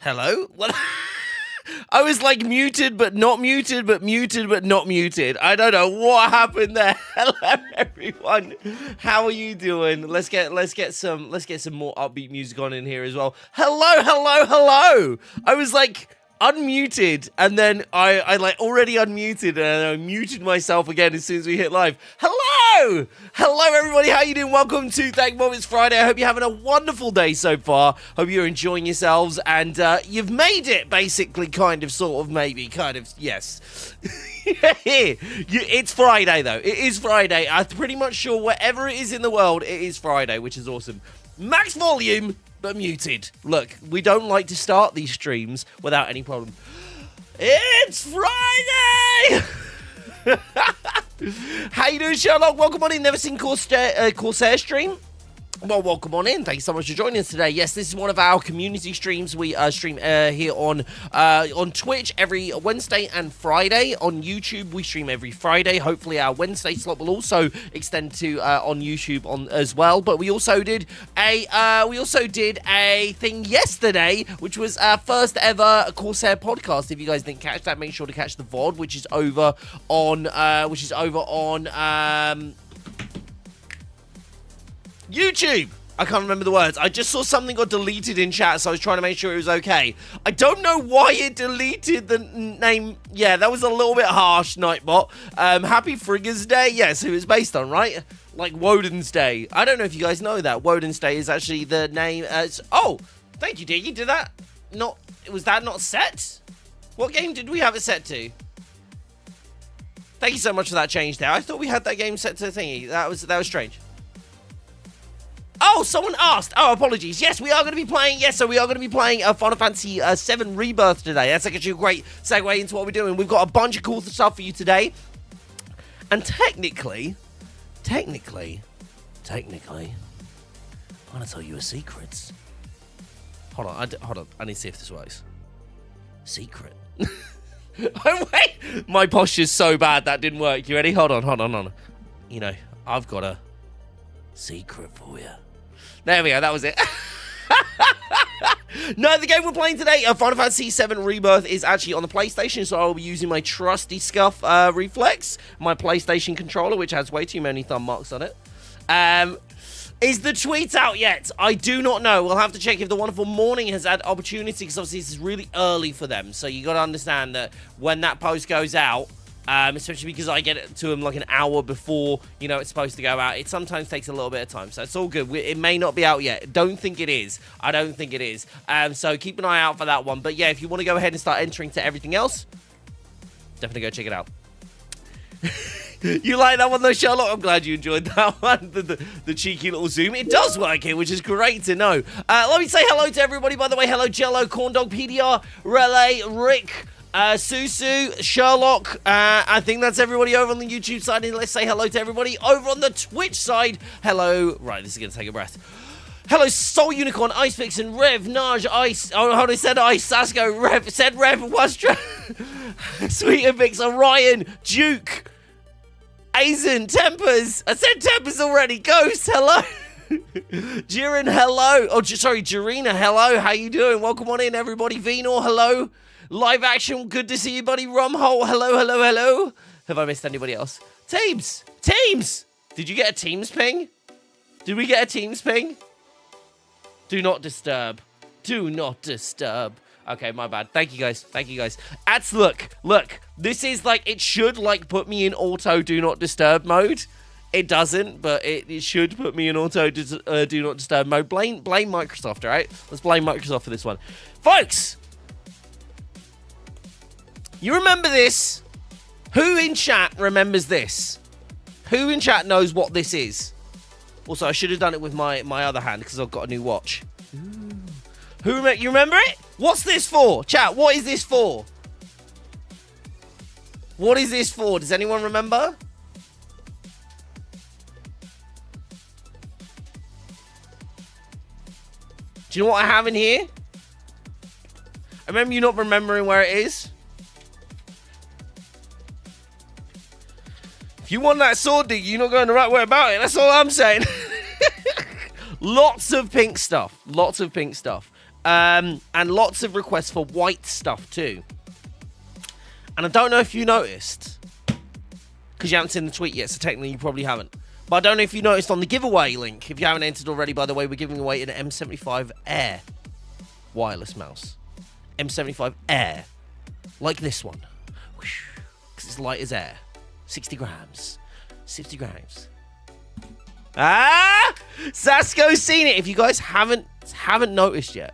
Hello? What? I was like muted, but not muted, but muted, but not muted. I don't know what happened there. Hello, everyone. How are you doing? Let's get some more upbeat music on in here as well. Hello. I was like unmuted, and then I like already unmuted, and I muted myself again as soon as we hit live. Hello, everybody. How you doing? Welcome to Thank Mom. It's Friday. I hope you're having a wonderful day so far. Hope you're enjoying yourselves, and you've made it. Basically, kind of, sort of, maybe, kind of. Yes. It's Friday though. It is Friday. I'm pretty much sure wherever it is in the world, it is Friday, which is awesome. Max volume, but muted. Look, we don't like to start these streams without any problem. It's Friday! How you doing, Sherlock? Welcome on in. Never seen CORSAIR stream? Well, welcome on in. Thank you so much for joining us today. Yes, this is one of our community streams. We stream here on Twitch every Wednesday and Friday. On YouTube, we stream every Friday. Hopefully, our Wednesday slot will also extend to on YouTube as well. But we also did a thing yesterday, which was our first ever CORSAIR podcast. If you guys didn't catch that, make sure to catch the VOD, which is over on YouTube. I can't remember the words. I just saw something got deleted in chat, so I was trying to make sure it was okay. I don't know why it deleted the name. Yeah, that was a little bit harsh, Nightbot. Happy Friggers Day. Yes, who it's based on, right? Like Woden's Day. I don't know if you guys know that. Woden's Day is actually the name. Oh, thank you, Diggy. Did that not... Was that not set? What game did we have it set to? Thank you so much for that change there. I thought we had that game set to thingy. That was strange. Oh, someone asked. Oh, apologies. Yes, we are going to be playing. Yes, so we are going to be playing Final Fantasy 7 Rebirth today. That's actually a great segue into what we're doing. We've got a bunch of cool stuff for you today. And technically, I'm going to tell you a secret. Hold on. I need to see if this works. Secret. Oh, wait. My posture's so bad that didn't work. You ready? Hold on. You know, I've got a secret for you. There we go, that was it. No, the game we're playing today, Final Fantasy 7 Rebirth, is actually on the PlayStation, so I'll be using my trusty Scuff Reflex, my PlayStation controller, which has way too many thumb marks on it. Is the tweet out yet? I do not know. We'll have to check if the Wonderful Morning has had opportunity, because obviously this is really early for them, so you got to understand that when that post goes out, especially because I get it to them like an hour before, you know, it's supposed to go out. It sometimes takes a little bit of time, so it's all good. It may not be out yet. Don't think it is. I don't think it is. So keep an eye out for that one. But yeah, if you want to go ahead and start entering to everything else, definitely go check it out. You like that one though, Sherlock? I'm glad you enjoyed that one. The cheeky little zoom. It does work here, which is great to know. Let me say hello to everybody, by the way. Hello, Jello, Corndog, PDR, Relay, Rick, Susu, Sherlock, I think that's everybody over on the YouTube side, and let's say hello to everybody over on the Twitch side. Hello, right, this is going to take a breath. Hello, Soul Unicorn, Ice Vixen, Rev, Naj, Ice, oh, hold on, said Ice, Sasko, Rev, said Rev, Wastra, Sweet Vix, Orion, Duke, Aizen, Tempers, I said Tempers already, Ghost, hello. Jiren, hello, oh, sorry, Jirina, hello, how you doing? Welcome on in, everybody. Venor, hello. Live action, good to see you, buddy. Rumhole, hello. Have I missed anybody else? Teams! Did you get a Teams ping? Did we get a Teams ping? Do not disturb. Okay, my bad. Thank you, guys. That's, look. This is like, it should like put me in auto do not disturb mode. It doesn't, but it should put me in auto do not disturb mode. Blame Microsoft, all right? Let's blame Microsoft for this one. Folks! You remember this? Who in chat remembers this? Who in chat knows what this is? Also, I should have done it with my other hand because I've got a new watch. You remember it? What's this for? Chat, what is this for? What is this for? Does anyone remember? Do you know what I have in here? I remember you not remembering where it is. If you want that sword, Dig, you're not going the right way about it. That's all I'm saying. Lots of pink stuff. And lots of requests for white stuff too. And I don't know if you noticed, because you haven't seen the tweet yet, so technically you probably haven't. But I don't know if you noticed on the giveaway link, if you haven't entered already, by the way, we're giving away an M75 Air wireless mouse. M75 Air. Like this one. Because it's light as air. 60 grams. 60 grams. Ah! Sasko's seen it. If you guys haven't noticed yet,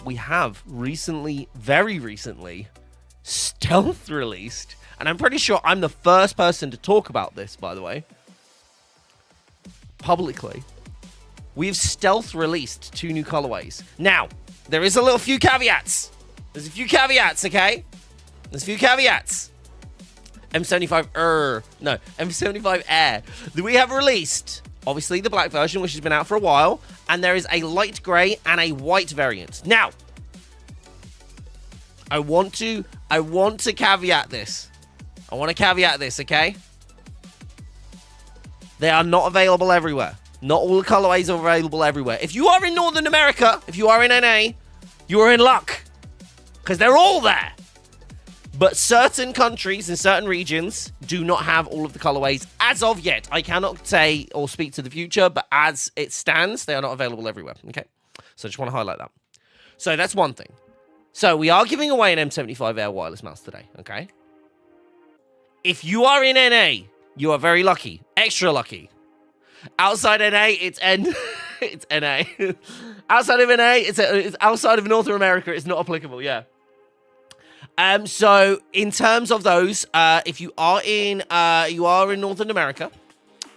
we have recently, very recently, stealth released. And I'm pretty sure I'm the first person to talk about this, by the way. Publicly. We've stealth released 2 new colorways. Now, there is a few caveats. There's a few caveats, okay? There's a few caveats. M75 Air. We have released, obviously, the black version, which has been out for a while. And there is a light grey and a white variant. Now, I want to caveat this. I want to caveat this, okay? They are not available everywhere. Not all the colorways are available everywhere. If you are in Northern America, if you are in NA, you are in luck. Because they're all there. But certain countries and certain regions do not have all of the colorways as of yet. I cannot say or speak to the future, but as it stands, they are not available everywhere. Okay? So I just want to highlight that. So that's one thing. So we are giving away an M75 Air wireless mouse today, okay? If you are in NA, you are very lucky. Extra lucky. Outside NA, it's it's NA. Outside of NA, it's outside of North America, it's not applicable, yeah. So in terms of those, if you are in Northern America,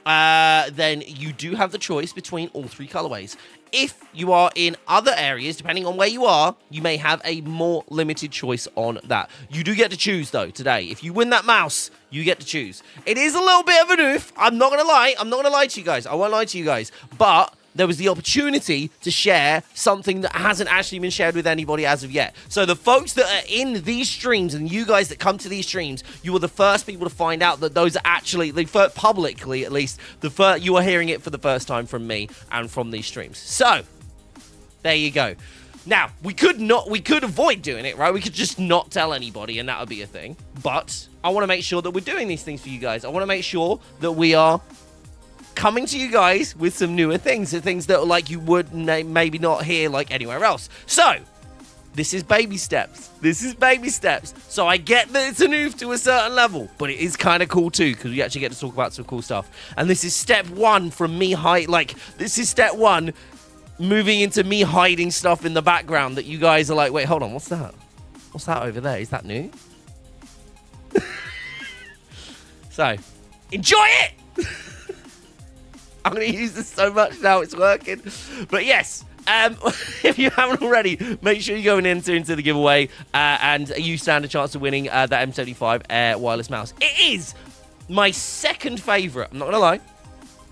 then you do have the choice between all 3 colorways. If you are in other areas, depending on where you are, you may have a more limited choice on that. You do get to choose, though, today. If you win that mouse, you get to choose. It is a little bit of an oof. I'm not going to lie. I'm not going to lie to you guys. I won't lie to you guys. But there was the opportunity to share something that hasn't actually been shared with anybody as of yet. So the folks that are in these streams and you guys that come to these streams, you were the first people to find out that those are actually, publicly at least, you are hearing it for the first time from me and from these streams. So, there you go. Now, we could avoid doing it, right? We could just not tell anybody and that would be a thing. But I want to make sure that we're doing these things for you guys. I want to make sure that we are coming to you guys with some newer things, the things that like you would maybe not hear like anywhere else. So, this is baby steps. So I get that it's an oof to a certain level, but it is kind of cool too, because we actually get to talk about some cool stuff. And this is step 1 from me this is step 1 moving into me hiding stuff in the background that you guys are like, wait, hold on, what's that? What's that over there? Is that new? So, enjoy it! I'm going to use this so much now, it's working. But yes, if you haven't already, make sure you go and enter into the giveaway and you stand a chance of winning that M75 Air wireless mouse. It is my second favourite. I'm not going to lie.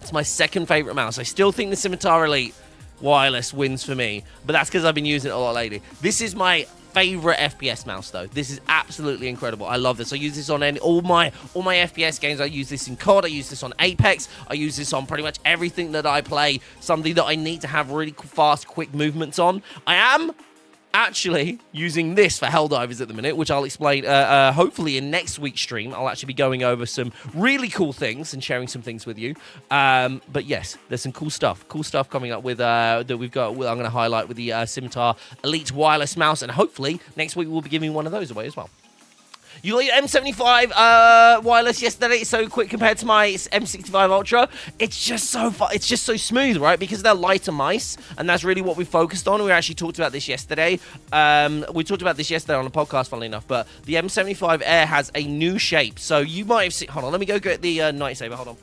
It's my second favourite mouse. I still think the Scimitar Elite wireless wins for me, but that's because I've been using it a lot lately. This is my favorite FPS mouse though. This is absolutely incredible. I love this. I use this on all my FPS games. I use this in COD. I use this on Apex. I use this on pretty much everything that I play. Something that I need to have really fast, quick movements on. I am actually using this for Helldivers at the minute, which I'll explain hopefully in next week's stream. I'll actually be going over some really cool things and sharing some things with you. But yes, there's some cool stuff coming up with that we've got. I'm going to highlight with the Scimitar Elite wireless mouse, and hopefully next week we'll be giving one of those away as well. You got your M75 wireless yesterday. It's so quick compared to my M65 Ultra. It's just so it's just so smooth, right? Because they're lighter mice, and that's really what we focused on. We actually talked about this yesterday. We talked about this yesterday on the podcast, funnily enough. But the M75 Air has a new shape. So you might have seen... Hold on, let me go get the Night Saber. Hold on.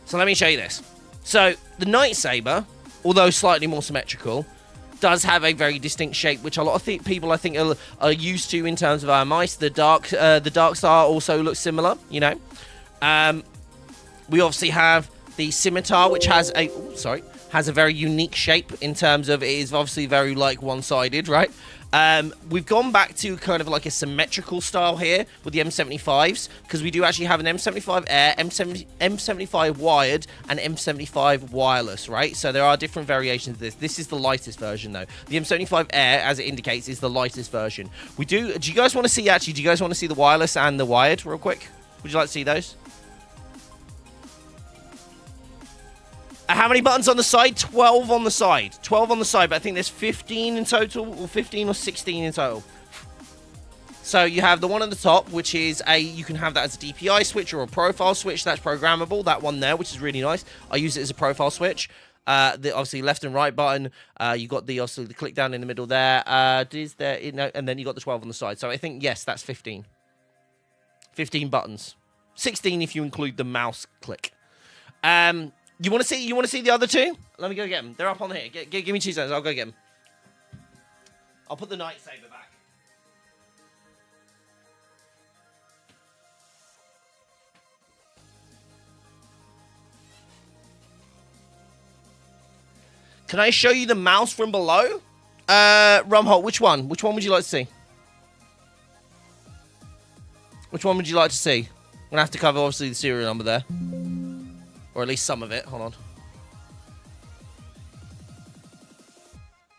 So let me show you this. So the Night Saber, although slightly more symmetrical, does have a very distinct shape, which a lot of people I think are used to in terms of our mice. The Dark Star also looks similar, you know. We obviously have the Scimitar, which has a very unique shape in terms of it is obviously very like one-sided, right? We've gone back to kind of like a symmetrical style here with the M75s, because we do actually have an M75 Air, M75 wired, and M75 wireless, right? So there are different variations of this. This is the lightest version, though. The M75 Air, as it indicates, is the lightest version. Do you guys want to see, actually, do you guys want to see the wireless and the wired real quick? Would you like to see those? How many buttons on the side? 12 on the side. 12 on the side, but I think there's 15 in total, or 15 or 16 in total. So you have the one at the top, which is you can have that as a DPI switch or a profile switch. That's programmable. That one there, which is really nice. I use it as a profile switch. Obviously left and right button. You got obviously the click down in the middle there. And then you got the 12 on the side. So I think, yes, that's 15. 15 buttons. 16 if you include the mouse click. You want to see the other two? Let me go get them. They're up on here. Give me 2 seconds. I'll go get them. I'll put the night saber back. Can I show you the mouse from below? Rumhole, which one? Which one would you like to see? Which one would you like to see? I'm going to have to cover, obviously, the serial number there. Or at least some of it. Hold on.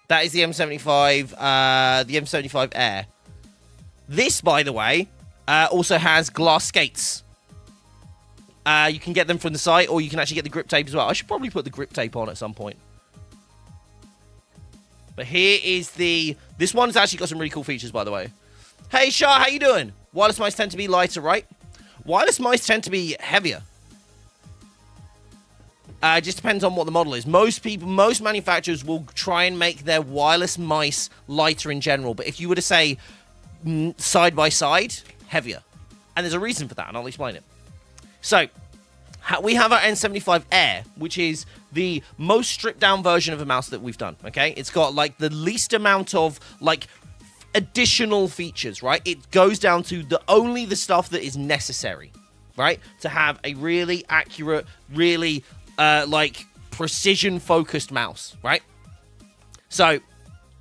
That is the M75, the M75 Air. This, by the way, also has glass skates. You can get them from the site, or you can actually get the grip tape as well. I should probably put the grip tape on at some point. But here is this one's actually got some really cool features, by the way. Hey, Shah, how you doing? Wireless mice tend to be lighter, right? Wireless mice tend to be heavier. It just depends on what the model is. Most manufacturers will try and make their wireless mice lighter in general. But if you were to say side by side, heavier. And there's a reason for that, and I'll explain it. So, we have our N75 Air, which is the most stripped down version of a mouse that we've done, okay? It's got, like, the least amount of, like, additional features, right? It goes down to only the stuff that is necessary, right? To have a really accurate, really... like precision focused mouse, right? So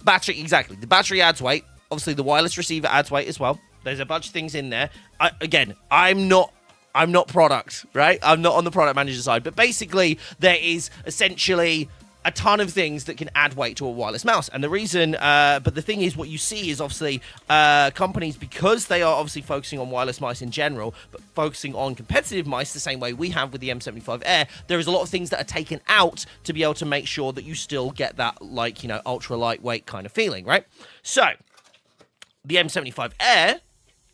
battery, exactly. The battery adds weight. Obviously the wireless receiver adds weight as well. There's a bunch of things in there. I'm not product, right? I'm not on the product manager side, but basically there is essentially a ton of things that can add weight to a wireless mouse. And the reason, but the thing is, what you see is obviously companies, because they are obviously focusing on wireless mice in general, but focusing on competitive mice the same way we have with the M75 Air, there is a lot of things that are taken out to be able to make sure that you still get that, like, you know, ultra lightweight kind of feeling, right? So, the M75 Air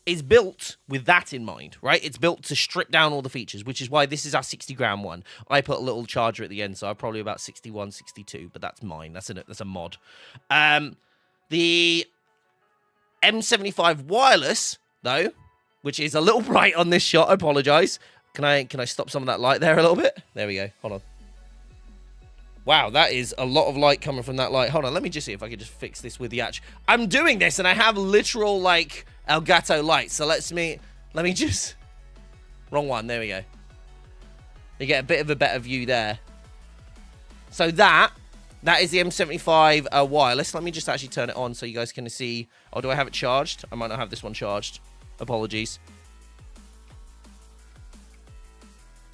is built with that in mind, right? It's built to strip down all the features, which is why this is our 60-gram one. I put a little charger at the end, so I'm probably about 61, 62, but that's mine. That's a mod. The M75 wireless, though, which is a little bright on this shot, I apologize. Can I stop some of that light there a little bit? There we go. Hold on. Wow, that is a lot of light coming from that light. Hold on, let me just see if I can just fix this with the edge. I'm doing this, and I have literal, like, Elgato lights. So let me just... Wrong one. There we go. You get a bit of a better view there. So that is the M75 wireless. Let me just actually turn it on so you guys can see... Oh, do I have it charged? I might not have this one charged. Apologies.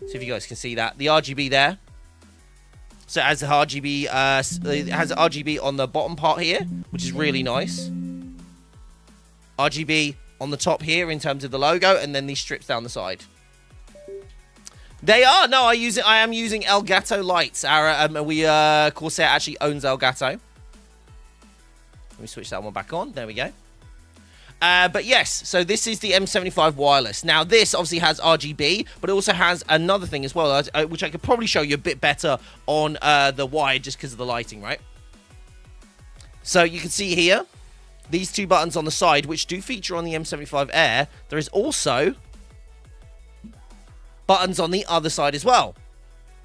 See if you guys can see that. The RGB there. So it has the RGB, it has RGB on the bottom part here, which is really nice. RGB on the top here in terms of the logo, and then these strips down the side. They are. No, I am using Elgato lights. Corsair actually owns Elgato. Let me switch that one back on. There we go. But yes, so this is the M75 wireless. Now, this obviously has RGB, but it also has another thing as well, which I could probably show you a bit better on the wide just because of the lighting, right? So you can see here, these two buttons on the side, which do feature on the M75 Air. There is also buttons on the other side as well.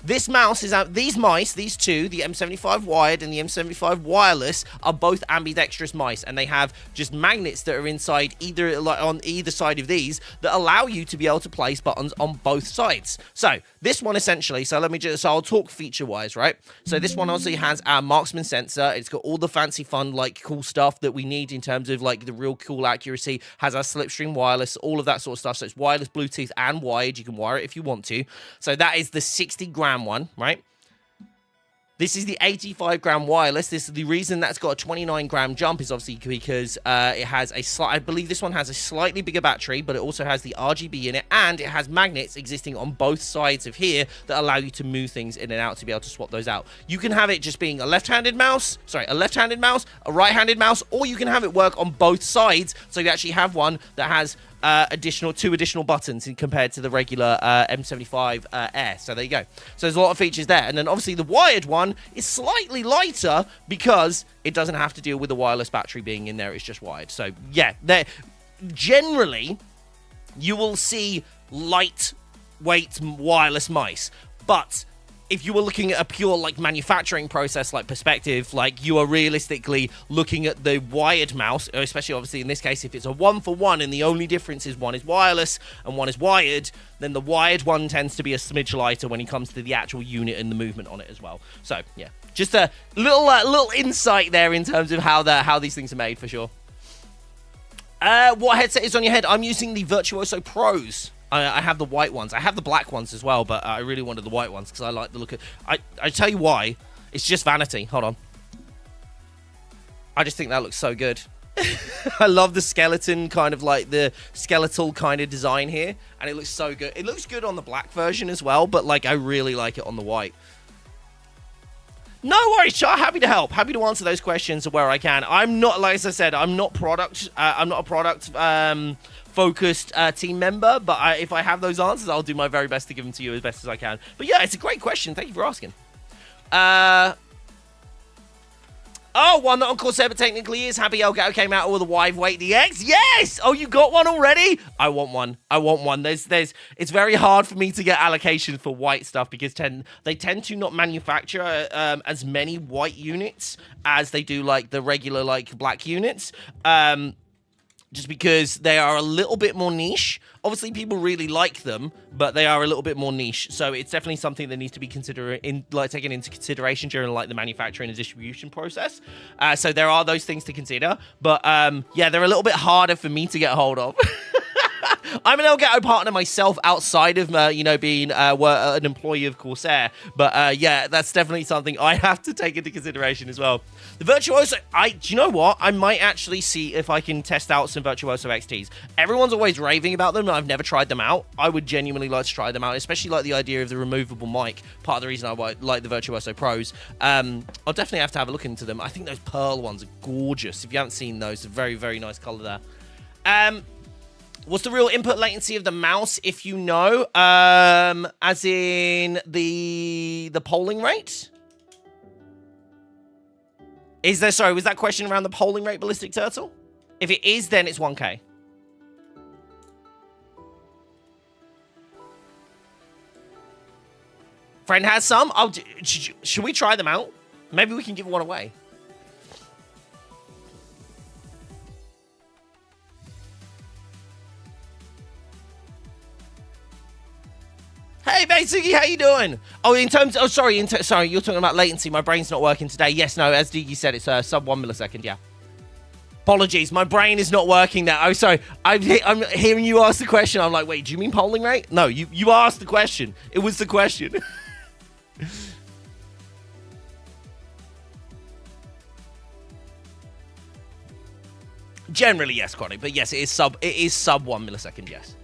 This mouse is out. These mice, these two, the M75 wired and the M75 wireless, are both ambidextrous mice, and they have just magnets that are inside either, like on either side of these, that allow you to be able to place buttons on both sides. So this one essentially, so I'll talk feature-wise, right? So this one obviously has our marksman sensor. It's got all the fancy fun, like cool stuff that we need in terms of like the real cool accuracy. Has our slipstream wireless, all of that sort of stuff. So it's wireless, Bluetooth, and wired. You can wire it if you want to. So that is the 60-gram one, right? This is the 85-gram wireless. This is the reason that's got a 29-gram jump is obviously because it has I believe this one has a slightly bigger battery, but it also has the RGB in it, and it has magnets existing on both sides of here that allow you to move things in and out to be able to swap those out. You can have it just being a left-handed mouse, a right-handed mouse, or you can have it work on both sides, so you actually have one that has two additional buttons compared to the regular M75 Air. So there you go. So there's a lot of features there. And then obviously the wired one is slightly lighter because it doesn't have to deal with the wireless battery being in there. It's just wired. So yeah, generally you will see lightweight wireless mice. But if you were looking at a pure like manufacturing process like perspective, like you are realistically looking at the wired mouse, especially obviously in this case if it's a 1-for-1 and the only difference is one is wireless and one is wired, then the wired one tends to be a smidge lighter when it comes to the actual unit and the movement on it as well. So yeah, just a little insight there in terms of how these things are made for sure. What headset is on your head? I'm using the Virtuoso Pros. I have the white ones. I have the black ones as well, but I really wanted the white ones because I like the look of... I tell you why. It's just vanity. Hold on. I just think that looks so good. I love the skeleton, kind of like the skeletal kind of design here, and it looks so good. It looks good on the black version as well, but like I really like it on the white. No worries, Char. Happy to help. Happy to answer those questions where I can. I'm not, like as I said, I'm not a product focused team member, but if I have those answers, I'll do my very best to give them to you as best as I can. But yeah, it's a great question. Thank you for asking. One that on Corsair, but technically is Happy Elgato came out with a wide weight DX. Yes! Oh, you got one already? I want one. It's very hard for me to get allocation for white stuff because they tend to not manufacture as many white units as they do like the regular like black units. Just because they are a little bit more niche. Obviously, people really like them, but they are a little bit more niche. So it's definitely something that needs to be taken into consideration during like the manufacturing and distribution process. So there are those things to consider. But yeah, they're a little bit harder for me to get hold of. I'm an Elgato partner myself outside of, being an employee of Corsair. But yeah, that's definitely something I have to take into consideration as well. The Virtuoso, do you know what? I might actually see if I can test out some Virtuoso XTs. Everyone's always raving about them, and I've never tried them out. I would genuinely like to try them out, especially like the idea of the removable mic. Part of the reason I like the Virtuoso Pros. I'll definitely have to have a look into them. I think those pearl ones are gorgeous. If you haven't seen those, a very, very nice color there. What's the real input latency of the mouse, if you know? As in the polling rate? Was that question around the polling rate, Ballistic Turtle? If it is, then it's 1K. Friend has some? Should we try them out? Maybe we can give one away. Hey, Basically, how you doing? Oh, sorry, you're talking about latency. My brain's not working today. Yes, no, as Digi said, it's sub 1 millisecond, yeah. Apologies, my brain is not working now. Oh, sorry, I'm hearing you ask the question. I'm like, wait, do you mean polling rate? No, you asked the question. It was the question. Generally, yes, Chronic, but yes, it is sub 1 millisecond, yes.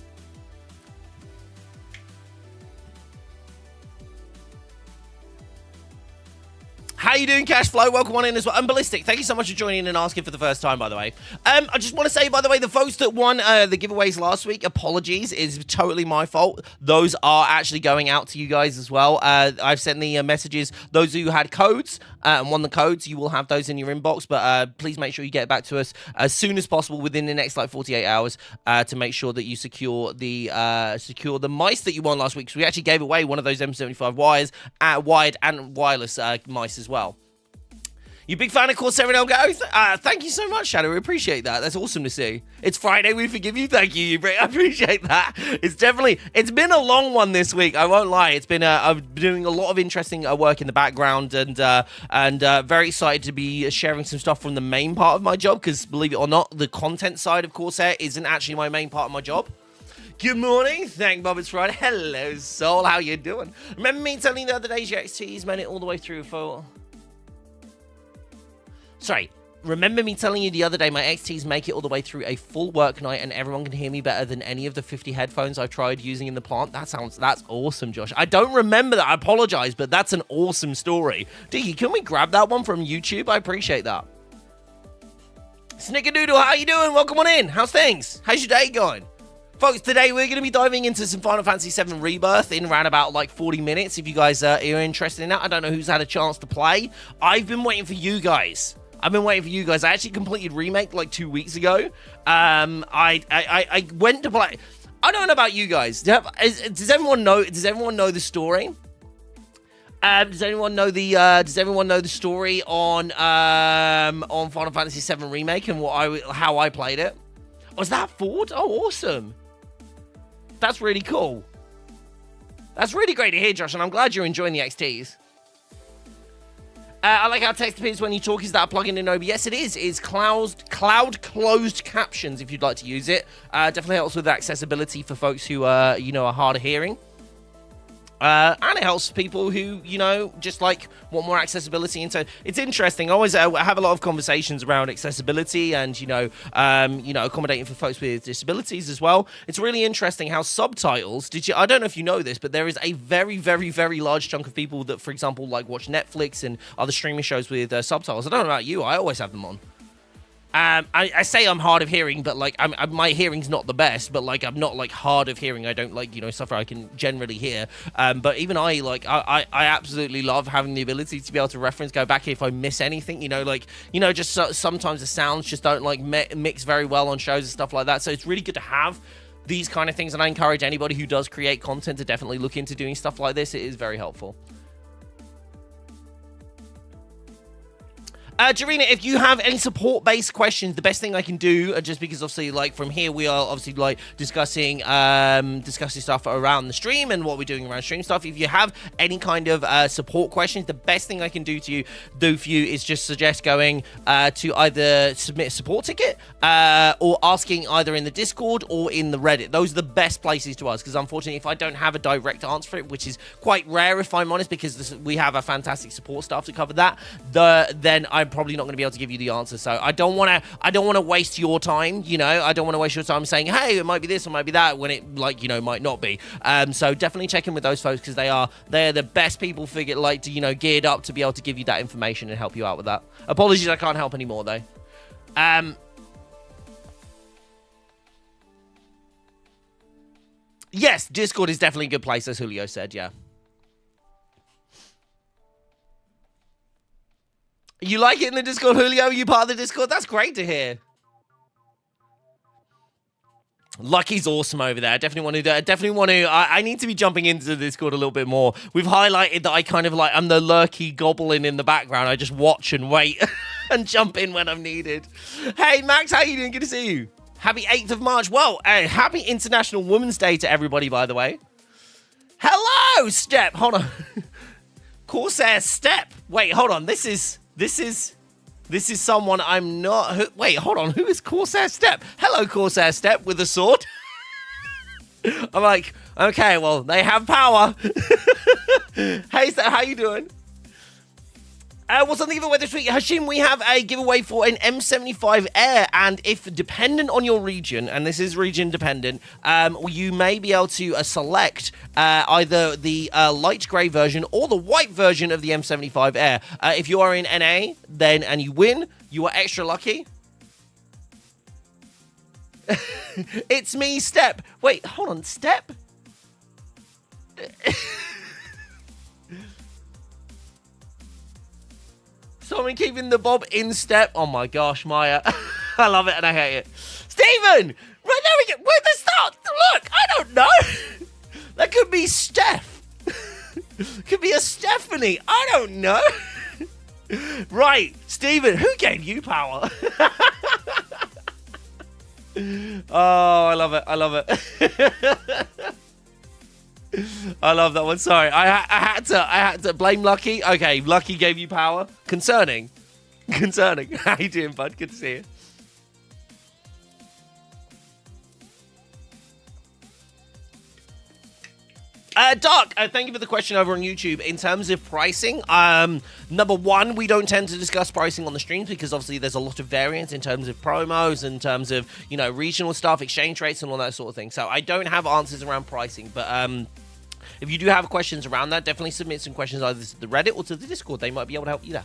How How you doing, Cashflow? Welcome on in as well. And Ballistic, thank you so much for joining in and asking for the first time, by the way. I just want to say, by the way, the folks that won the giveaways last week, apologies, it's totally my fault. Those are actually going out to you guys as well. I've sent the messages. Those who had codes and won the codes, you will have those in your inbox, but please make sure you get it back to us as soon as possible within the next, 48 hours to make sure that you secure the mice that you won last week. So we actually gave away one of those M75 wired and wireless mice as well. You big fan of Corsair and Elgato? Thank you so much, Shadow. We appreciate that. That's awesome to see. It's Friday. We forgive you. Thank you. I appreciate that. It's been a long one this week. I won't lie. It's been, I've been doing a lot of interesting work in the background and very excited to be sharing some stuff from the main part of my job because, believe it or not, the content side of Corsair isn't actually my main part of my job. Good morning. Thank Bob, it's Friday. Hello, Soul. How you doing? Remember me telling you the other day your XTs made it all the way through for... Sorry, remember me telling you the other day my XTs make it all the way through a full work night and everyone can hear me better than any of the 50 headphones I've tried using in the plant? That's awesome, Josh. I don't remember that. I apologize, but that's an awesome story. Diggy, can we grab that one from YouTube? I appreciate that. Snickerdoodle, how you doing? Welcome on in. How's things? How's your day going? Folks, today we're going to be diving into some Final Fantasy VII Rebirth in around about 40 minutes. If you guys are interested in that, I don't know who's had a chance to play. I've been waiting for you guys. I actually completed Remake 2 weeks ago. I went to play. I don't know about you guys. Does everyone know the story? Does everyone know the story on Final Fantasy VII Remake and how I played it? Was that Ford? Oh, awesome. That's really cool. That's really great to hear, Josh, and I'm glad you're enjoying the XTs. I like how text appears when you talk. Is that a plugin in OBS? Yes, it is. It's cloud closed captions if you'd like to use it. Definitely helps with accessibility for folks who are hard of hearing. And it helps people who, just want more accessibility. And so it's interesting. I always have a lot of conversations around accessibility and, accommodating for folks with disabilities as well. It's really interesting how subtitles, I don't know if you know this, but there is a very, very, very large chunk of people that, for example, watch Netflix and other streaming shows with subtitles. I don't know about you. I always have them on. I say I'm hard of hearing, but my hearing's not the best, but I'm not hard of hearing. I don't suffer. I can generally hear. But even I absolutely love having the ability to be able to reference, go back if I miss anything, sometimes the sounds just don't mix very well on shows and stuff like that. So it's really good to have these kind of things. And I encourage anybody who does create content to definitely look into doing stuff like this. It is very helpful. Jarina, if you have any support-based questions, the best thing I can do, just because obviously, from here, we are obviously, discussing stuff around the stream and what we're doing around stream stuff. If you have any kind of support questions, the best thing I can do for you is just suggest going to either submit a support ticket or asking either in the Discord or in the Reddit. Those are the best places to ask, because unfortunately, if I don't have a direct answer for it, which is quite rare if I'm honest, because we have a fantastic support staff to cover that, then I'm probably not going to be able to give you the answer. So I don't want to waste your time. I don't want to waste your time saying, hey, it might be this or might be that, when it might not be. So definitely check in with those folks, because they're the best people geared up to be able to give you that information and help you out with that. Apologies, I can't help anymore though. Yes, Discord is definitely a good place, as Julio said. Yeah. You like it in the Discord, Julio? You part of the Discord? That's great to hear. Lucky's awesome over there. I definitely want to. I need to be jumping into the Discord a little bit more. We've highlighted that I kind of I'm the lurky goblin in the background. I just watch and wait and jump in when I'm needed. Hey, Max, how you doing? Good to see you. Happy 8th of March. Well, happy International Women's Day to everybody, by the way. Hello, Step. Hold on. Corsair Step. Wait, hold on. This is someone I'm not... Wait, hold on. Who is Corsair Step? Hello, Corsair Step with a sword. I'm like, okay, well, they have power. Hey, Step, how you doing? What's on the giveaway this week? Hashim, we have a giveaway for an M75 Air, and if dependent on your region, and this is region dependent, you may be able to select either the light grey version or the white version of the M75 Air. If you are in NA, then and you win, you are extra lucky. It's me, Step. Wait, hold on, Step? Someone keeping the bob in step. Oh my gosh, Maya. I love it and I hate it. Steven! Right, there we go. Where'd they start? Look, I don't know. That could be Steph. Could be a Stephanie. I don't know. Right, Steven, who gave you power? Oh, I love it. I love it. I love that one. Sorry, I had to blame Lucky. Okay, Lucky gave you power. Concerning. How you doing, bud? Good to see you. Doc, thank you for the question over on YouTube. In terms of pricing, number one, we don't tend to discuss pricing on the streams because obviously there's a lot of variance in terms of promos, in terms of, you know, regional stuff, exchange rates, and all that sort of thing. So I don't have answers around pricing, but if you do have questions around that, definitely submit some questions either to the Reddit or to the Discord. They might be able to help you there.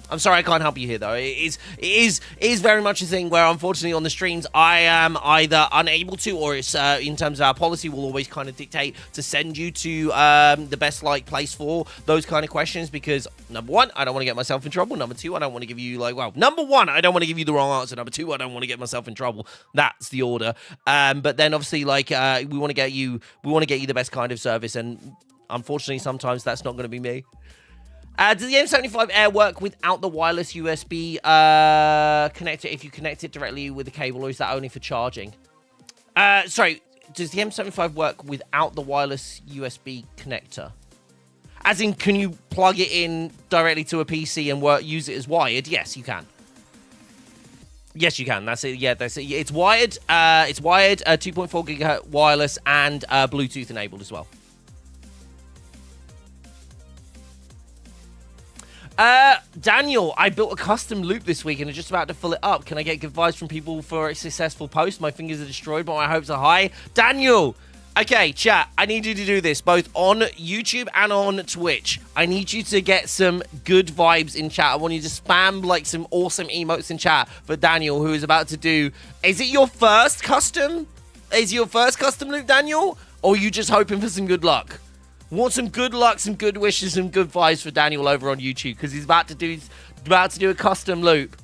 I'm sorry I can't help you here, though. It is very much a thing where, unfortunately, on the streams, I am either unable to, or it's in terms of our policy, we'll always kind of dictate to send you to the best place for those kind of questions, because number one, I don't want to get myself in trouble. Number two, I don't want to give you number one, I don't want to give you the wrong answer. Number two, I don't want to get myself in trouble. That's the order. But then obviously, we want to get you the best kind of service, and unfortunately, sometimes that's not going to be me. Does the M75 Air work without the wireless USB connector if you connect it directly with the cable, or is that only for charging? Sorry, does the M75 work without the wireless USB connector? As in, can you plug it in directly to a PC and use it as wired? Yes, you can. Yes, you can. That's it. Yeah, that's it. It's wired. 2.4 gigahertz wireless and Bluetooth enabled as well. Daniel, I built a custom loop this week and I'm just about to fill it up. Can I get good vibes from people for a successful post? My fingers are destroyed, but my hopes are high. Daniel! Okay, chat, I need you to do this, both on YouTube and on Twitch. I need you to get some good vibes in chat. I want you to spam, some awesome emotes in chat for Daniel, who is about to do... Is it your first custom? Is it your first custom loop, Daniel? Or are you just hoping for some good luck? Want some good luck, some good wishes, some good vibes for Daniel over on YouTube, because he's about to do a custom loop.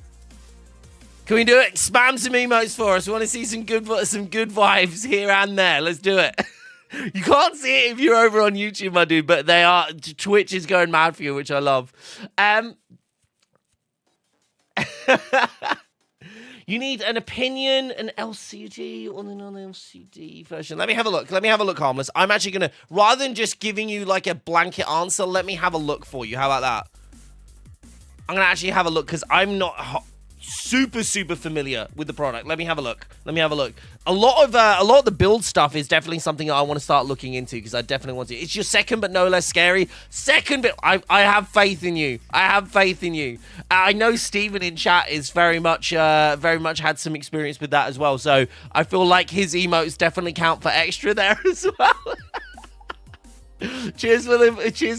Can we do it? Spam some emotes for us. We want to see some good vibes here and there. Let's do it. You can't see it if you're over on YouTube, my dude, but they are. Twitch is going mad for you, which I love. You need an opinion, an LCD, or an non-LCD version. Let me have a look. Harmless. I'm actually going to, rather than just giving you a blanket answer, let me have a look for you. How about that? I'm going to actually have a look because I'm not super familiar with the product. Let me have a look. A lot of the build stuff is definitely something I want to start looking into, because I definitely want to. It's your second but no less scary. Second but I have faith in you. I know Steven in chat is very much had some experience with that as well. So I feel like his emotes definitely count for extra there as well. Cheers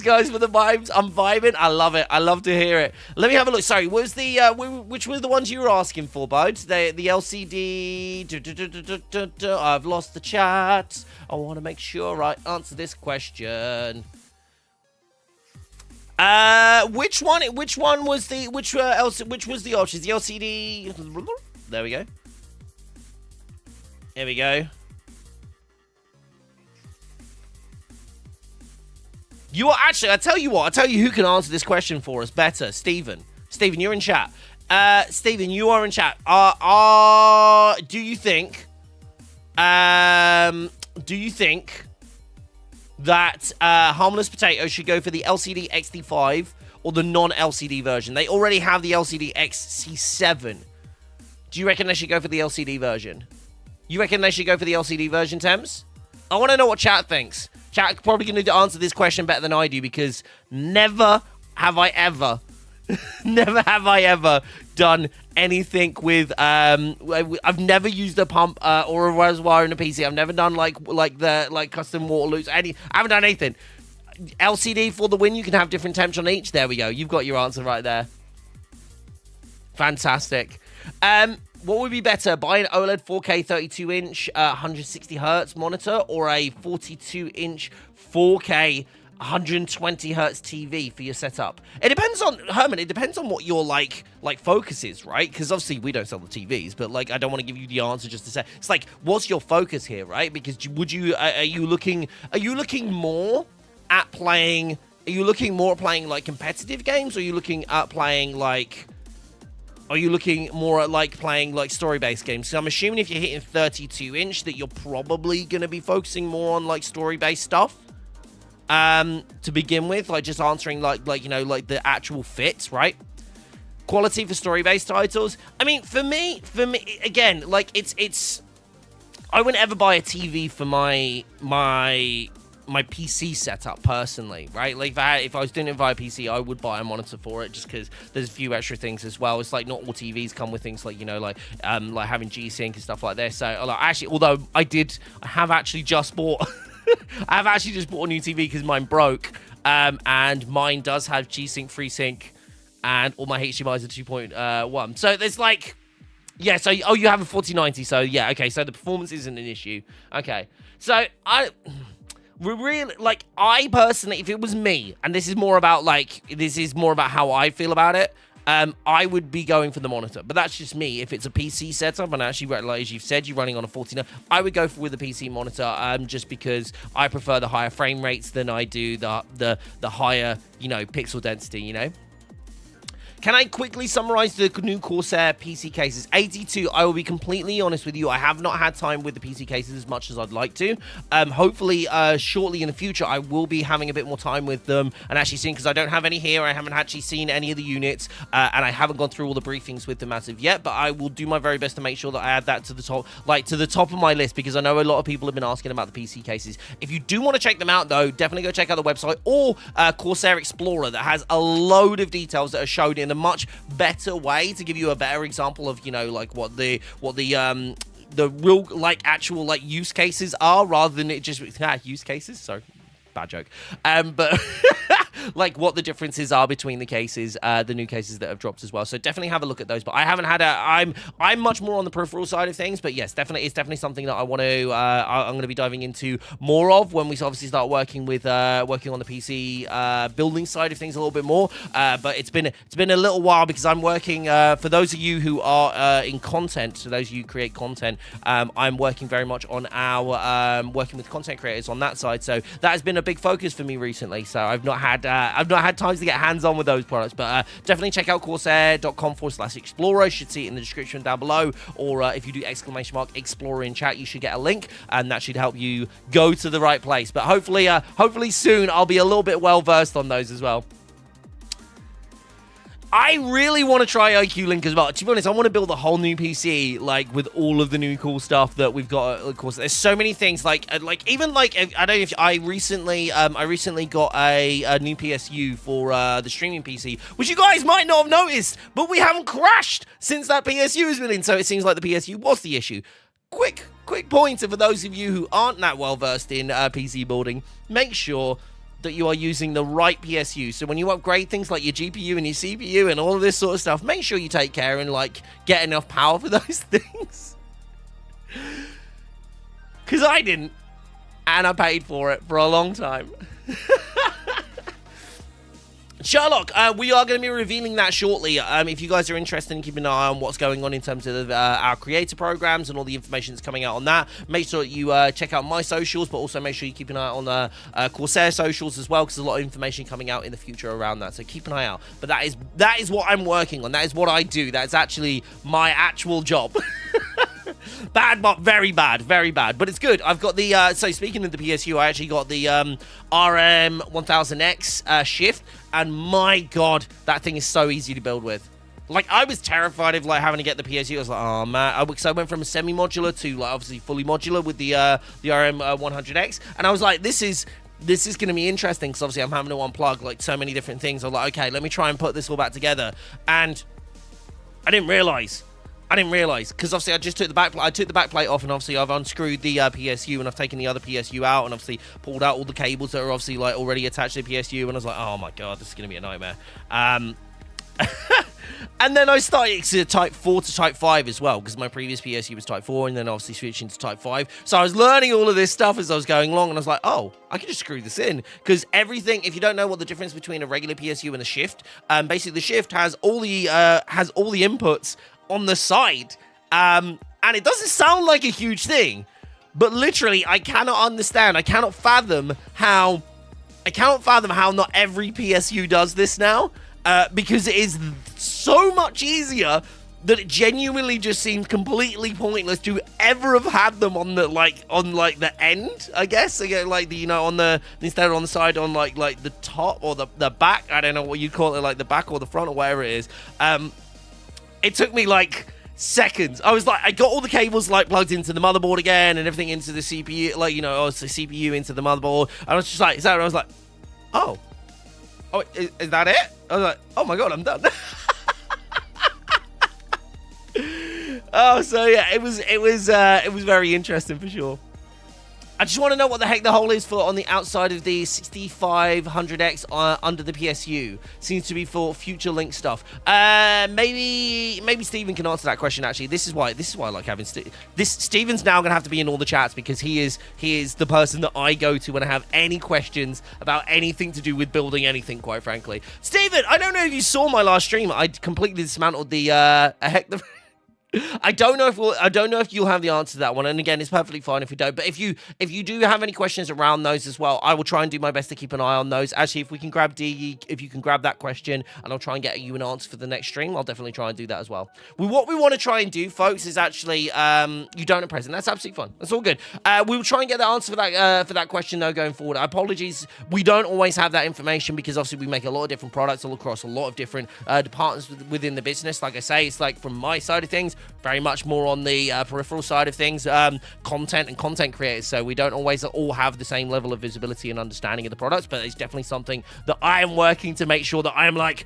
guys for the vibes. I'm vibing. I love it. I love to hear it. Let me have a look. Sorry, which were the ones you were asking for, bud? The LCD. I've lost the chat. I want to make sure I answer this question. Which one was the which was the options? The LCD. There we go. Here we go. You are actually, I tell you who can answer this question for us better. Steven, you're in chat. Steven, you are in chat. Do you think that Harmless Potato should go for the LCD XT5 or the non-LCD version? They already have the LCD XC7. Do you reckon they should go for the LCD version? You reckon they should go for the LCD version, Thames? I want to know what chat thinks. Chat probably going to answer this question better than I do, because never have I ever Never have I ever done anything with I've never used a pump or a reservoir in a PC. I've never done like custom water loops. I haven't done anything. LCD for the win. You can have different temps on each. There we go. You've got your answer right there. Fantastic. What would be better, buy an OLED 4K 32-inch 160 hertz monitor or a 42-inch 4K 120 hertz TV for your setup? It depends on, Herman, it depends on what your like focus is, right? Because obviously we don't sell the TVs, but like I don't want to give you the answer just to say. It's like, what's your focus here, right? Because are you looking more at playing like competitive games, or are you looking at playing like playing like story-based games? So I'm assuming if you're hitting 32-inch that you're probably going to be focusing more on like story-based stuff to begin with, like just answering like the actual fits, right? Quality for story-based titles. I mean, for me again, like it's I wouldn't ever buy a TV for my PC setup personally, right? Like if I was doing it via PC, I would buy a monitor for it just because there's a few extra things as well. It's like not all TVs come with things like like having G-Sync and stuff like this. So like, actually, although I have actually just bought I've actually just bought a new TV because mine broke, and mine does have G-Sync, FreeSync, and all my HDMI's are 2.1. So there's like, yeah. So you have a 4090. So yeah, okay. So the performance isn't an issue. Okay. So really, like, I personally, if it was me, and this is more about how I feel about it, I would be going for the monitor. But that's just me. If it's a PC setup, and actually, like, as you've said, you're running on a 49, I would go with the PC monitor, just because I prefer the higher frame rates than I do the higher, pixel density, Can I quickly summarize the new Corsair PC cases? 82, I will be completely honest with you, I have not had time with the PC cases as much as I'd like to. Hopefully, shortly in the future, I will be having a bit more time with them and actually seeing, because I don't have any here, I haven't actually seen any of the units, and I haven't gone through all the briefings with them as of yet, but I will do my very best to make sure that I add that to the top of my list, because I know a lot of people have been asking about the PC cases. If you do want to check them out, though, definitely go check out the website, or Corsair Explorer, that has a load of details that are shown in a much better way to give you a better example of like what the real like actual like use cases are, rather than it just use cases. Sorry, bad joke. But like what the differences are between the cases, the new cases that have dropped as well. So definitely have a look at those. But I haven't had I'm much more on the peripheral side of things. But yes, it's definitely something that I want to I'm going to be diving into more of when we obviously start working on the PC building side of things a little bit more. But it's been a little while, because I'm working for those of you who are in content. So those of you who create content, I'm working very much on our working with content creators on that side. So that has been a big focus for me recently. So I've not had time to get hands-on with those products, but definitely check out corsair.com/explorer. You should see it in the description down below, or if you do !explorer in chat, you should get a link, and that should help you go to the right place. But hopefully soon I'll be a little bit well-versed on those as well. I really want to try IQ Link as well. To be honest, I want to build a whole new PC, like, with all of the new cool stuff that we've got. Of course, there's so many things, like even like, I don't know if I recently got a new PSU for the streaming PC, which you guys might not have noticed, but we haven't crashed since that PSU has been in, so it seems like the PSU was the issue. Quick pointer for those of you who aren't that well versed in PC building: make sure that you are using the right PSU. So when you upgrade things like your GPU and your CPU and all of this sort of stuff, make sure you take care and like get enough power for those things. Because I didn't, and I paid for it for a long time. Sherlock, we are going to be revealing that shortly. If you guys are interested in keeping an eye on what's going on in terms of our creator programs and all the information that's coming out on that, make sure that you check out my socials, but also make sure you keep an eye on Corsair socials as well, because there's a lot of information coming out in the future around that. So keep an eye out. But that is what I'm working on. That is what I do. That's actually my actual job. Bad, but very bad, very bad. But it's good. I've got the, so speaking of the PSU, I actually got the RM1000X shift, and my God, that thing is so easy to build with. Like, I was terrified of, like, having to get the PSU. I was like, oh, man. Because I went from a semi-modular to, like, obviously fully modular with the RM100X. And I was like, this is this is going to be interesting because obviously I'm having to unplug like so many different things. I'm like, okay, let me try and put this all back together. And I didn't realize because obviously I just took the back plate off, and obviously I've unscrewed the PSU, and I've taken the other PSU out, and obviously pulled out all the cables that are obviously like already attached to the PSU, and I was like, oh my god, this is going to be a nightmare. And then I started to Type 4 to Type 5 as well, because my previous PSU was Type 4, and then obviously switching to Type 5. So I was learning all of this stuff as I was going along, and I was like, oh, I can just screw this in. Because everything, if you don't know what the difference between a regular PSU and a shift, basically the shift has all the inputs on the side. And it doesn't sound like a huge thing, but literally I cannot fathom how not every PSU does this now. Because it is so much easier that it genuinely just seems completely pointless to ever have had them on the end, I guess. Again, like instead of on the side, on like the top or the back. I don't know what you call it, like the back or the front or whatever it is. It took me like seconds. I was like, I got all the cables like plugged into the motherboard again and everything into the CPU, like the CPU into the motherboard. And I was just like, I was like, oh, is that it? I was like, oh my god, I'm done. Oh, so yeah, it was very interesting for sure. I just want to know what the heck the hole is for on the outside of the 6500X under the PSU. Seems to be for future link stuff. Maybe Steven can answer that question. Actually, this is why I like having Steven's now gonna have to be in all the chats because he is the person that I go to when I have any questions about anything to do with building anything. Quite frankly, Steven, I don't know if you saw my last stream. I completely dismantled the I don't know if you'll have the answer to that one, and again, it's perfectly fine if we don't. But if you do have any questions around those as well, I will try and do my best to keep an eye on those. Actually, if we can grab if you can grab that question, and I'll try and get you an answer for the next stream, I'll definitely try and do that as well. What we want to try and do, folks, is actually you don't at present. That's absolutely fine. That's all good. We will try and get the answer for that question though going forward. Apologies, we don't always have that information because obviously we make a lot of different products all across a lot of different departments within the business. Like I say, it's like from my side of things, very much more on the peripheral side of things, content and content creators. So we don't always all have the same level of visibility and understanding of the products, but it's definitely something that I am working to make sure that I am like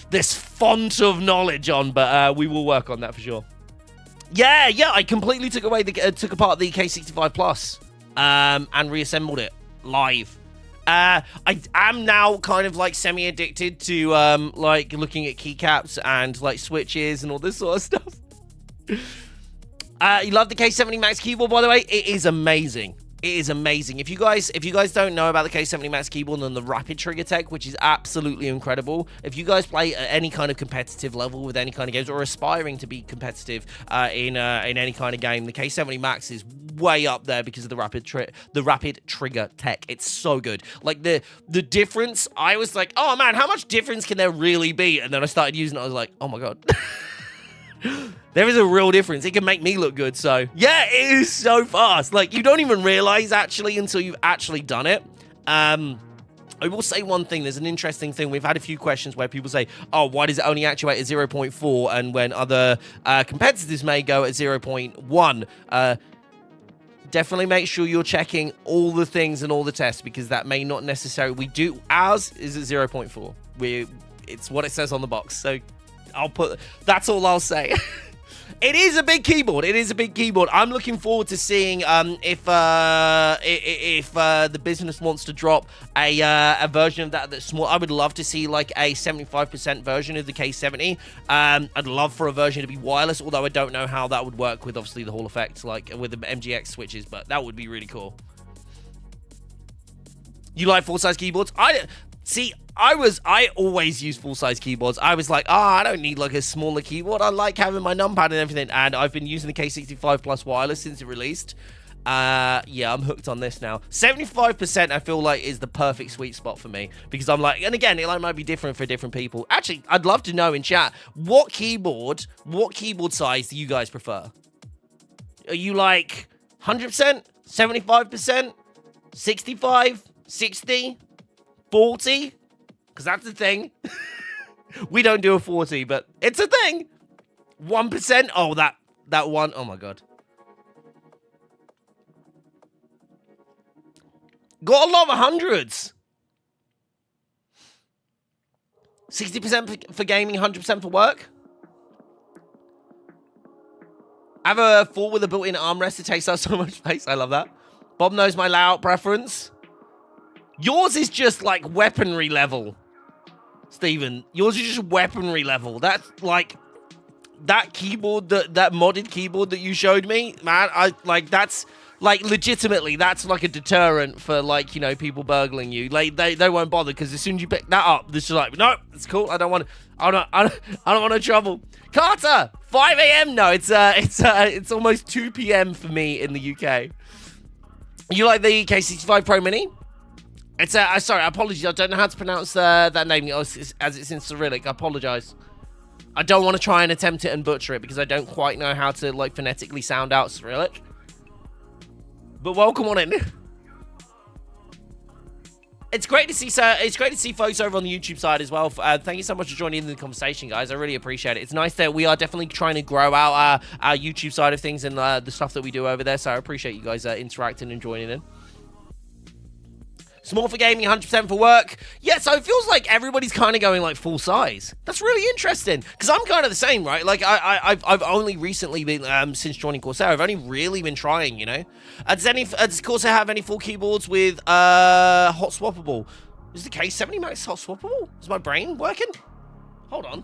this font of knowledge on. But we will work on that for sure. Yeah, I completely took apart the K65 Plus and reassembled it live. I am now kind of like semi-addicted to like looking at keycaps and like switches and all this sort of stuff. You love the K70 Max keyboard, by the way. It is amazing. It is amazing. If you guys don't know about the K70 Max keyboard and the rapid trigger tech, which is absolutely incredible, if you guys play at any kind of competitive level with any kind of games or aspiring to be competitive in any kind of game, the K70 Max is way up there because of the rapid trigger tech. It's so good. Like the difference, I was like, oh man, how much difference can there really be? And then I started using it. I was like, oh my god. There is a real difference. It can make me look good. So yeah, it is so fast. Like you don't even realize actually until you've actually done it. I will say one thing. There's an interesting thing. We've had a few questions where people say, oh, why does it only actuate at 0.4 and when other competitors may go at 0.1? Definitely make sure you're checking all the things and all the tests because that may not necessarily... Ours is at 0.4. It's what it says on the box. So that's all I'll say. It is a big keyboard. I'm looking forward to seeing if the business wants to drop a version of that's small. I would love to see like a 75% version of the K70. I'd love for a version to be wireless, although I don't know how that would work with obviously the Hall effect, like with the MGX switches, but that would be really cool. You like full-size keyboards? I always use full-size keyboards. I was like, I don't need like a smaller keyboard. I like having my numpad and everything. And I've been using the K65 Plus wireless since it released. Yeah, I'm hooked on this now. 75% I feel like is the perfect sweet spot for me. Because I'm like, and again, it might be different for different people. Actually, I'd love to know in chat, what keyboard size do you guys prefer? Are you like 100%? 75%? 65? 60? 40? Because that's the thing. We don't do a 40, but it's a thing. 1%? Oh, that one. Oh, my God. Got a lot of hundreds. 60% for gaming, 100% for work. I have a 4 with a built-in armrest. It takes up so much space. I love that. Bob knows my layout preference. Yours is just like weaponry level, Steven. Yours is just weaponry level. That's like that keyboard, that modded keyboard that you showed me, man. That's like legitimately, that's like a deterrent for like, you know, people burgling you. Like they won't bother because as soon as you pick that up, this is like, no, it's cool. I don't want no trouble. Carter, 5 a.m. No, it's almost 2 p.m. for me in the UK. You like the K65 Pro Mini? It's sorry, apologies. I don't know how to pronounce that name as it's in Cyrillic. I apologize. I don't want to try and attempt it and butcher it because I don't quite know how to like phonetically sound out Cyrillic. But welcome on in. It's great to see, sir. It's great to see folks over on the YouTube side as well. Thank you so much for joining in the conversation, guys. I really appreciate it. It's nice that we are definitely trying to grow out our YouTube side of things and the stuff that we do over there. So I appreciate you guys interacting and joining in. Small for gaming, 100% for work. Yeah, so it feels like everybody's kind of going like full size. That's really interesting because I'm kind of the same, right? Like I've only recently been since joining Corsair. I've only really been trying, you know. Does Corsair have any full keyboards with hot swappable? Is the K70 Max hot swappable? Is my brain working? Hold on.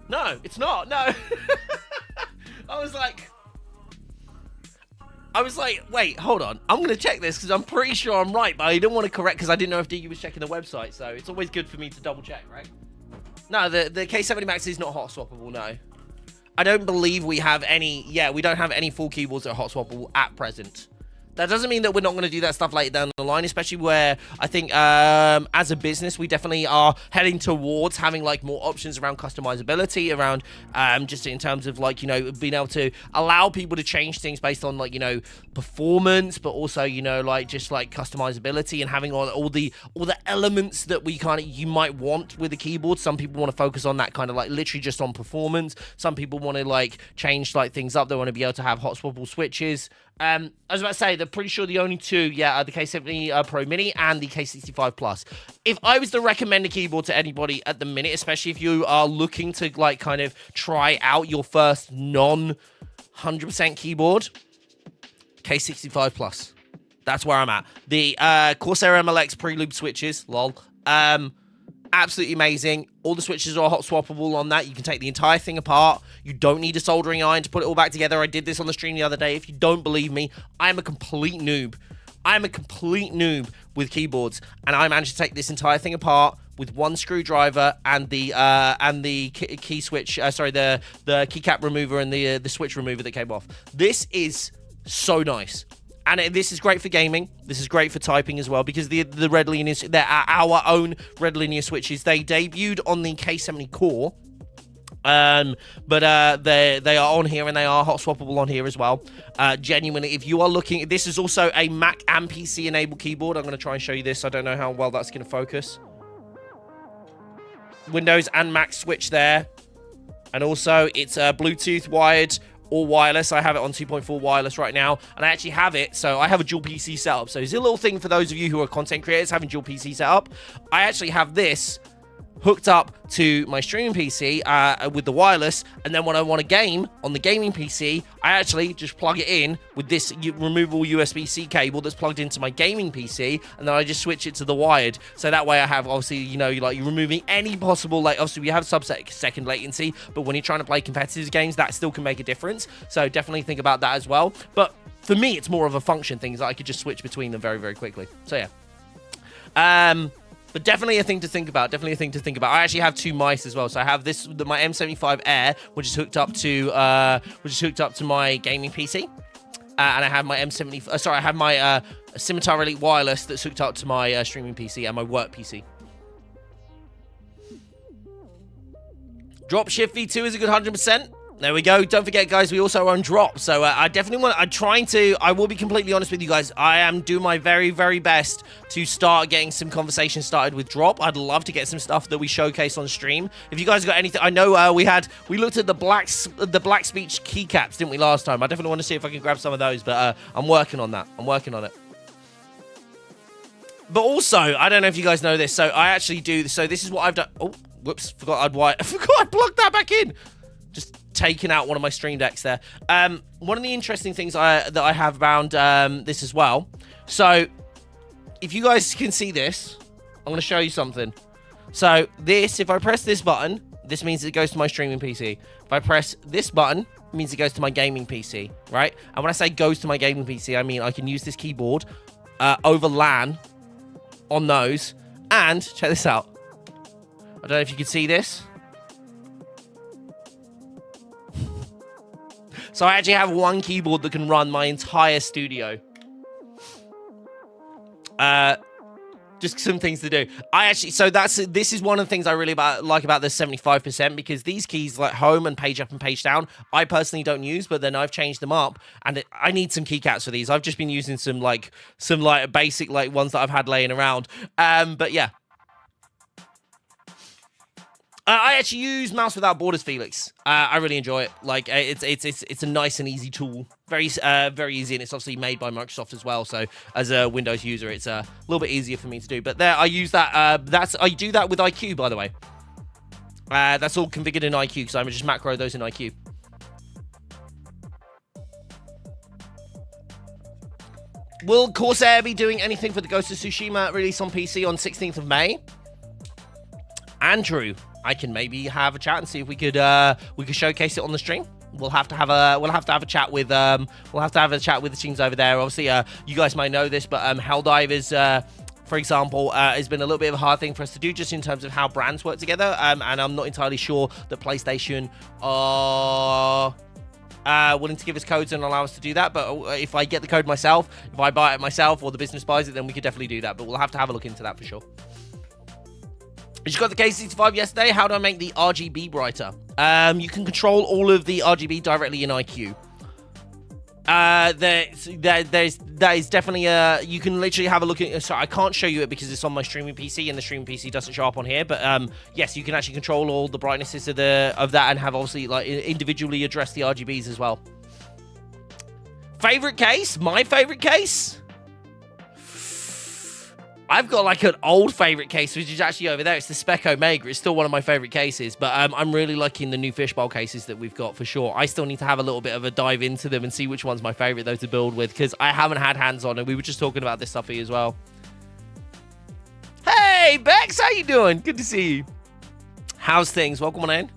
No, it's not. No. I was like, wait, hold on. I'm going to check this because I'm pretty sure I'm right, but I didn't want to correct because I didn't know if DU was checking the website. So it's always good for me to double check, right? No, the K70 Max is not hot swappable, no. I don't believe we have any, we don't have any full keyboards that are hot swappable at present. That doesn't mean that we're not going to do that stuff later down the line, especially where I think as a business, we definitely are heading towards having like more options around customizability, around just in terms of like, you know, being able to allow people to change things based on like, you know, performance, but also, you know, like just like customizability and having all the elements that you might want with the keyboard. Some people want to focus on that kind of like literally just on performance. Some people want to like change like things up. They want to be able to have hot swappable switches. I was about to say, they're pretty sure the only two, are the K70 Pro Mini and the K65 Plus. If I was to recommend a keyboard to anybody at the minute, especially if you are looking to like kind of try out your first non-100% keyboard, K65 Plus. That's where I'm at. The Corsair MLX Prelude switches, lol. Absolutely amazing. All the switches are hot swappable on that. You can take the entire thing apart. You don't need a soldering iron to put it all back together. I did this on the stream the other day. If you don't believe me, I'm a complete noob. I'm a complete noob with keyboards, and I managed to take this entire thing apart with one screwdriver and the key switch. The keycap remover and the switch remover that came off. This is so nice. And this is great for gaming. This is great for typing as well because the red linear, they're our own red linear switches. They debuted on the K70 Core, but they are on here and they are hot swappable on here as well. Genuinely, if you are looking, this is also a Mac and PC enabled keyboard. I'm going to try and show you this. I don't know how well that's going to focus. Windows and Mac switch there, and also it's Bluetooth wired or wireless. I have it on 2.4 wireless right now, and I actually have it, so I have a dual PC setup. So it's a little thing for those of you who are content creators having dual PC setup. I actually have this hooked up to my streaming PC with the wireless, and then when I want to game on the gaming PC, I actually just plug it in with this removable USB-C cable that's plugged into my gaming PC, and then I just switch it to the wired. So that way I have, obviously, you know, like you're removing any possible, like obviously we have sub-second latency, but when you're trying to play competitive games, that still can make a difference. So definitely think about that as well. But for me, it's more of a function thing, that I could just switch between them very, very quickly. So yeah. But definitely a thing to think about. I actually have two mice as well. So I have my M75 Air, which is hooked up to my gaming PC, and I have my I have my Scimitar Elite Wireless that's hooked up to my streaming PC and my work PC. Dropshift V2 is a good 100%. There we go. Don't forget, guys, we also own Drop. So I definitely want... I will be completely honest with you guys. I am doing my very, very best to start getting some conversation started with Drop. I'd love to get some stuff that we showcase on stream. If you guys got anything... I know we looked at the black speech keycaps, didn't we, last time? I definitely want to see if I can grab some of those, but I'm working on that. I'm working on it. But also, I don't know if you guys know this, so I actually do... So this is what I've done... Oh, whoops. Forgot I'd plugged that back in. Just taking out one of my stream decks there. One of the interesting things that I have around this as well. So, if you guys can see this, I'm going to show you something. So, if I press this button, this means it goes to my streaming PC. If I press this button, it means it goes to my gaming PC, right? And when I say goes to my gaming PC, I mean I can use this keyboard over LAN on those. And, check this out. I don't know if you can see this. So I actually have one keyboard that can run my entire studio. Just some things to do. This is one of the things I really like about the 75%, because these keys like home and page up and page down, I personally don't use, but then I've changed them up, and I need some keycaps for these. I've just been using some basic ones that I've had laying around. But yeah. I actually use Mouse Without Borders, Felix. I really enjoy it. Like, it's a nice and easy tool. Very easy, and it's obviously made by Microsoft as well. So, as a Windows user, it's a little bit easier for me to do. But there, I use that. I do that with IQ, by the way. That's all configured in IQ, because I'm just macro those in IQ. Will Corsair be doing anything for the Ghost of Tsushima release on PC on 16th of May? Andrew, I can maybe have a chat and see if we could showcase it on the stream. We'll have to have a chat with the teams over there. Obviously, you guys might know this, but Helldivers, for example, has been a little bit of a hard thing for us to do, just in terms of how brands work together. And I'm not entirely sure that PlayStation are willing to give us codes and allow us to do that. But if I get the code myself, if I buy it myself, or the business buys it, then we could definitely do that. But we'll have to have a look into that for sure. I just got the K65 yesterday. How do I make the RGB brighter? You can control all of the RGB directly in IQ. That is definitely you can literally have a look at. Sorry, I can't show you it because it's on my streaming PC, and the streaming PC doesn't show up on here. But yes, you can actually control all the brightnesses of that, and have obviously individually address the RGBs as well. Favorite case? My favorite case? I've got an old favorite case, which is actually over there. It's the Spec Omega. It's still one of my favorite cases, but I'm really liking the new fishbowl cases that we've got for sure. I still need to have a little bit of a dive into them and see which one's my favorite though to build with, because I haven't had hands on, and we were just talking about this stuff here as well. Hey, Bex, how you doing? Good to see you. How's things? Welcome on in.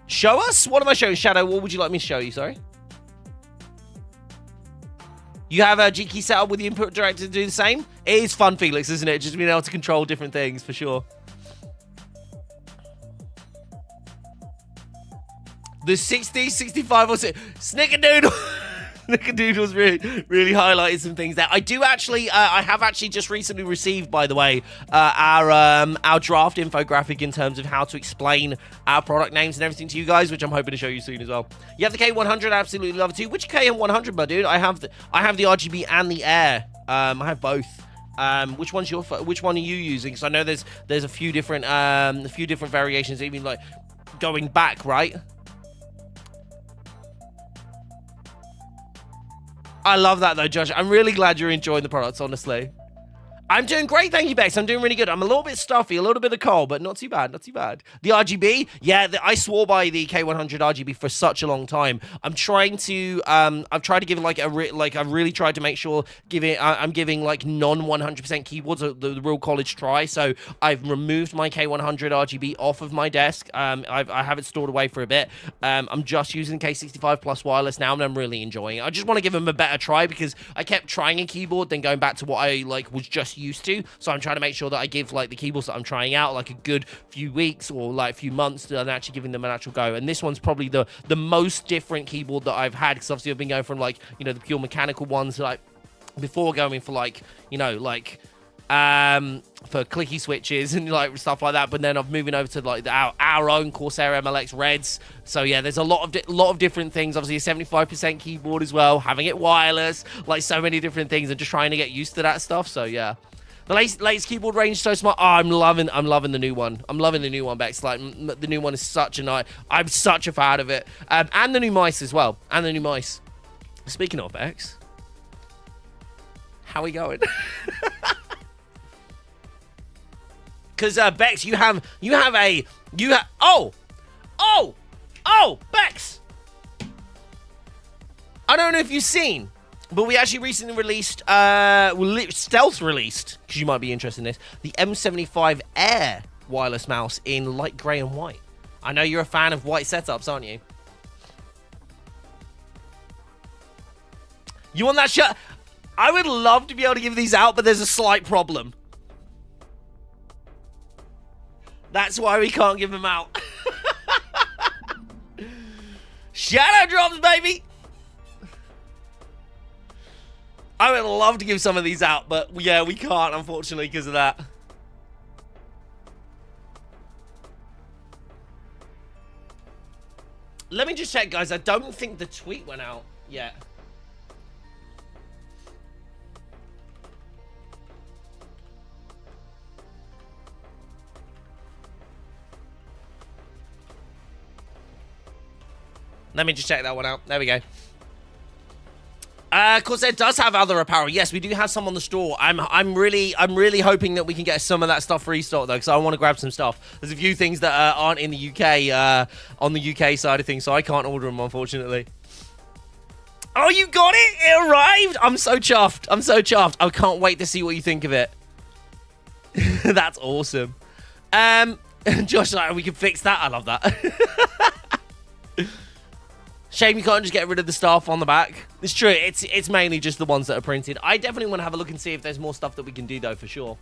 Show us? What am I showing? Shadow, what would you like me to show you? Sorry. You have a G-key set up with the input director to do the same? It is fun, Felix, isn't it? Just being able to control different things, for sure. The 60, 65, or Snickerdoodle. Snickerdoodle's really highlighted some things there. I have actually just recently received, by the way, our draft infographic in terms of how to explain our product names and everything to you guys, which I'm hoping to show you soon as well. You have the K100, I absolutely love it too. Which KM100, my dude? I have the RGB and the Air. I have both. Which one are you using? Because I know there's a few different variations, even like going back, right? I love that, though, Josh. I'm really glad you're enjoying the products, honestly. I'm doing great, thank you, Bex. I'm doing really good. I'm a little bit stuffy, a little bit of cold, but not too bad, not too bad. The RGB, yeah, I swore by the K100 RGB for such a long time. I'm trying to, I've tried to give it I've really tried to make sure I'm giving non-100% keyboards the real college try. So I've removed my K100 RGB off of my desk. I have it stored away for a bit. I'm just using K65 Plus wireless now, and I'm really enjoying it. I just want to give them a better try, because I kept trying a keyboard, then going back to what I was just used to. So I'm trying to make sure that I give the keyboards that I'm trying out a good few weeks or a few months, and actually giving them an actual go. And this one's probably the most different keyboard that I've had, because obviously I've been going from the pure mechanical ones before, going for for clicky switches and like stuff like that. But then I'm moving over to like our own Corsair MLX Reds. So yeah, there's a lot of different things. Obviously, a 75% keyboard as well, having it wireless, like so many different things, and just trying to get used to that stuff. So yeah. The latest keyboard range is so smart. Oh, I'm loving the new one. I'm loving the new one, Bex. Like, the new one is such a nice... I'm such a fan of it. And the new mice as well. And the new mice. Speaking of, Bex, how are we going? Because, Bex, Bex! I don't know if you've seen... But we actually recently released, stealth released, because you might be interested in this, the M75 Air wireless mouse in light grey and white. I know you're a fan of white setups, aren't you? You want that shirt? I would love to be able to give these out, but there's a slight problem. That's why we can't give them out. Shadow drops, baby! I would love to give some of these out, but yeah, we can't, unfortunately, because of that. Let me just check, guys. I don't think the tweet went out yet. Let me just check that one out. There we go. Corsair does have other apparel. Yes, we do have some on the store. I'm really hoping that we can get some of that stuff restocked though, because I want to grab some stuff. There's a few things that aren't in the UK on the UK side of things, so I can't order them, unfortunately. Oh, you got it! It arrived! I'm so chuffed. I'm so chuffed. I can't wait to see what you think of it. That's awesome. Josh, like, we can fix that. I love that. Shame you can't just get rid of the stuff on the back. It's true. It's mainly just the ones that are printed. I definitely want to have a look and see if there's more stuff that we can do, though, for sure.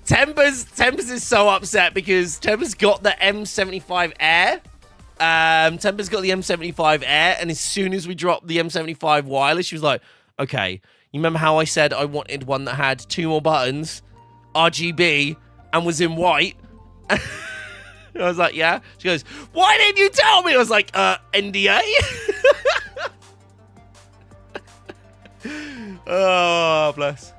Tempers is so upset because Tempers got the M75 Air. Tempers got the M75 Air, and as soon as we dropped the M75 wireless, she was like, okay, you remember how I said I wanted one that had 2 more buttons, RGB, and was in white? I was like, yeah. She goes, why didn't you tell me? I was like, NDA? Oh, bless.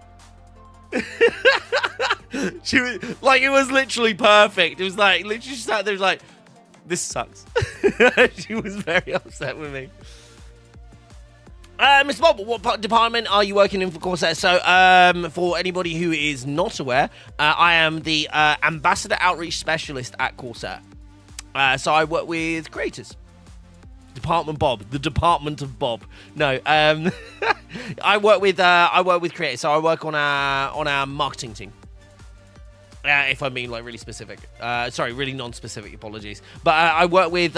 She was like, it was literally perfect. It was like, literally she sat there, was like, this sucks. She was very upset with me. Mr. Bob, what department are you working in for Corsair? So, for anybody who is not aware, I am the Ambassador Outreach Specialist at Corsair. So I work with creators. Department Bob, the Department of Bob. No, I work with creators. So I work on our marketing team. If I mean like really specific, sorry, really non-specific. Apologies, but I work with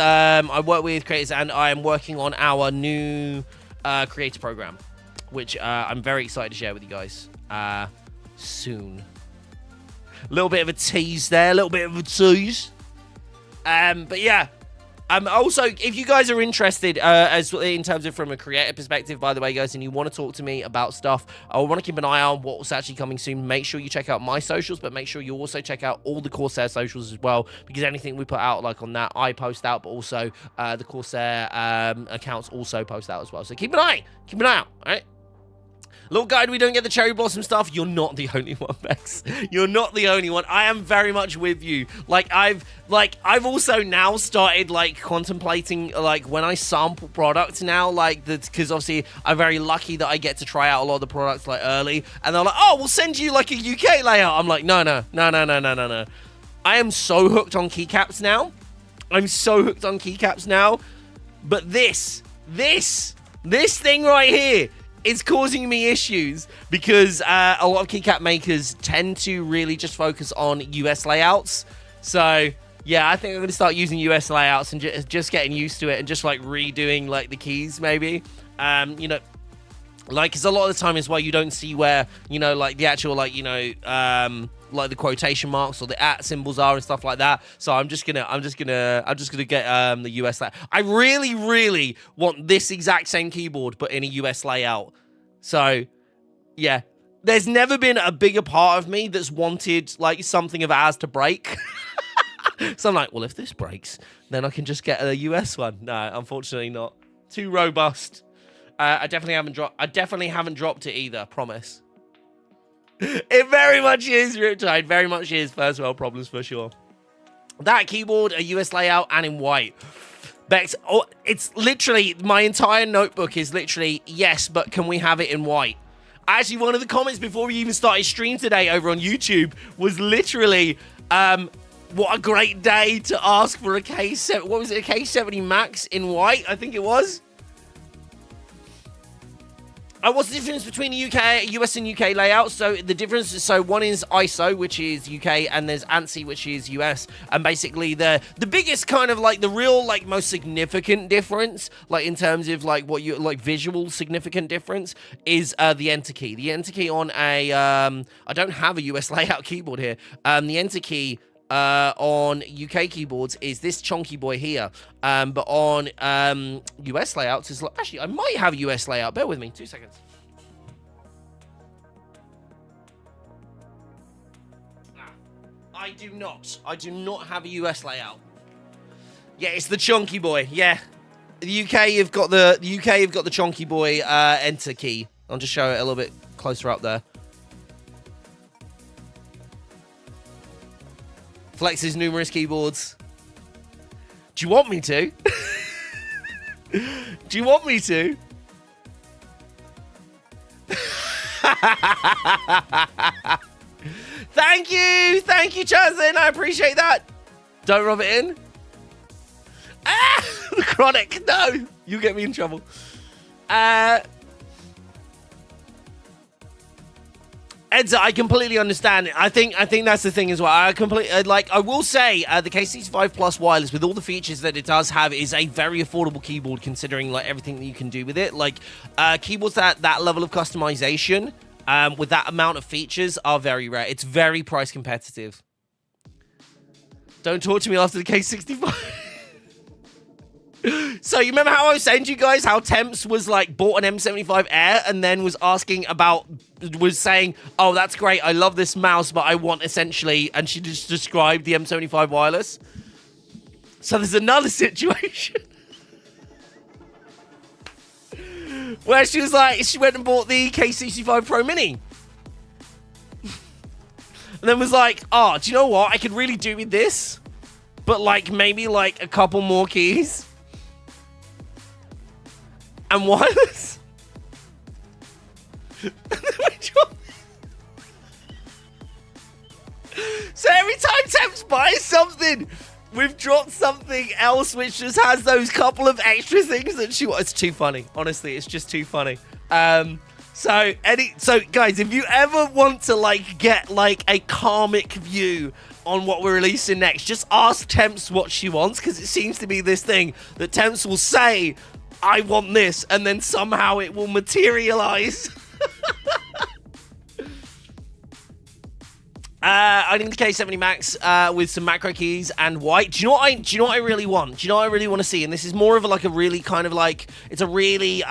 creators, and I am working on our new creator program, which I'm very excited to share with you guys soon. A little bit of a tease there, a little bit of a tease. But yeah. Also, if you guys are interested, as in terms of from a creator perspective, by the way, guys, and you want to talk to me about stuff, I want to keep an eye on what's actually coming soon. Make sure you check out my socials, but make sure you also check out all the Corsair socials as well, because anything we put out, like on that, I post out, but also the Corsair accounts also post out as well. So keep an eye out, all right? Little guide, we don't get the cherry blossom stuff. You're not the only one, Bex. You're not the only one. I am very much with you. I've also now started contemplating when I sample products now, because obviously I'm very lucky that I get to try out a lot of the products early, and they're like, oh, we'll send you a UK layout. I'm like, no. I am so hooked on keycaps now. But this thing right here, it's causing me issues because a lot of keycap makers tend to really just focus on US layouts. So yeah, I think I'm going to start using US layouts and just getting used to it and just redoing the keys maybe. Because a lot of the time as well, you don't see where the actual the quotation marks or the @ symbols are and stuff like that. So I'm just gonna get the US layout. I really want this exact same keyboard but in a US layout. So Yeah. There's never been a bigger part of me that's wanted, like, something of ours to break. So I'm like, well, if this breaks, then I can just get a US one. No, unfortunately not. Too robust. I definitely haven't dropped it either, promise. It very much is, Riptide. Very much is first world problems for sure. That keyboard, a US layout, and in white. Bex, oh, it's literally, my entire notebook is literally, yes, but can we have it in white? Actually, one of the comments before we even started stream today over on YouTube was literally, what a great day to ask for a K7, what was it, a K70 Max in white, I think it was. What's the difference between the US and UK layouts? So the difference is, so one is ISO, which is UK, and there's ANSI, which is US. And basically the biggest kind of like the real like most significant difference, like in terms of like what you like visual significant difference is the enter key. The enter key on a I don't have a US layout keyboard here. The enter key on UK keyboards is this chunky boy here, but on US layouts is like, actually I might have a US layout, bear with me 2 seconds. I do not have a US layout. Yeah, it's the chunky boy. Yeah, the UK you've got the chunky boy enter key. I'll just show it a little bit closer up there. Flex's numerous keyboards. Do you want me to? Do you want me to? Thank you, Chaslin. I appreciate that. Don't rub it in. Ah, the chronic. No, you get me in trouble. Edza, I completely understand it. I think that's the thing as well. I will say the K65 Plus wireless with all the features that it does have is a very affordable keyboard considering like everything that you can do with it. Like keyboards that level of customization with that amount of features are very rare. It's very price competitive. Don't talk to me after the K65. So you remember how I was saying to you guys how Temps was like bought an M75 Air and then was saying, oh, that's great, I love this mouse, but I want essentially, and she just described the M75 wireless. So there's another situation where she was like, she went and bought the K65 Pro Mini. And then was like, oh, do you know what? I could really do with this, but like maybe like a couple more keys. And wireless. So every time Temps buys something, we've dropped something else which just has those couple of extra things that she wants. It's too funny. Honestly, it's just too funny. So guys, if you ever want to like get like a karmic view on what we're releasing next, just ask Temps what she wants, because it seems to be this thing that Temps will say, I want this, and then somehow it will materialize. I need the K70 Max with some macro keys and white. Do you know what I really want? Do you know what I really want to see? And this is more of a, like a really kind of like, it's a really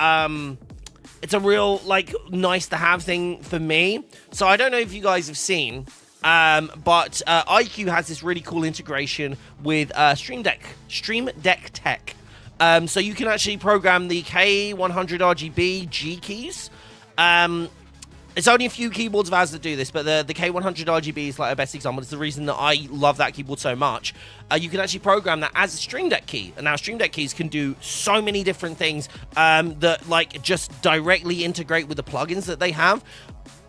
it's a real like nice to have thing for me. So I don't know if you guys have seen, but iQ has this really cool integration with Stream Deck Tech. So you can actually program the K100 RGB G keys. It's only a few keyboards of ours that do this, but the K100 RGB is like a best example. It's the reason that I love that keyboard so much. You can actually program that as a Stream Deck key. And now Stream Deck keys can do so many different things that like just directly integrate with the plugins that they have.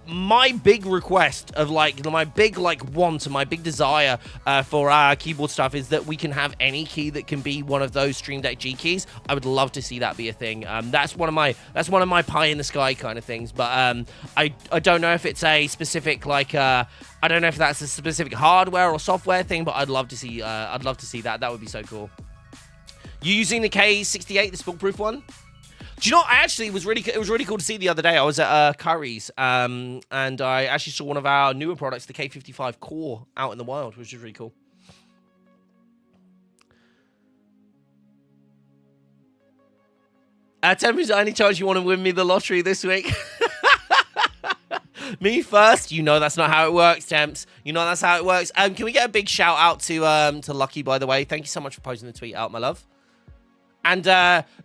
My big request of like my big like want and my big desire for our keyboard stuff is that we can have any key that can be one of those Stream Deck G keys. I would love to see that be a thing. That's one of my pie in the sky kind of things. But I don't know if it's a specific like I don't know if that's a specific hardware or software thing. But I'd love to see that. That would be so cool. You using the K68, the spill-proof one? Do you know, it was really cool to see the other day. I was at Curry's, and I actually saw one of our newer products, the K55 Core, out in the wild, which is really cool. Tell me, is there any chance you want to win me the lottery this week? Me first. You know that's not how it works, Temps. You know that's how it works. Can we get a big shout out to Lucky, by the way? Thank you so much for posting the tweet out, my love. And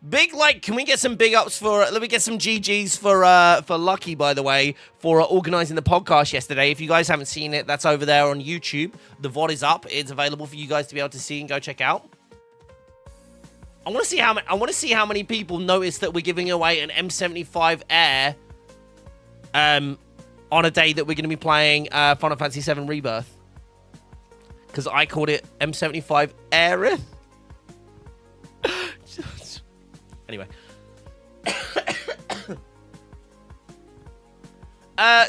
big can we get some big ups for? Let me get some GGs for Lucky, by the way, for organising the podcast yesterday. If you guys haven't seen it, that's over there on YouTube. The VOD is up. It's available for you guys to be able to see and go check out. I want to see how many people noticed that we're giving away an M75 Air on a day that we're going to be playing Final Fantasy VII Rebirth, because I called it M75 Aerith. Anyway.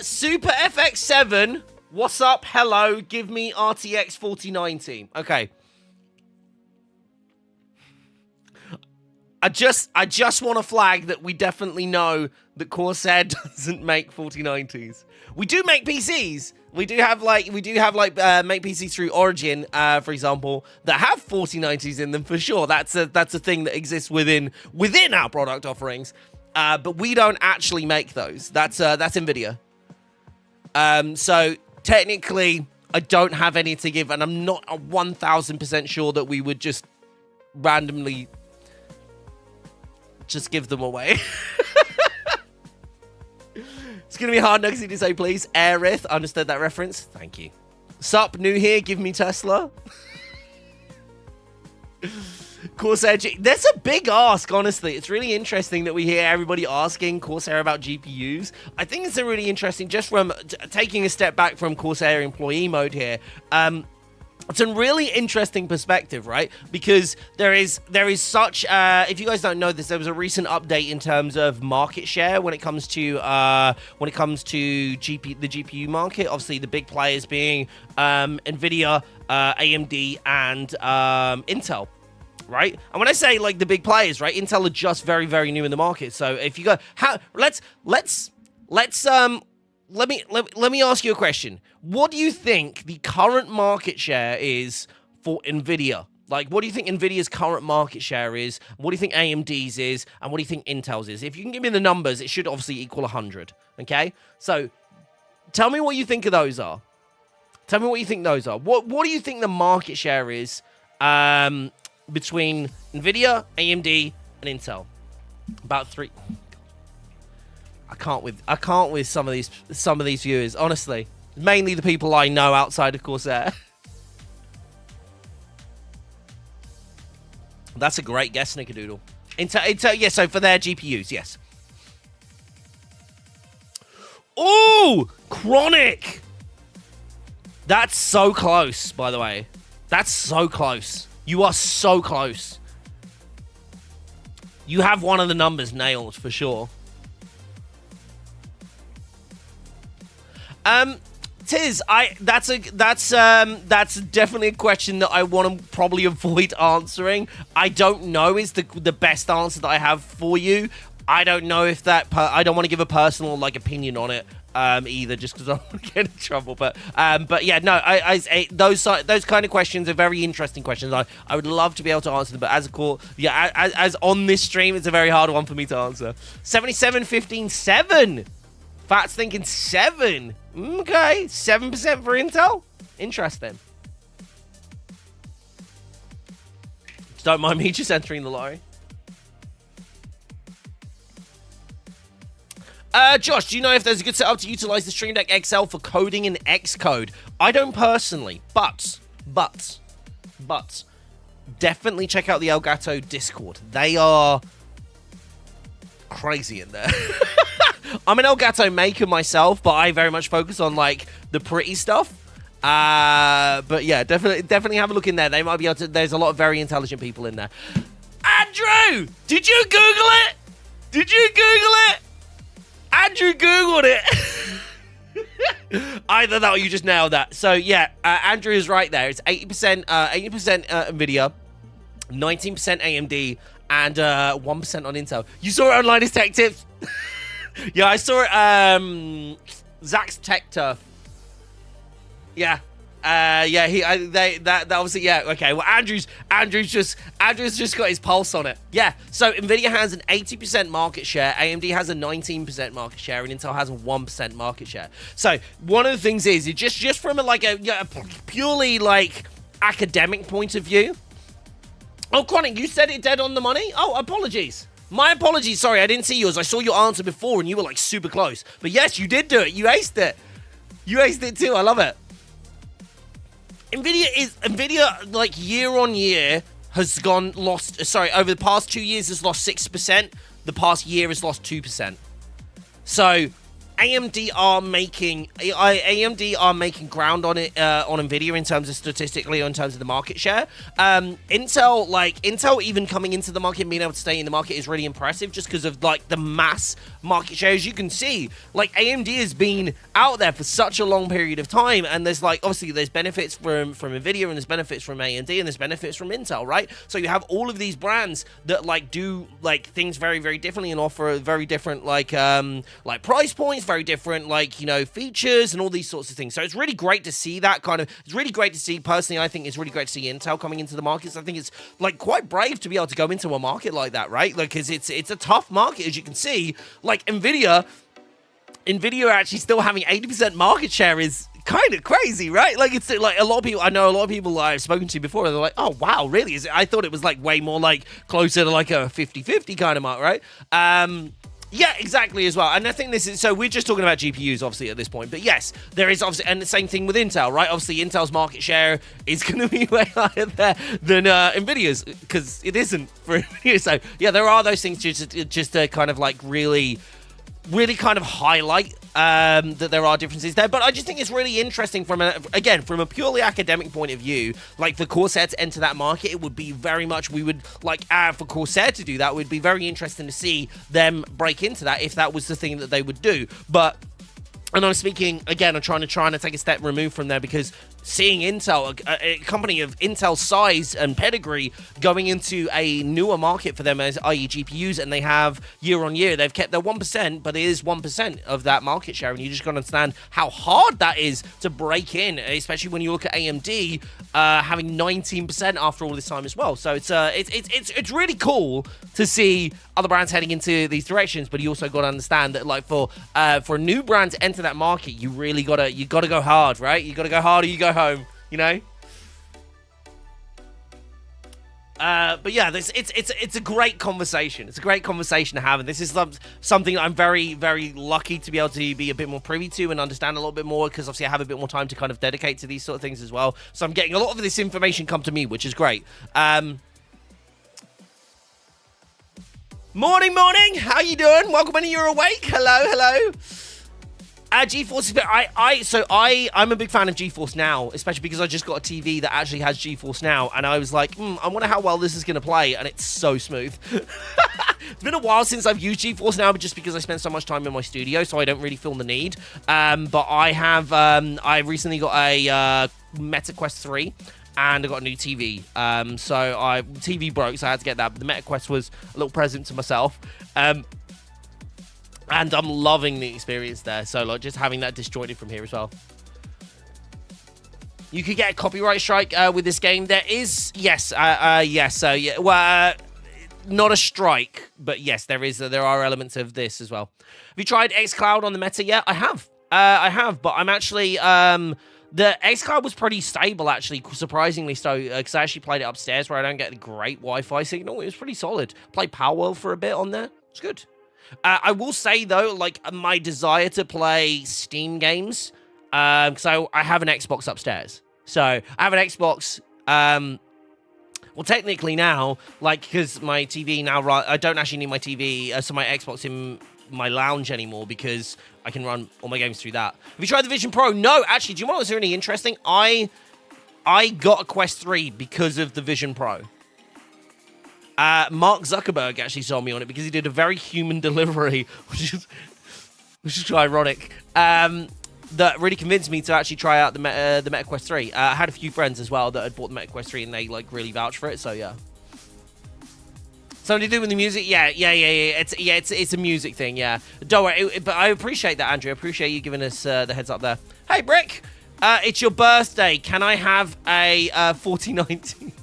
Super FX7, what's up? Hello, give me RTX 4090. Okay. I just want to flag that we definitely know that Corsair doesn't make 4090s. We do make PCs. We do have make PCs through Origin, for example, that have 4090s in them for sure. That's a thing that exists within our product offerings. But we don't actually make those. That's Nvidia. So technically, I don't have any to give, and I'm not 1,000% sure that we would just randomly just give them away. It's going to be hard, Nugsy, to say, please. Aerith, understood that reference. Thank you. Sup, new here, give me Tesla. Corsair That's a big ask, honestly. It's really interesting that we hear everybody asking Corsair about GPUs. I think it's a really interesting, just from taking a step back from Corsair employee mode here, it's a really interesting perspective, right? Because there is such if you guys don't know this, there was a recent update in terms of market share when it comes to the GPU market. Obviously, the big players being Nvidia, AMD, and Intel. Right? And when I say like the big players, right, Intel are just very, very new in the market. So if you go, let me ask you a question. What do you think the current market share is for Nvidia? Like, what do you think Nvidia's current market share is? What do you think AMD's is? And what do you think Intel's is? If you can give me the numbers, it should obviously equal 100. Okay? So tell me what you think of those are. Tell me what you think those are. What do you think the market share is between Nvidia, AMD, and Intel? About 3. I can't with some of these viewers, honestly. Mainly the people I know outside of Corsair. That's a great guess, Snickerdoodle. Intel, yeah, so for their GPUs, yes. Ooh, Chronic! That's so close, by the way. That's so close. You are so close. You have one of the numbers nailed, for sure. Tiz, that's definitely a question that I want to probably avoid answering. I don't know is the best answer that I have for you. I don't know if I don't want to give a personal opinion on it either, just because I don't want to get in trouble. But yeah, no, those kind of questions are very interesting questions. I would love to be able to answer them, but as on this stream, it's a very hard one for me to answer. 77-15-7. Fat's thinking 7. Okay, 7% for Intel. Interesting. Don't mind me just entering the lottery. Josh, do you know if there's a good setup to utilize the Stream Deck XL for coding in Xcode? I don't personally, but definitely check out the Elgato Discord. They are crazy in there. I'm an Elgato maker myself, but I very much focus on the pretty stuff. But yeah, definitely have a look in there. They might be able to. There's a lot of very intelligent people in there. Andrew, did you Google it? Did you Google it? Andrew Googled it. Either that or you just nailed that. So yeah, Andrew is right there. It's 80% Nvidia, 19% AMD, and 1% on Intel. You saw it on Linus Tech Tips. Yeah, I saw it. Zach's Tech Turf. Yeah, Yeah, that obviously, yeah, okay. Well, Andrew's just got his pulse on it. Yeah, so Nvidia has an 80% market share, AMD has a 19% market share, and Intel has a 1% market share. So one of the things is, it just from a purely like academic point of view. Oh, Chronic, you said it dead on the money? Oh, apologies. My apologies. Sorry, I didn't see yours. I saw your answer before, and you were like super close. But yes, you did do it. You aced it. You aced it too. I love it. Nvidia like year on year has over the past 2 years has lost 6%. The past year has lost 2%. So AMD are making ground on it on Nvidia in terms of statistically, in terms of the market share. Intel even coming into the market and being able to stay in the market is really impressive, just because of like the mass market share. As you can see, like AMD has been out there for such a long period of time, and there's like obviously there's benefits from Nvidia, and there's benefits from AMD, and there's benefits from Intel, right? So you have all of these brands that like do like things very, very differently and offer very different like price points, very different like, you know, features and all these sorts of things. So it's really great to see that kind of, it's really great to see, personally, I think it's really great to see Intel coming into the markets. I think it's like quite brave to be able to go into a market like that, right? Like, because it's a tough market, as you can see. Like Nvidia actually still having 80% market share is kind of crazy, right? Like, it's like a lot of people, I know a lot of people I've spoken to before, they're like, oh wow, really? I thought it was like way more like closer to like a 50-50 kind of mark, right? Yeah, exactly as well. And I think this is, so we're just talking about GPUs obviously at this point, but yes, there is obviously, and the same thing with Intel, right? Obviously Intel's market share is going to be way higher there than Nvidia's, because it isn't for Nvidia. So yeah, there are those things just to kind of like really kind of highlight that there are differences there. But I just think it's really interesting from a purely academic point of view, like for Corsair to enter that market, it would be very much, we would like for Corsair to do that, would be very interesting to see them break into that if that was the thing that they would do. But, and I'm speaking, again, I'm trying to take a step removed from there, because seeing Intel, a company of Intel's size and pedigree, going into a newer market for them, as i.e. GPUs, and they have year on year, they've kept their 1%, but it is 1% of that market share, and you just got to understand how hard that is to break in, especially when you look at AMD having 19% after all this time as well. So it's really cool to see other brands heading into these directions, but you also got to understand that like for a new brand to enter that market, you really gotta go hard, right? You gotta go hard or you go home, you know. But yeah, it's a great conversation. It's a great conversation to have, and this is something I'm very, very lucky to be able to be a bit more privy to and understand a little bit more, because obviously I have a bit more time to kind of dedicate to these sort of things as well. So I'm getting a lot of this information come to me, which is great. Morning, how you doing? Welcome when you're awake. Hello. GeForce, I'm a big fan of GeForce Now, especially because I just got a TV that actually has GeForce Now, and I was like, I wonder how well this is going to play, and it's so smooth. It's been a while since I've used GeForce Now, but just because I spend so much time in my studio, so I don't really feel the need. But I have, I recently got a Meta Quest 3, and I got a new TV. TV broke, so I had to get that. But the Meta Quest was a little present to myself. And I'm loving the experience there. So, like, just having that disjointed from here as well. You could get a copyright strike with this game. There is, yes. So, yeah. Well, not a strike, but yes, there are elements of this as well. Have you tried xCloud on the Meta yet? I have, but I'm actually, the xCloud was pretty stable, actually, surprisingly so, because I actually played it upstairs where I don't get a great Wi-Fi signal. It was pretty solid. Played Powerworld for a bit on there. It's good. I will say, though, like, my desire to play Steam games, because I have an Xbox upstairs. So, I have an Xbox, well, technically now, like, because my TV now, I don't actually need my TV, so my Xbox in my lounge anymore, because I can run all my games through that. Have you tried the Vision Pro? No, actually, do you know what's really interesting? I got a Quest 3 because of the Vision Pro. Mark Zuckerberg actually sold me on it because he did a very human delivery, which is ironic. That really convinced me to actually try out the Meta Quest 3. I had a few friends as well that had bought the Meta Quest 3 and they like really vouched for it. So yeah. Something to do with the music? Yeah. It's a music thing. Yeah. Don't worry. But I appreciate that, Andrew. I appreciate you giving us the heads up there. Hey, Brick. It's your birthday. Can I have a 4090?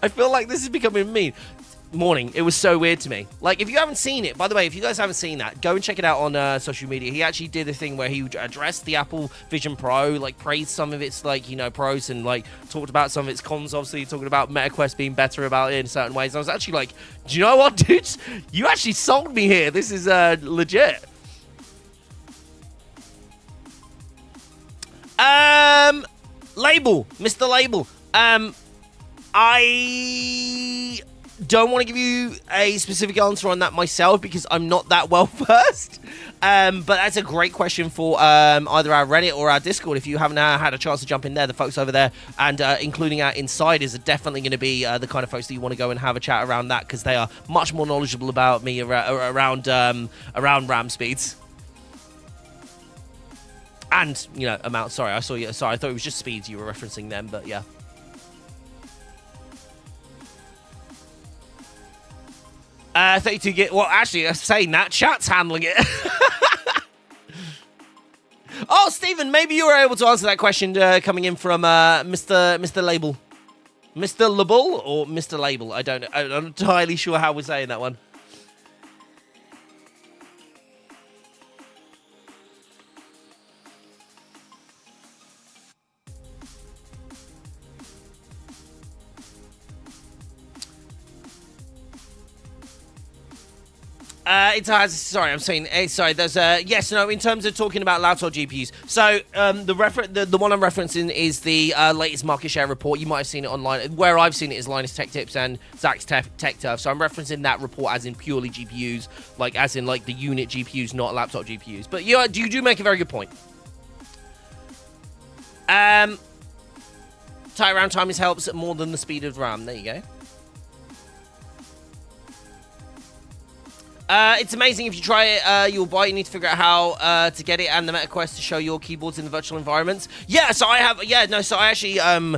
I feel like this is becoming mean. Morning. It was so weird to me. Like, if you haven't seen it, by the way, if you guys haven't seen that, go and check it out on social media. He actually did a thing where he addressed the Apple Vision Pro, like, praised some of its, like, you know, pros and, like, talked about some of its cons, obviously, talking about MetaQuest being better about it in certain ways. I was actually like, do you know what, dudes? You actually sold me here. This is legit. Label. Mr. Label. I don't want to give you a specific answer on that myself because I'm not that well versed. But that's a great question for either our Reddit or our Discord. If you haven't had a chance to jump in there, the folks over there, and including our insiders, are definitely going to be the kind of folks that you want to go and have a chat around that because they are much more knowledgeable about me around RAM speeds. And, you know, amount. Sorry, I saw you. Sorry, I thought it was just speeds you were referencing them, but yeah. 32 gig. Well, actually, saying that, chat's handling it. Oh, Stephen, maybe you were able to answer that question coming in from Mr. Label. Mr. Label or Mr. Label? I don't know. I'm not entirely sure how we're saying that one. Sorry, I'm saying, sorry, there's yes, no, in terms of talking about laptop GPUs. So, the one I'm referencing is the latest market share report. You might have seen it online. Where I've seen it is Linus Tech Tips and Zach's Tech Turf. So I'm referencing that report as in purely GPUs, like as in like the unit GPUs, not laptop GPUs. But you do make a very good point. Tight RAM time helps more than the speed of RAM. There you go. It's amazing. If you try it, you'll buy. You need to figure out how to get it and the MetaQuest to show your keyboards in the virtual environments. Yeah, so I have. Yeah, no. So I actually have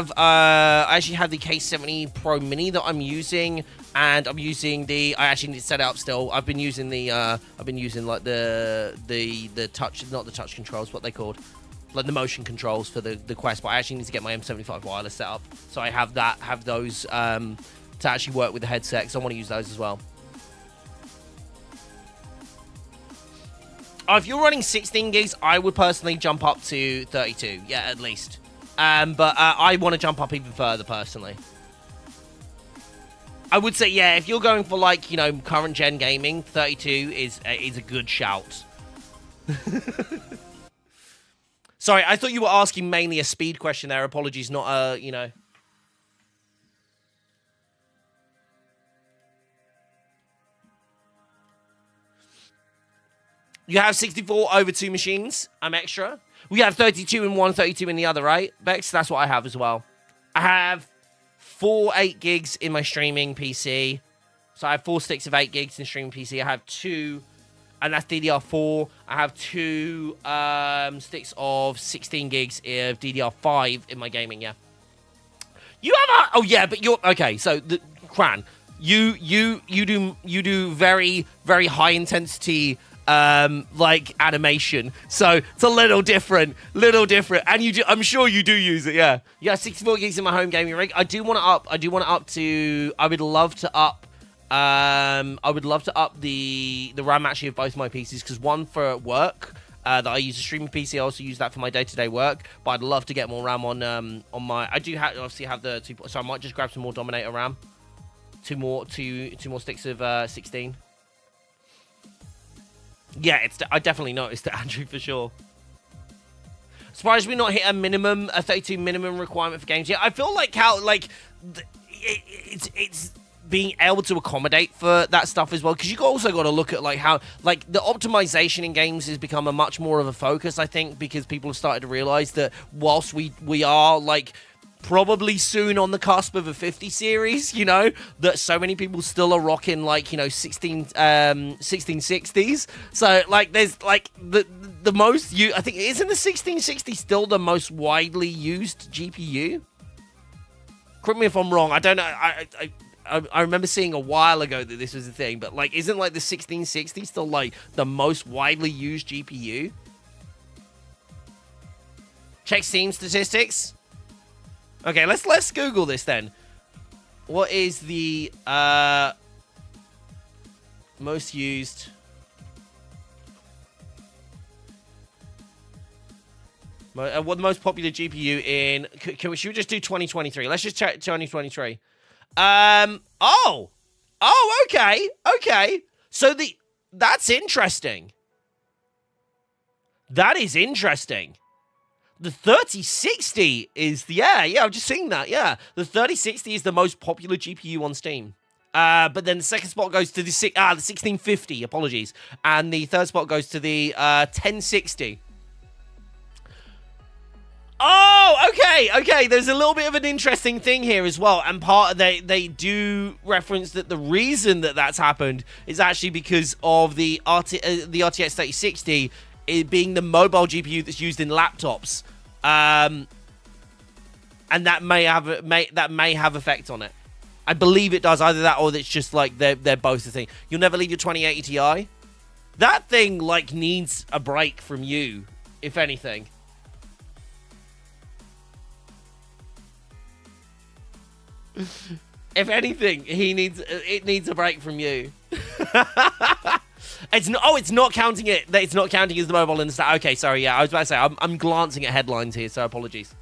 the K70 Pro Mini that I'm using, and I'm using the. I actually need to set it up still. I've been using the. Like the touch, not the touch controls. What they called, like the motion controls for the Quest. But I actually need to get my M75 wireless set up. So I have those to actually work with the headset. Because I want to use those as well. If you're running 16 gigs, I would personally jump up to 32. Yeah, at least. But I want to jump up even further, personally. I would say, yeah, if you're going for, like, you know, current gen gaming, 32 is a good shout. Sorry, I thought you were asking mainly a speed question there. Apologies, not, you know... You have 64 over 2 machines. I'm extra. We have 32 in one, 32 in the other, right? Bex, that's what I have as well. I have 4 8 gigs in my streaming PC. So I have 4 sticks of 8 gigs in streaming PC. I have 2, and that's DDR4. I have 2 sticks of 16 gigs of DDR5 in my gaming, yeah. You have a... Oh, yeah, but you're... Okay, so, Cran, you do very, very high intensity... like animation, so it's a little different, and I'm sure you do use it. Yeah, 64 gigs in my home gaming rig. I would love to up the RAM actually of both my PCs, because one for work that I use a streaming PC, I also use that for my day-to-day work, but I'd love to get more RAM on my... I do obviously have the 2, so I might just grab some more Dominator RAM, two more sticks of 16. Yeah, I definitely noticed it, Andrew, for sure. Surprised we not hit a 32 minimum requirement for games. Yeah, I feel like how, like, it's being able to accommodate for that stuff as well, because you also got to look at, like, how, like, the optimization in games has become a much more of a focus, I think, because people have started to realize that whilst we are, like... probably soon on the cusp of a 50 series, you know, that so many people still are rocking, like, you know, 1660s. So, like, there's, like, the most... I think, isn't the 1660 still the most widely used GPU? Correct me if I'm wrong. I don't know. I remember seeing a while ago that this was a thing, but, like, isn't, like, the 1660 still, like, the most widely used GPU? Check Steam statistics. Okay, let's Google this then. What is the most used what the most popular GPU in should we just do 2023? Let's just check 2023. Oh, okay. So that's interesting. That is interesting. The 3060 is, yeah, I've just seen that, yeah. The 3060 is the most popular GPU on Steam. But then the second spot goes to the 1650, apologies. And the third spot goes to the 1060. Oh, okay. There's a little bit of an interesting thing here as well. And part of they do reference that the reason that that's happened is actually because of the RTX 3060 it being the mobile GPU that's used in laptops, and that may have effect on it. I believe it does, either that or it's just like they're both the thing. You'll never leave your 2080 Ti. That thing like needs a break from you, if anything. If anything, it needs a break from you. It's not counting it. It's not counting as the mobile and stuff. Okay, sorry. Yeah, I was about to say I'm glancing at headlines here, so apologies.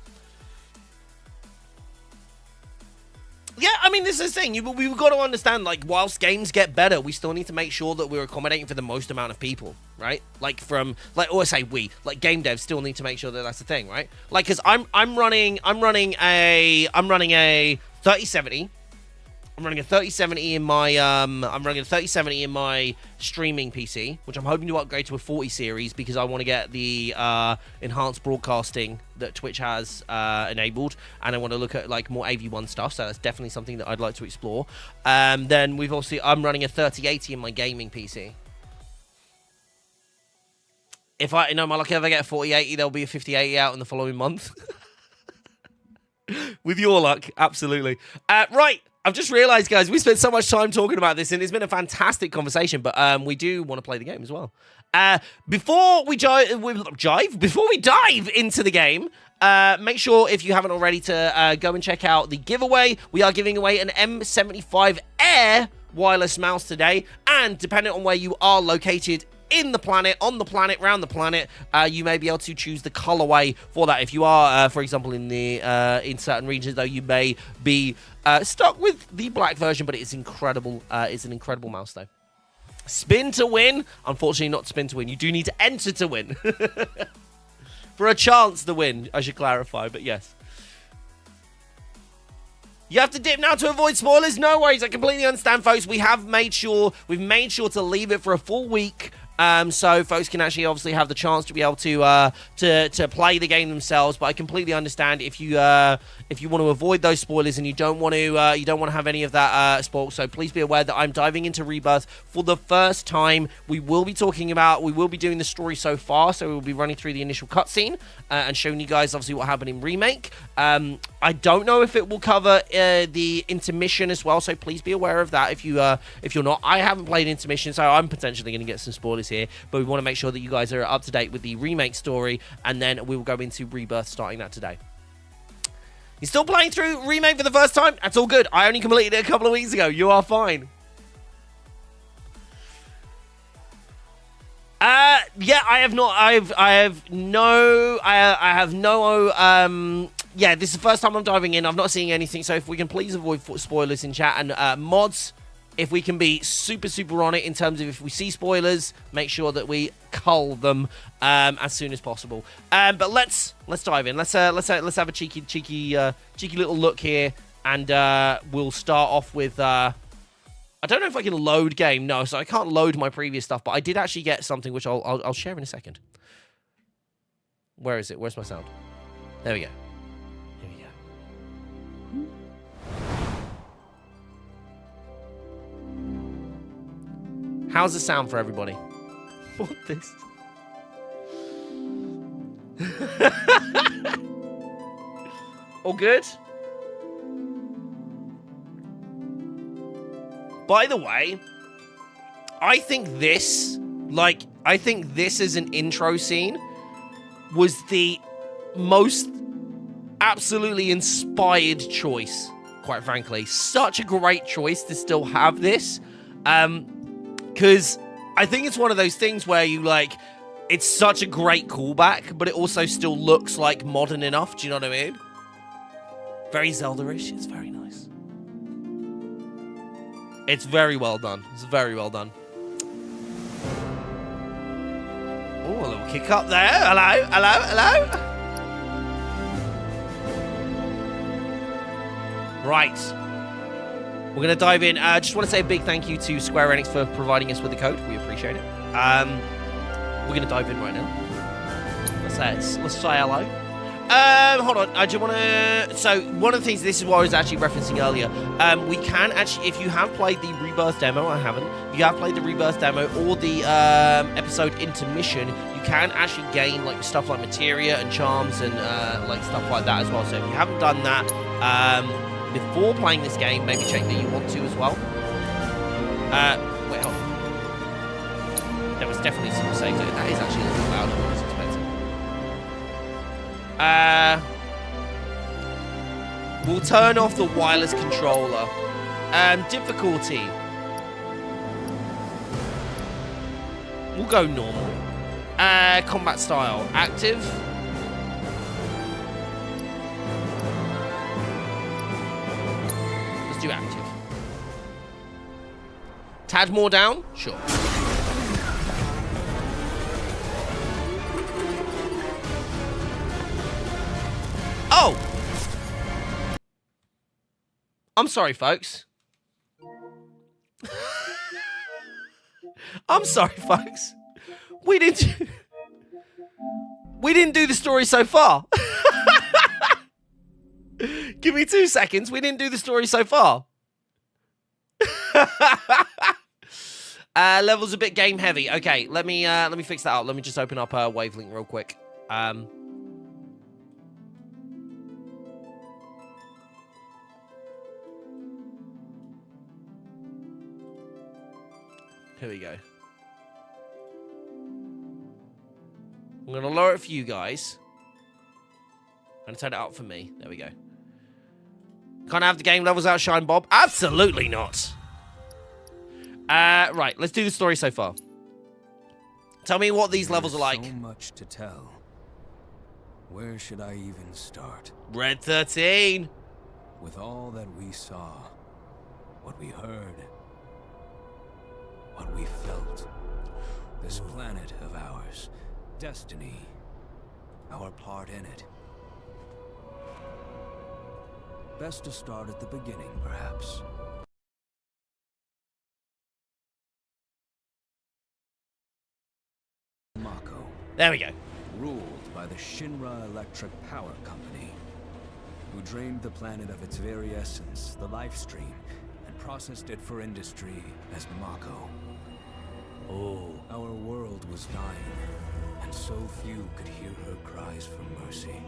Yeah, I mean, this is the thing. We've got to understand, like, whilst games get better, we still need to make sure that we're accommodating for the most amount of people, right? Like, game devs still need to make sure that that's the thing, right? Like, because I'm running a 3070. I'm running a 3070 in my streaming PC, which I'm hoping to upgrade to a 40 series because I want to get the enhanced broadcasting that Twitch has enabled, and I want to look at like more AV1 stuff. So that's definitely something that I'd like to explore. Then I'm running a 3080 in my gaming PC. If I get a 4080, there'll be a 5080 out in the following month. With your luck, absolutely. Right. I've just realized, guys, we spent so much time talking about this, and it's been a fantastic conversation, but we do want to play the game as well. Before we dive into the game, make sure, if you haven't already, to go and check out the giveaway. We are giving away an M75 Air wireless mouse today, and depending on where you are located on the planet, around the planet, you may be able to choose the colorway for that. If you are, for example, in certain regions, though, you may be stuck with the black version, but it's incredible. It's an incredible mouse, though. Spin to win. Unfortunately, not spin to win. You do need to enter to win. For a chance to win, I should clarify, but yes. You have to dip now to avoid spoilers. No worries, I completely understand, folks. We've made sure to leave it for a full week. So folks can actually obviously have the chance to be able to play the game themselves. But I completely understand if you want to avoid those spoilers and you don't want to have any of that spoil. So please be aware that I'm diving into Rebirth for the first time. We will be doing the story so far. So we'll be running through the initial cutscene and showing you guys obviously what happened in Remake. I don't know if it will cover the intermission as well. So please be aware of that if you're not. I haven't played intermission, so I'm potentially going to get some spoilers here, but we want to make sure that you guys are up to date with the Remake story, and then we will go into Rebirth starting that today. You're still playing through Remake for the first time? That's all good. I only completed it a couple of weeks ago. You are fine. Yeah, I have not. Yeah, this is the first time I'm diving in. I'm not seeing anything, so if we can please avoid spoilers in chat, and mods, if we can be super on it in terms of if we see spoilers, make sure that we cull them as soon as possible. But let's dive in. Let's have a cheeky little look here, and we'll start off with. I don't know if I can load game. No, so I can't load my previous stuff, but I did actually get something which I'll share in a second. Where is it? Where's my sound? There we go. How's the sound for everybody? What this? All good? By the way, I think this as an intro scene was the most absolutely inspired choice, quite frankly. Such a great choice to still have this. Because I think it's one of those things where you, like, it's such a great callback, but it also still looks, like, modern enough. Do you know what I mean? Very Zelda-ish. It's very nice. It's very well done. It's very well done. Oh, a little kick up there. Hello, hello, hello. Right. We're going to dive in. I just want to say a big thank you to Square Enix for providing us with the code. We appreciate it. We're going to dive in right now. Let's say hello. Hold on. I just want to... So, one of the things, this is what I was actually referencing earlier. We can actually, if you have played the Rebirth demo, I haven't. If you have played the Rebirth demo or the episode intermission, you can actually gain, like, stuff like materia and charms and, like, stuff like that as well. So, if you haven't done that, before playing this game, maybe check that you want to as well. Wait, hold on. There was definitely some mistakes. That is actually a little louder than I was expecting. We'll turn off the wireless controller. Difficulty. We'll go normal. Combat style. Active. Let's do active. Tad more down? Sure. Oh! I'm sorry, folks. I'm sorry, folks. We didn't do the story so far. Give me 2 seconds. We didn't do the story so far. Level's a bit game heavy. Okay, let me fix that up. Let me just open up Wavelink real quick. Here we go. I'm going to lower it for you guys. I'm going to turn it up for me. There we go. Can't have the game levels outshine Bob? Absolutely not. Right, let's do the story so far. Tell me what these levels are like. So much to tell. Where should I even start? Red 13. With all that we saw, what we heard, what we felt. This planet of ours, destiny, our part in it. Best to start at the beginning, perhaps. Mako. There we go. Ruled by the Shinra Electric Power Company, who drained the planet of its very essence, the life stream, and processed it for industry as Mako. Oh. Our world was dying, and so few could hear her cries for mercy.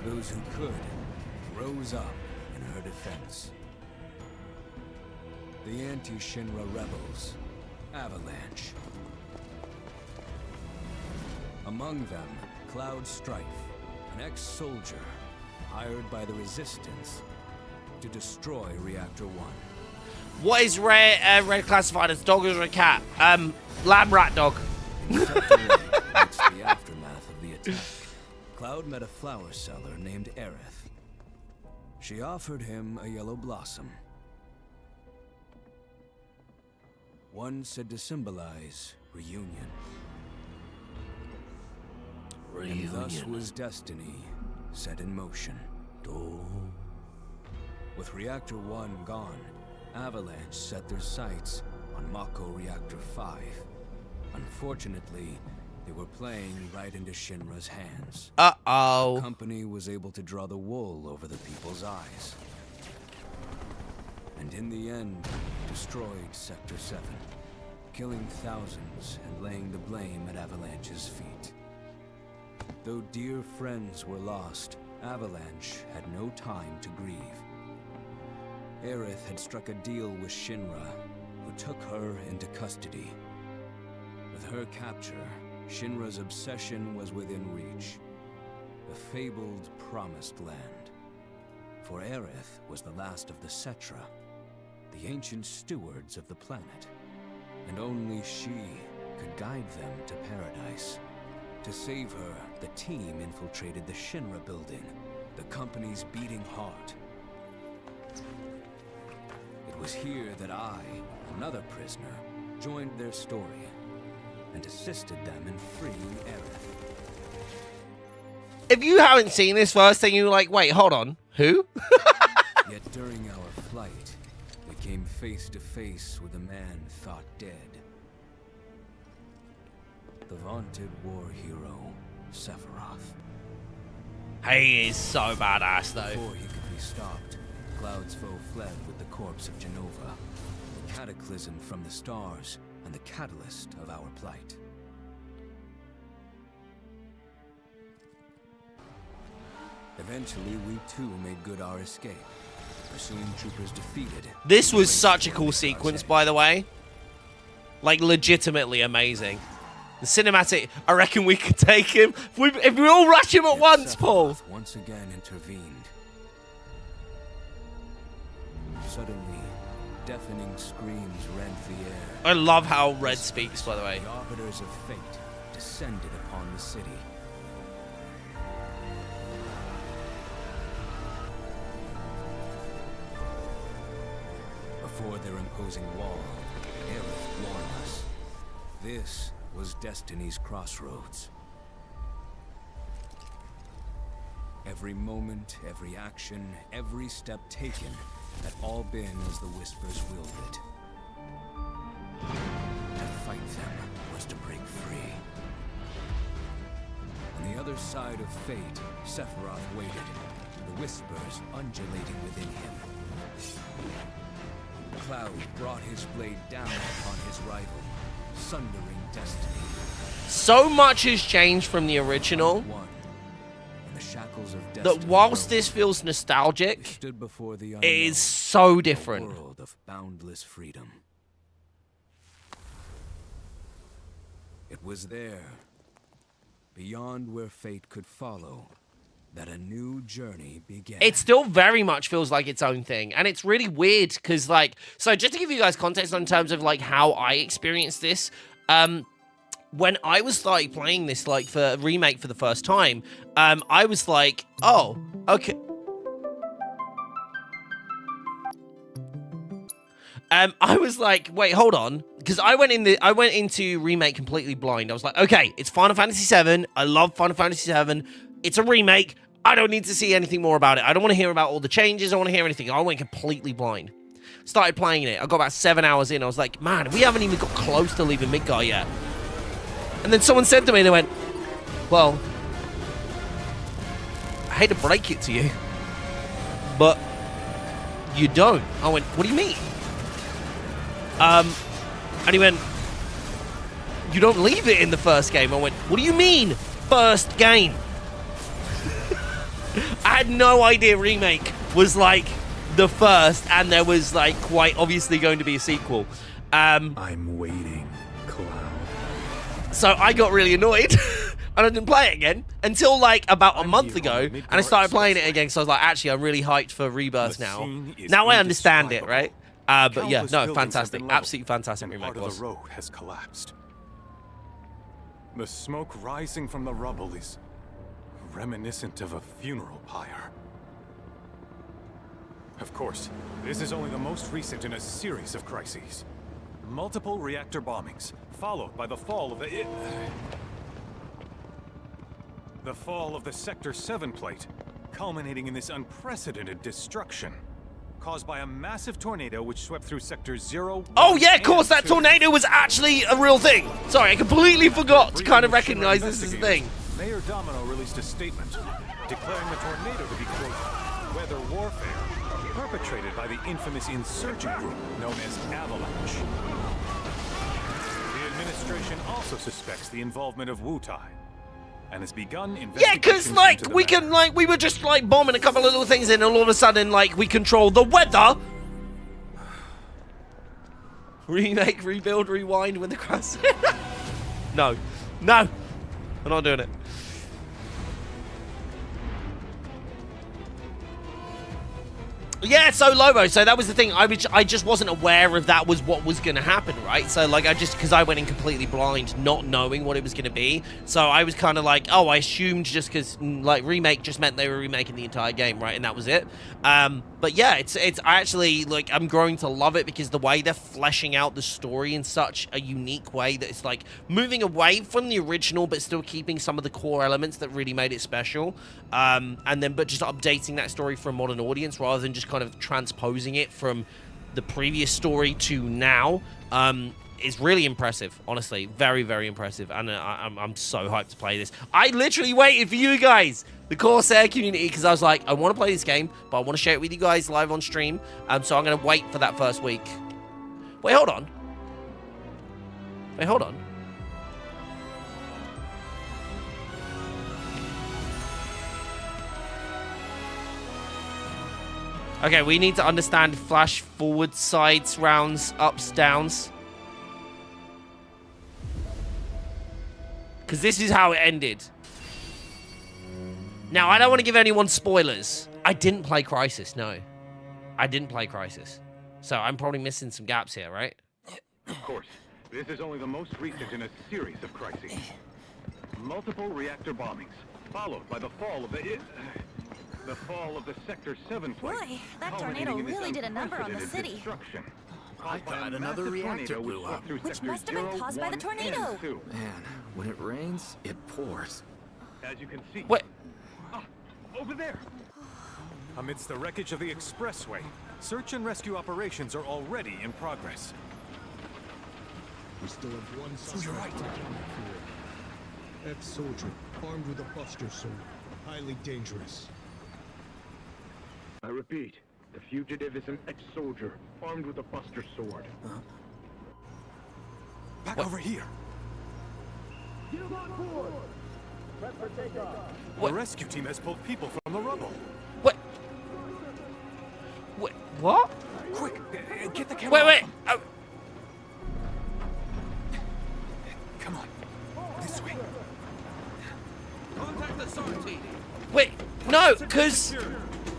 Those who could rose up in her defense. The anti-Shinra rebels, Avalanche. Among them, Cloud Strife, an ex-soldier hired by the Resistance to destroy Reactor 1. What is Red classified as? Dog or a cat? Lab rat dog. It's the aftermath of the attack. Cloud met a flower seller named Aerith. She offered him a yellow blossom. One said to symbolize reunion. And thus was destiny set in motion. With Reactor 1 gone, Avalanche set their sights on Mako Reactor 5. Unfortunately, they were playing right into Shinra's hands. Uh-oh. The company was able to draw the wool over the people's eyes. And in the end, destroyed Sector 7, killing thousands and laying the blame at Avalanche's feet. Though dear friends were lost, Avalanche had no time to grieve. Aerith had struck a deal with Shinra, who took her into custody. With her capture, Shinra's obsession was within reach. The fabled Promised Land. For Aerith was the last of the Cetra, the ancient stewards of the planet. And only she could guide them to paradise. To save her, the team infiltrated the Shinra building, the company's beating heart. It was here that I, another prisoner, joined their story and assisted them in freeing Aerith. If you haven't seen this first thing, you're like, wait, hold on, who? Yet during our flight, we came face to face with a man thought dead. The vaunted war hero, Sephiroth. He is so badass, though. Before he could be stopped, Cloud's foe fled with the corpse of Genova, the cataclysm from the stars and the catalyst of our plight. Eventually, we too made good our escape. Pursuing troopers defeated. This was such a cool sequence, by the way. Like, legitimately amazing. The cinematic, I reckon we could take him. If we all rush him at once, Paul. Once again intervened. Suddenly, deafening screams rent the air. I love how Red speaks, by the way. The arbiters of fate descended upon the city. Before their imposing wall, Aerith warned us. This was destiny's crossroads. Every moment, every action, every step taken had all been as the Whispers willed it. To fight them was to break free. On the other side of fate, Sephiroth waited, the Whispers undulating within him. Cloud brought his blade down upon his rival, sundering destiny. So much has changed from the original One, and the shackles of that destiny whilst broke, this feels they nostalgic, stood before the it is unknown, so a different. world of boundless freedom. It was there, beyond where fate could follow, that a new journey began. It still very much feels like its own thing, and it's really weird because, like, so just to give you guys context on terms of like how I experienced this, when I was like playing this like for remake for the first time, I was like, oh, okay. I was like, wait, hold on, because I went into remake completely blind. I was like, okay, it's Final Fantasy VII. I love Final Fantasy VII. It's a remake. I don't need to see anything more about it. I don't want to hear about all the changes. I want to hear anything. I went completely blind. Started playing it. I got about 7 hours in. I was like, man, we haven't even got close to leaving Midgar yet. And then someone said to me, they went, well, I hate to break it to you, but you don't. I went, what do you mean? And he went, you don't leave it in the first game. I went, what do you mean, first game? I had no idea remake was like the first, and there was like quite obviously going to be a sequel. I'm waiting, Cloud. So I got really annoyed, and I didn't play it again until like about a month ago, and I started playing it again. So I was like, actually, I'm really hyped for Rebirth now. Now I understand it, right? But yeah, no, fantastic, absolutely fantastic remake. Part of the road has collapsed. The smoke rising from the rubble is reminiscent of a funeral pyre. Of course, this is only the most recent in a series of crises. Multiple reactor bombings, followed by the fall of the Sector 7 plate, culminating in this unprecedented destruction, caused by a massive tornado which swept through Sectors 0, Oh yeah, of course, that 2. tornado was actually a real thing. Sorry, I completely forgot to kind of recognize this as a thing. Mayor Domino released a statement declaring the tornado to be, quote, weather warfare, perpetrated by the infamous insurgent group known as Avalanche. The administration also suspects the involvement of Wutai, and has begun Yeah, investigations because like into the we matter. can like we were just like bombing a couple of little things in, and all of a sudden like we control the weather. Remake, rebuild, rewind with the CORSAIR. No. No. I'm not doing it. Yeah, so Lobo. So that was the thing. I just wasn't aware of that was what was going to happen, right? So like because I went in completely blind, not knowing what it was going to be. So I was kind of like, oh, I assumed just because like remake just meant they were remaking the entire game, right? And that was it. But yeah, it's actually like I'm growing to love it because the way they're fleshing out the story in such a unique way that it's like moving away from the original, but still keeping some of the core elements that really made it special. But just updating that story for a modern audience rather than just kind of transposing it from the previous story to now is really impressive. Honestly, very, very impressive. And I'm so hyped to play this. I literally waited for you guys, the CORSAIR community, because I was like, I want to play this game, but I want to share it with you guys live on stream. So I'm going to wait for that first week. Wait, hold on. Wait, hold on. Okay, we need to understand flash, forward, sides, rounds, ups, downs. Because this is how it ended. Now, I don't want to give anyone spoilers. I didn't play Crisis, no. I didn't play Crisis. So I'm probably missing some gaps here, right? Of course, this is only the most recent in a series of crises. Multiple reactor bombings, followed by the fall of the Sector 7 flight. Boy, that tornado really did a number on the city. I thought another reactor blew up. Which must have been caused by the tornado. Man, when it rains, it pours. As you can see. What? Over there. Amidst the wreckage of the expressway, search and rescue operations are already in progress. We still have one suspect. You're right. Ex-soldier, armed with a buster sword. Highly dangerous. I repeat, the fugitive is an ex-soldier, armed with a buster sword. Back over here. Get him on board! Prep for takeoff. The rescue team has pulled people from the rubble. What? What? Quick, get the camera. Wait. Come on, this way. Contact the SAR team. Wait, no, because...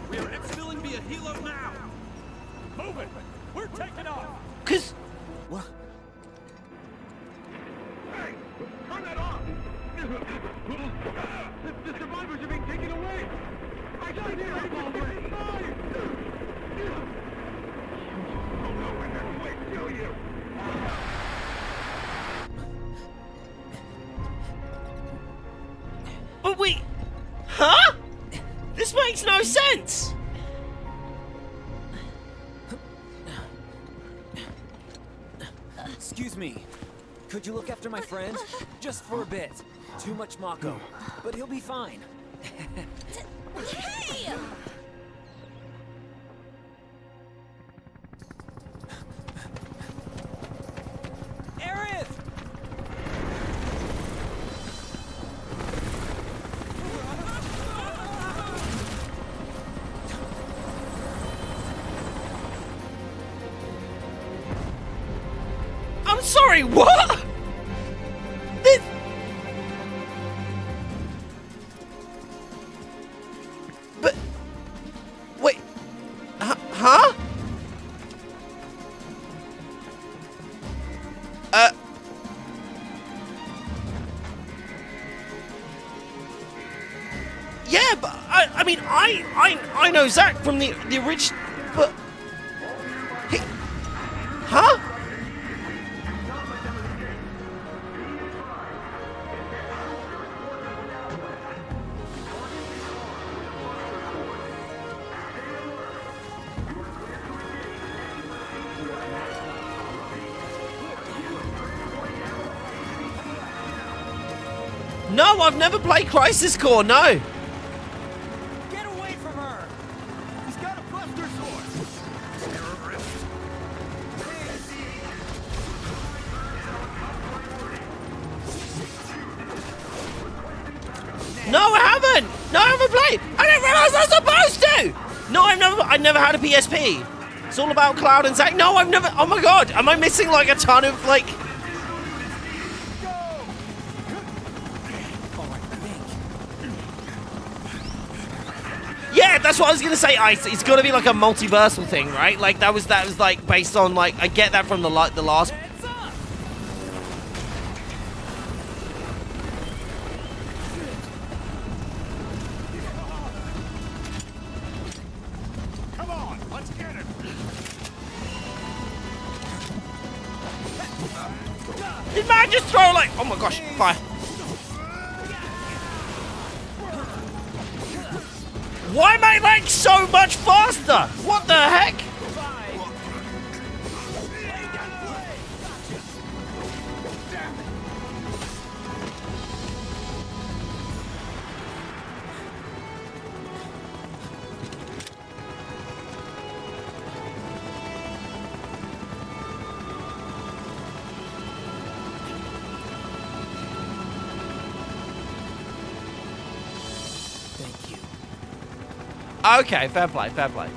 We are exfilling via helo now. Move it. We're taking off. Because... What? Hey! Turn that off! The survivors are being taken away! I got here! Oh no, we're not going to kill you! But wait... Huh? This makes no sense! Excuse me. Could you look after my friend? Just for a bit. Too much Mako. But he'll be fine. Hey! Aerith! I'm sorry, what? This... But... Wait... Huh? Yeah, but I mean, I know Zach from the original, but... He... Huh? No, I've never played Crisis Core, no. Get away from her! He's got a buster sword! No, I haven't. No, I haven't played. I didn't realize I was supposed to. No, I never had a PSP. It's all about Cloud and Zack. No, I've never. Oh my god, am I missing like a ton of like? Yeah, that's what I was gonna say. It's got to be like a multiversal thing, right? Like that was like based on like I get that from the last. Come on, let's get him. Did man just throw like? Oh my gosh, fire! Why am I like so much faster? What the heck? Thank you. Okay, fair play, fair play.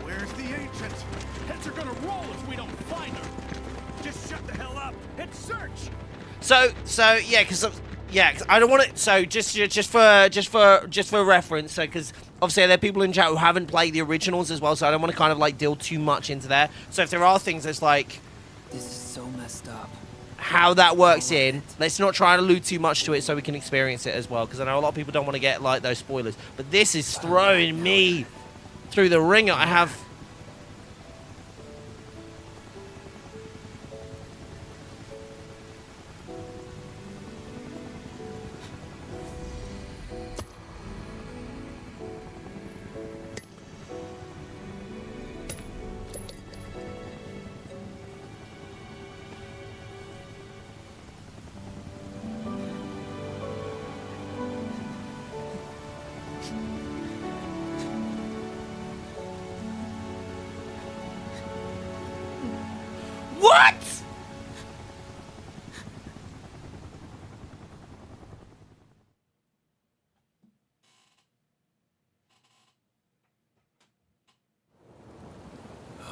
Where's the ancient? Heads are gonna roll if we don't find her. Just shut the hell up and search. So yeah, because I don't want to. So just for reference, so because obviously there are people in chat who haven't played the originals as well, so I don't want to kind of like deal too much into there. So if there are things that's like. This is so messed up. How that works in, let's not try and allude too much to it so we can experience it as well, because I know a lot of people don't want to get like those spoilers, but this is throwing me through the ringer. I have what?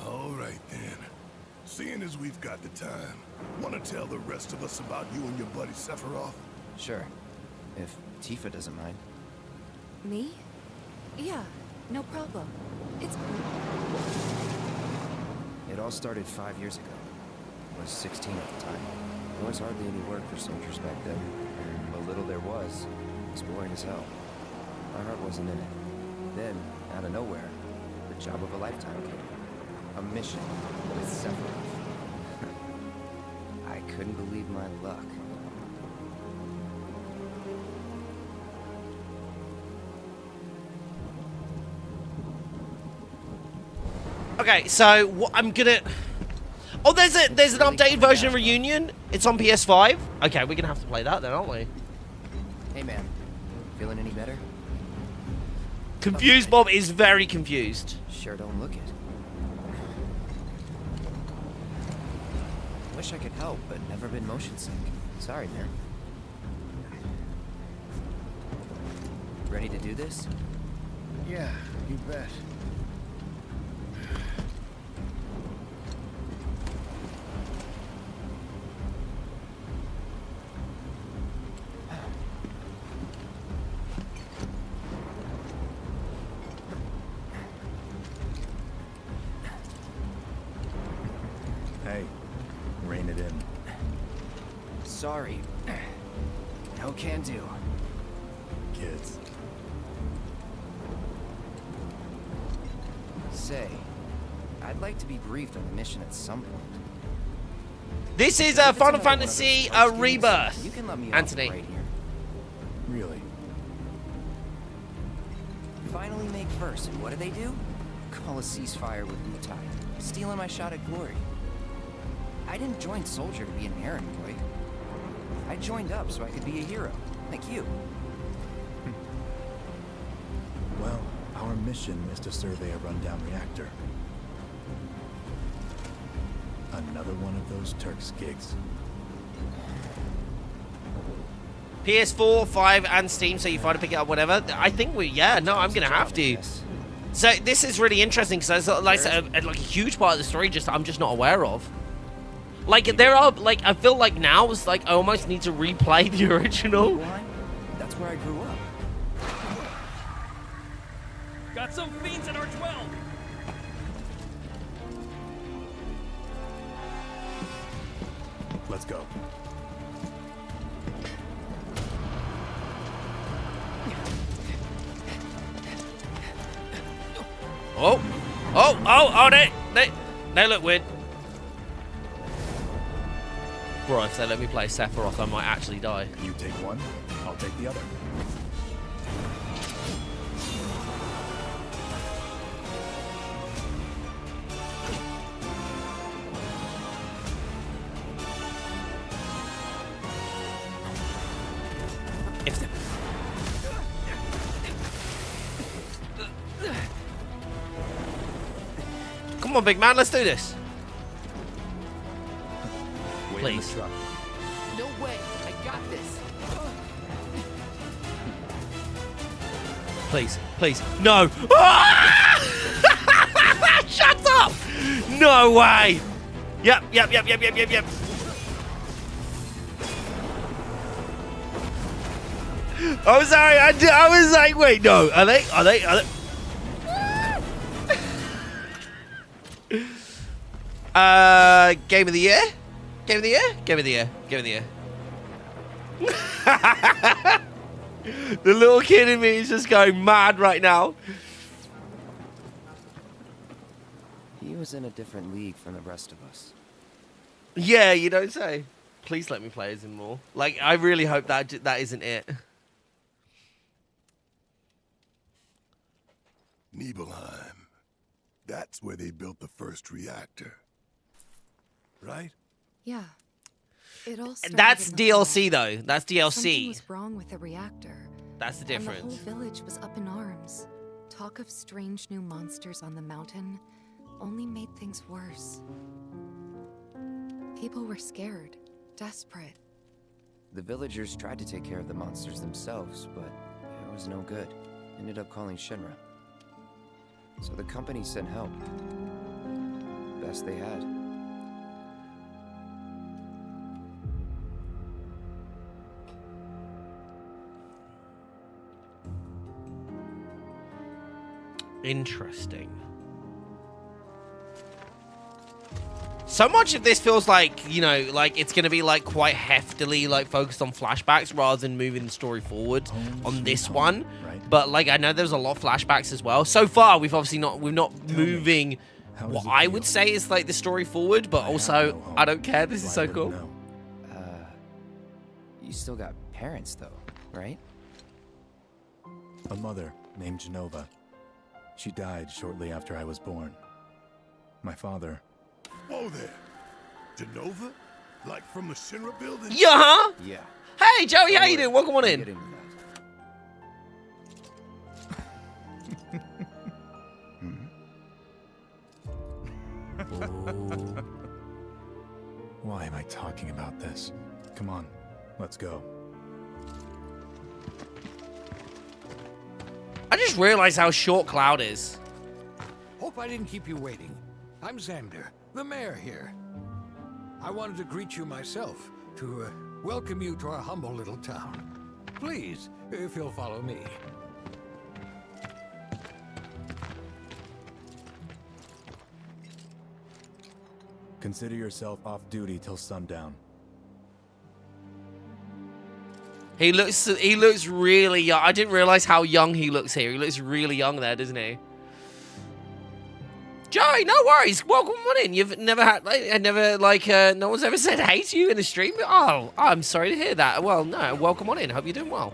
All right then. Seeing as we've got the time, want to tell the rest of us about you and your buddy Sephiroth? Sure. If Tifa doesn't mind. Me? Yeah, no problem. It's cool. It all started 5 years ago. I was 16 at the time. There was hardly any work for soldiers back then. And what little there was boring as hell. My heart wasn't in it. Then, out of nowhere, the job of a lifetime came. A mission with Sephiroth. I couldn't believe my luck. Okay, so what I'm gonna. Oh, there's an updated version of Reunion. It's on PS5. Okay, we're gonna have to play that then, aren't we? Hey man, feeling any better? Confused Bob is very confused. Sure don't look it. Wish I could help, but never been motion sick. Sorry, man. Ready to do this? Yeah, you bet. Hey, rein it in. Sorry. No can do. Kids. Say, I'd like to be briefed on the mission at some point. This is If it's Final another one of Fantasy those fight games, Rebirth. You can let me off Anthony. right here. Really? Finally make first, and what do? Call a ceasefire with Mutai, stealing my shot at glory. I didn't join Soldier to be an errand boy. I joined up so I could be a hero, like you. Well, our mission is to survey a rundown reactor. Another one of those Turks gigs. PS4, 5, and Steam, so you find to pick it up whatever. I think I'm gonna have to. So this is really interesting because there's like a huge part of the story I'm just not aware of. Like there are like I feel like now it's like I almost need to replay the original. That's where I grew up. Got some fiends at R12. Let's go. They look weird. Bro, if they let me play Sephiroth, I might actually die. You take one, I'll take the other. Come on, big man, let's do this. Please. No way, I got this. Please. No. Ah! Shut up! No way. Yep. I'm sorry, I was like, wait, no. Are they? Game of the year? Game of the year. The little kid in me is just going mad right now. He was in a different league from the rest of us. Yeah, you don't say. Please let me play as him more. Like, I really hope that isn't it. Nibelheim. That's where they built the first reactor. Right? Yeah. It all started That's in the DLC, fall. though. That's Something DLC. was wrong with the reactor. That's the difference. And the whole village was up in arms. Talk of strange new monsters on the mountain only made things worse. People were scared, desperate. The villagers tried to take care of the monsters themselves, but it was no good. Ended up calling Shinra. So the company sent help. Best they had. Interesting. So much of this feels like, you know, like it's going to be like quite heftily like focused on flashbacks rather than moving the story forward on this one. Right. But like I know there's a lot of flashbacks as well. So far we've obviously not moving what I would say is like the story forward, but also I don't care. This is so cool. You still got parents though, right? A mother named Genova. She died shortly after I was born. My father... Whoa there! Genova? Like from the Shinra building? Yeah. Yeah. Hey, Joey, how you doing? Welcome on in. Why am I talking about this? Come on, let's go. I just realized how short Cloud is. Hope I didn't keep you waiting. I'm Xander, the mayor here. I wanted to greet you myself, to welcome you to our humble little town. Please, if you'll follow me. Consider yourself off duty till sundown. He looks really young. I didn't realize how young he looks here. He looks really young there, doesn't he? Joey, no worries. Welcome on in. You've never had, no one's ever said hey to you in the stream. Oh, I'm sorry to hear that. Well, no, welcome on in. Hope you're doing well.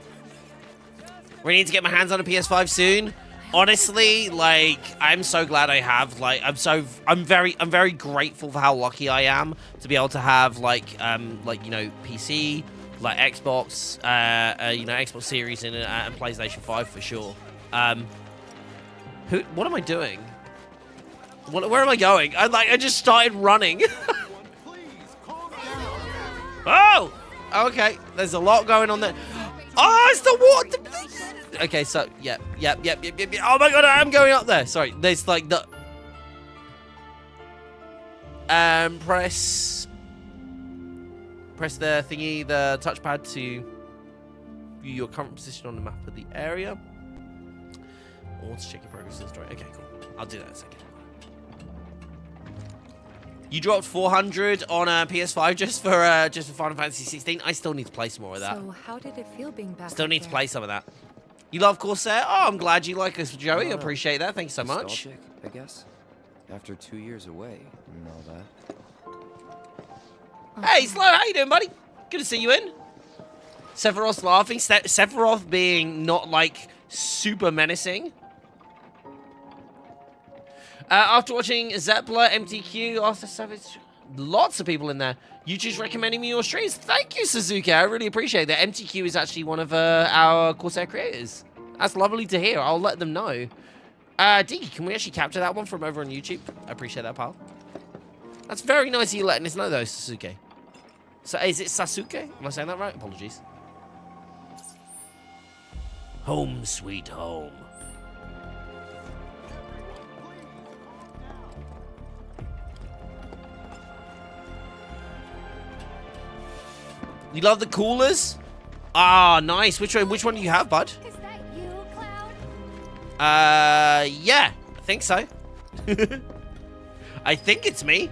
We need to get my hands on a PS5 soon. Honestly, like, I'm so glad I have. Like, I'm very grateful for how lucky I am to be able to have PC, like Xbox, Xbox Series and PlayStation 5 for sure. What am I doing? Where am I going? I just started running. Oh, okay. There's a lot going on there. Oh, it's the water. Okay, so yep. Oh my god, I am going up there. Sorry, there's like the press the thingy, the touchpad to view your current position on the map of the area. Or to check your progress in the story. Okay, cool. I'll do that in a second. You dropped 400 on PS5 just for Final Fantasy 16. I still need to play some more of that. So how did it feel being back? Still need to play some of that. You love Corsair? Oh, I'm glad you like us, Joey. Appreciate that. Thanks so much. Nostalgic, I guess. After 2 years away and all that. Hey, Slow, how you doing, buddy? Good to see you in. Sephiroth's laughing. Sephiroth being not, like, super menacing. After watching Zeppler, MTQ, Arthur Savage, lots of people in there. YouTube's recommending me your streams. Thank you, Suzuki. I really appreciate that. MTQ is actually one of our Corsair creators. That's lovely to hear. I'll let them know. Diggy, can we actually capture that one from over on YouTube? I appreciate that, pal. That's very nice of you letting us know, though, Sasuke. So, is it Sasuke? Am I saying that right? Apologies. Home sweet home. You love the coolers? Ah, nice. Which one do you have, bud? Is that you, Cloud? Yeah. I think so. I think it's me.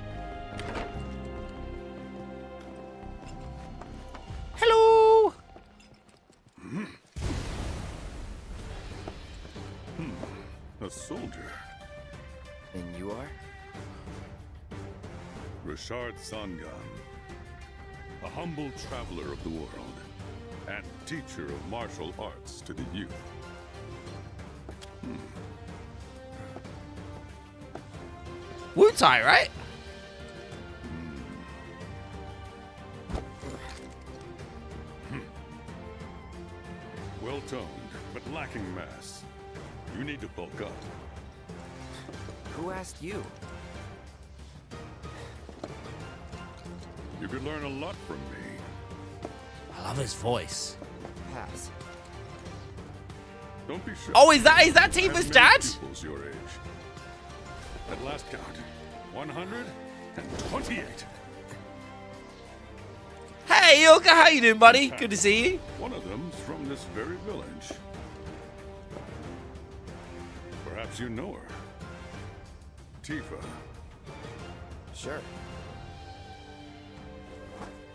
Hello. A soldier. And you are? Richard Sangan. A humble traveler of the world, and teacher of martial arts to the youth. Wu-Tai, right? Well-toned, but lacking mass. You need to bulk up. Who asked you? You could learn a lot from me. I love his voice. Pass. Don't be shy. Oh, is that Tifa's dad? Pupils your age. At last count, 128. Hey, Ilka, how you doing, buddy? Good to see you. One of them's from this very village. Perhaps you know her. Tifa. Sure.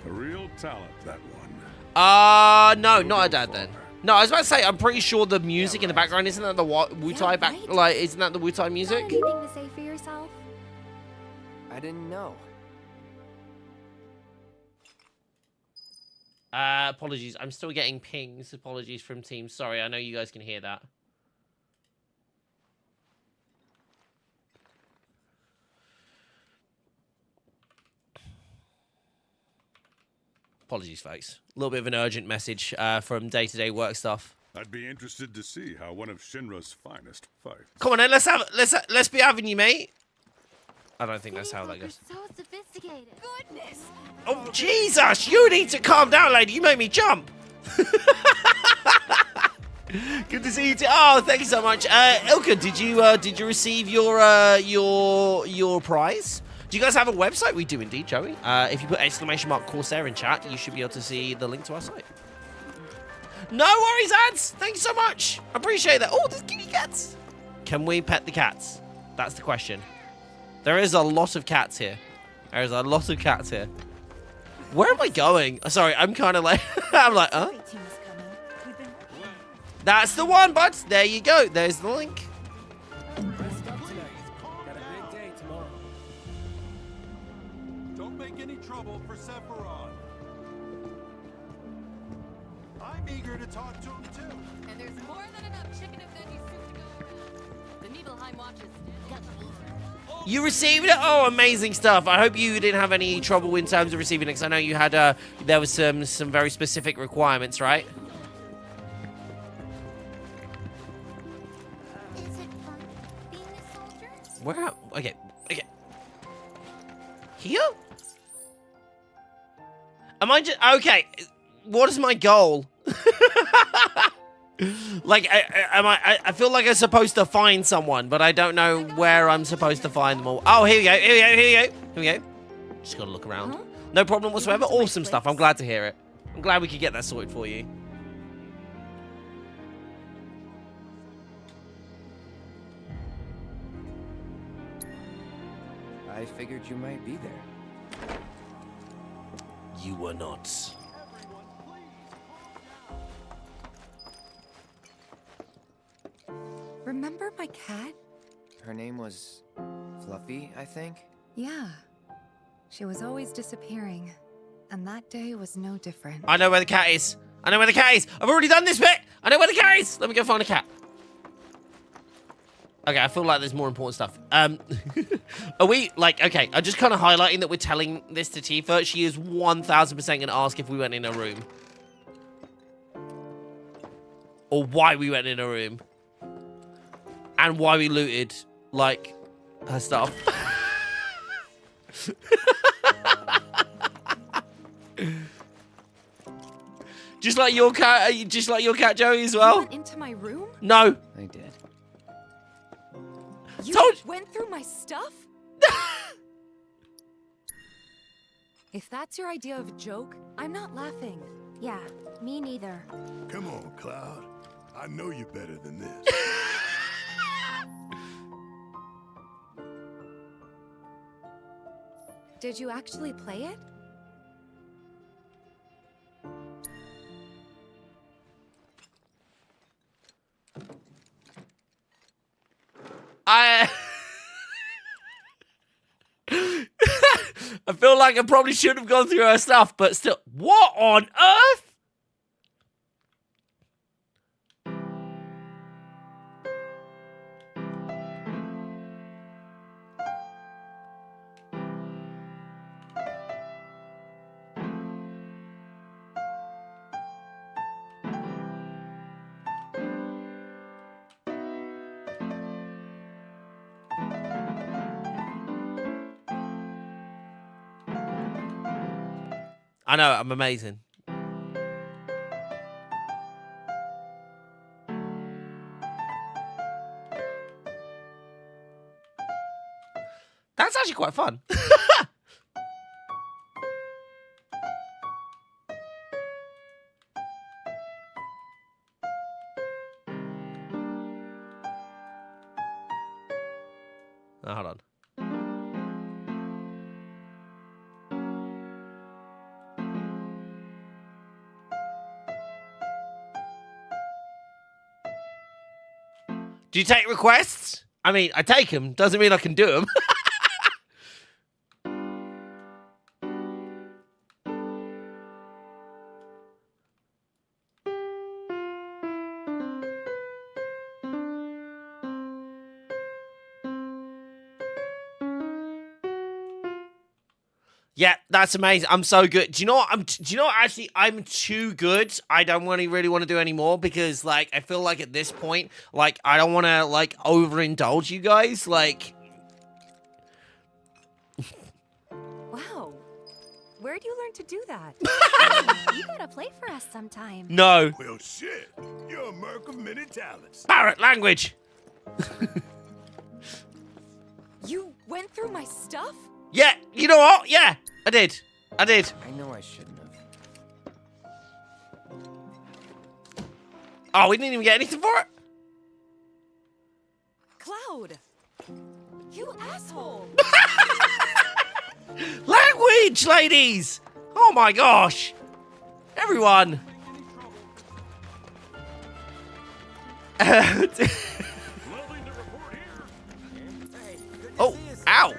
A real talent, that one. No, not a dad then. No, I was about to say, I'm pretty sure the music in the background, isn't that the Wu-Tai isn't that the Wu-Tai music? Got anything to say for yourself? I didn't know. Apologies, I'm still getting pings. Apologies from team. Sorry, I know you guys can hear that. Apologies, folks. A little bit of an urgent message from day-to-day work stuff. I'd be interested to see how one of Shinra's finest fights. Come on, then. Let's be having you, mate. I don't think that's how that goes. So sophisticated. Goodness. Oh, Jesus! You need to calm down, lady. You made me jump. Good to see you too. Oh, thank you so much. Ilka, did you receive your prize? Do you guys have a website? We do indeed, Joey. If you put !Corsair in chat, you should be able to see the link to our site. No worries, ads. Thank you so much. I appreciate that. Oh, there's kitty cats. Can we pet the cats? That's the question. There is a lot of cats here. There is a lot of cats here. Where am I going? Sorry, I'm kind of like, I'm like, huh? That's the one, bud. There you go. There's the link. Don't make any trouble for Sephiroth. I'm eager to talk to him too. And there's more than enough chicken and veggie soup to go around. The Nibelheim watches. You received it? Oh, amazing stuff. I hope you didn't have any trouble in terms of receiving it, because I know you had, there was some very specific requirements, right? Is it fun being a soldier? Where? Okay. Here? Am I just... Okay. What is my goal? Like, I feel like I'm supposed to find someone, but I don't know where I'm supposed to find them all. Oh, here we go, here we go, here we go, here we go. Just gotta look around. Huh? No problem whatsoever. Awesome stuff. I'm glad to hear it. I'm glad we could get that sorted for you. I figured you might be there. You were not. Remember my cat? Her name was Fluffy, I think? Yeah. She was always disappearing. And that day was no different. I know where the cat is. I know where the cat is. I've already done this bit. I know where the cat is. Let me go find a cat. Okay, I feel like there's more important stuff. Are we, like, okay, I'm just kind of highlighting that we're telling this to Tifa. She is 1,000% going to ask if we went in a room. Or why we went in a room. And why we looted, like, her stuff. Just like your cat, Joey, as well? You went into my room? No. I did. You went through my stuff? If that's your idea of a joke, I'm not laughing. Yeah, me neither. Come on, Cloud. I know you're better than this. Did you actually play it? I feel like I probably should have gone through her stuff, but still, what on earth? I know, I'm amazing. That's actually quite fun. Oh, hold on. Do you take requests? I mean, I take them. Doesn't mean I can do them. Yeah, that's amazing. I'm so good. Do you know what? Do you know what? Actually, I'm too good. I don't really want to do any more because, like, I feel like at this point, like, I don't want to, like, overindulge you guys. Like, wow, where'd you learn to do that? You gotta play for us sometime. No. Well, shit. You're a merc of many talents. Barrett, language. You went through my stuff? Yeah, you know what? Yeah, I did. I did. I know I shouldn't have. Oh, we didn't even get anything for it? Cloud! You asshole! Language, ladies! Oh my gosh! Everyone! Oh, ow!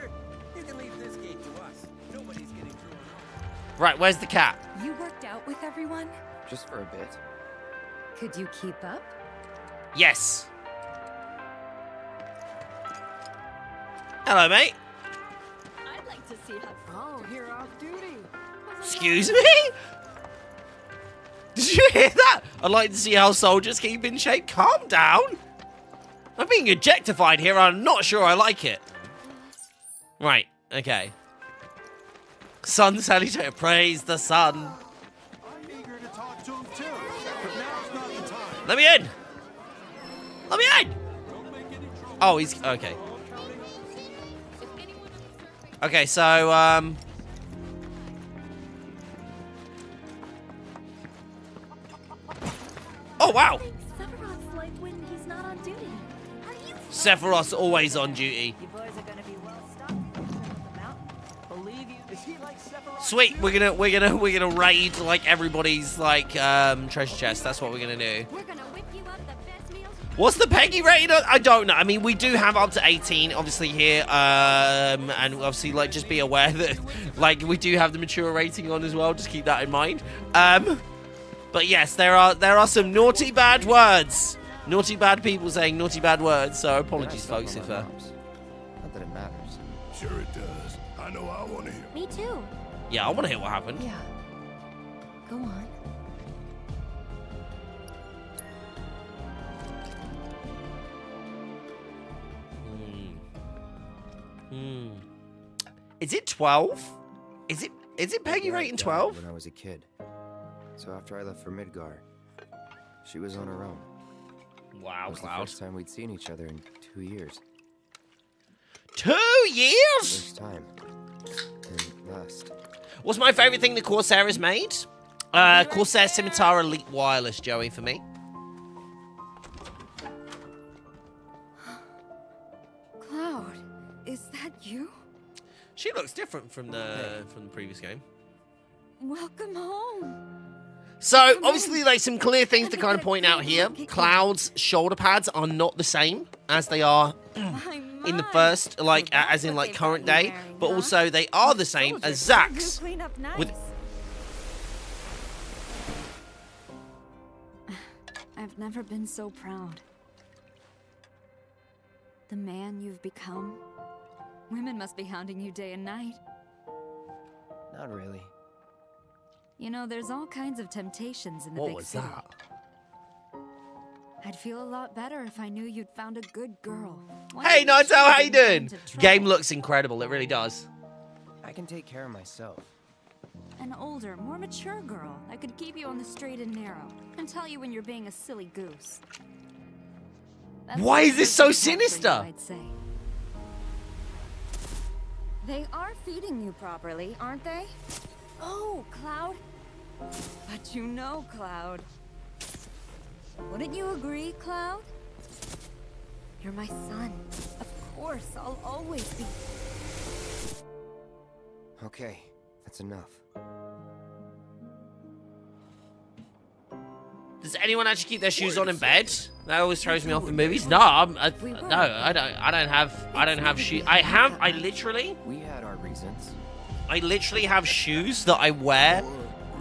Right, where's the cat? You worked out with everyone? Just for a bit. Could you keep up? Yes. Hello, mate. I'd like to see how. Oh, you're off duty. Excuse me? Did you hear that? I'd like to see how soldiers keep in shape. Calm down. I'm being objectified here. I'm not sure I like it. Right, okay. Sun salutation. Praise the sun. I'm eager to talk to him too, but now's not the time. Let me in! Let me in! Oh, he's... Okay. Okay, so, Oh, wow! Sephiroth's like when he's not on duty. Are you Sephiroth's always on duty. You boys are gonna be well stocked with the mountain. Believe you. Is he like Sephiroth? Sweet, we're gonna raid like everybody's like treasure chest. That's what we're gonna do. We're gonna whip you up the best meals. What's the Peggy rating? I don't know. I mean, we do have up to 18, obviously here, and obviously like just be aware that like we do have the mature rating on as well. Just keep that in mind. But yes, there are some naughty bad words, naughty bad people saying naughty bad words. So apologies, folks, if Not that it matters. Sure it does. I know I want to hear. Me too. yeah, I want to hear what happened. Yeah. Go on. Is it 12? Is it Peggy My dad rating died 12? When I was a kid. So after I left for Midgar, she was on her own. Wow, It was the Cloud. first time we'd seen each other in 2 years. 2 years? First time. And last. What's my favorite thing that Corsair has made? Corsair Scimitar Elite Wireless, Joey, for me. Cloud, is that you? She looks different from the previous game. Welcome home. So, obviously, like, some clear things to kind of point out here. Cloud's shoulder pads are not the same as they are in the first, like, as in, like, current day. But also, they are the same as Zack's. With I've never been so proud. The man you've become. Women must be hounding you day and night. Not really. You know, there's all kinds of temptations in the What big was city. that? I'd feel a lot better if I knew you'd found a good girl. One Hey, who Naruto, how you shouldn't get doing? into trouble. Game looks incredible. It really does. I can take care of myself. An older, more mature girl that could keep you on the straight and narrow and tell you when you're being a silly goose. That's Why is this so what captures you, sinister? I'd say. They are feeding you properly, aren't they? Oh, Cloud. But you know, Cloud. Wouldn't you agree, Cloud? You're my son. Of course, I'll always be. Okay, that's enough. Does anyone actually keep their shoes on in bed? That always throws me off in movies. No, I don't have shoes. I literally. We had our reasons. I literally have shoes that I wear,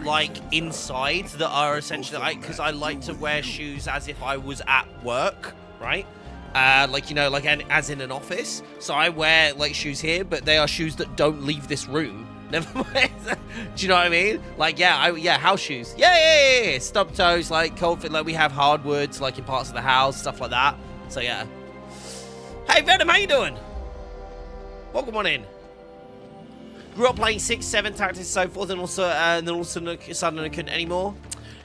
like, inside that are essentially, because I like to wear shoes as if I was at work, right? Like, you know, like as in an office. So I wear, like, shoes here, but they are shoes that don't leave this room. Never mind. Do you know what I mean? Like, yeah, house shoes. Yeah. Stub toes, like, cold fit. Like, we have hardwoods, like, in parts of the house, stuff like that. So, yeah. Hey, Venom, how you doing? Welcome on in. Grew up playing 6, 7 tactics and so forth, and then suddenly couldn't anymore.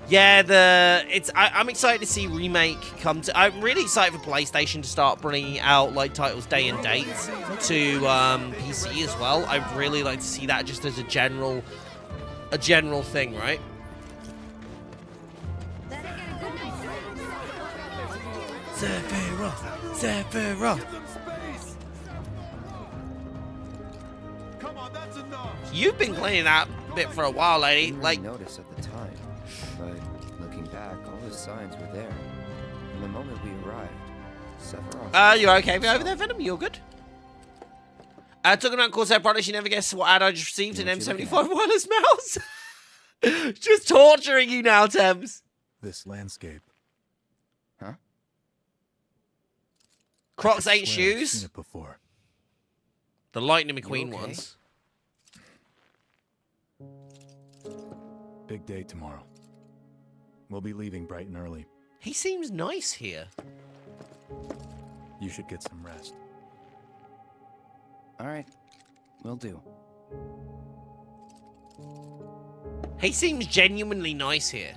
Yeah, I'm excited to see Remake come to. I'm really excited for PlayStation to start bringing out like titles day and date to PC as well. I'd really like to see that just as a general thing, right? Sephiroth. You've been playing that bit for a while, lady. I didn't really notice at the time, but looking back, all the signs were there. From the moment we arrived, Sephiroth. You're okay over there, Venom? You're good? Talking about Corsair products, you never guess what ad I just received, an M75 wireless mouse. Just torturing you now, Thames. This landscape. Huh? Crocs ain't I've shoes. seen it before. The Lightning McQueen okay? ones. Big day tomorrow. We'll be leaving bright and early. He seems nice here. You should get some rest. All right, will do. He seems genuinely nice here.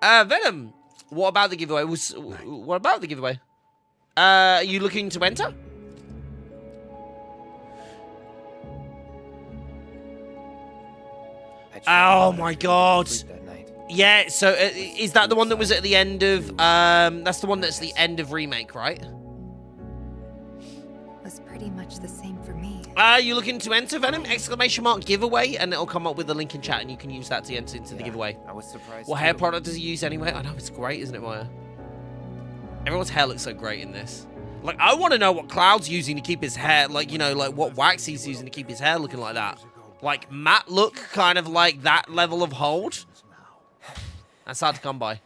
Venom. What about the giveaway? What about the giveaway? Are you looking to enter? Oh my god. Yeah, so is that the one that was at the end of, that's the one that's the end of Remake, right? Was pretty much the same for me. You looking to enter, Venom? Exclamation mark giveaway, and it'll come up with the link in chat, and you can use that to enter into the giveaway. I was surprised. What hair product does he use anyway? I know, it's great, isn't it, Maya? Everyone's hair looks so great in this. Like, I want to know what Cloud's using to keep his hair, like, you know, like what wax he's using to keep his hair looking like that. Like, matte look, kind of like that level of hold. That's hard to come by.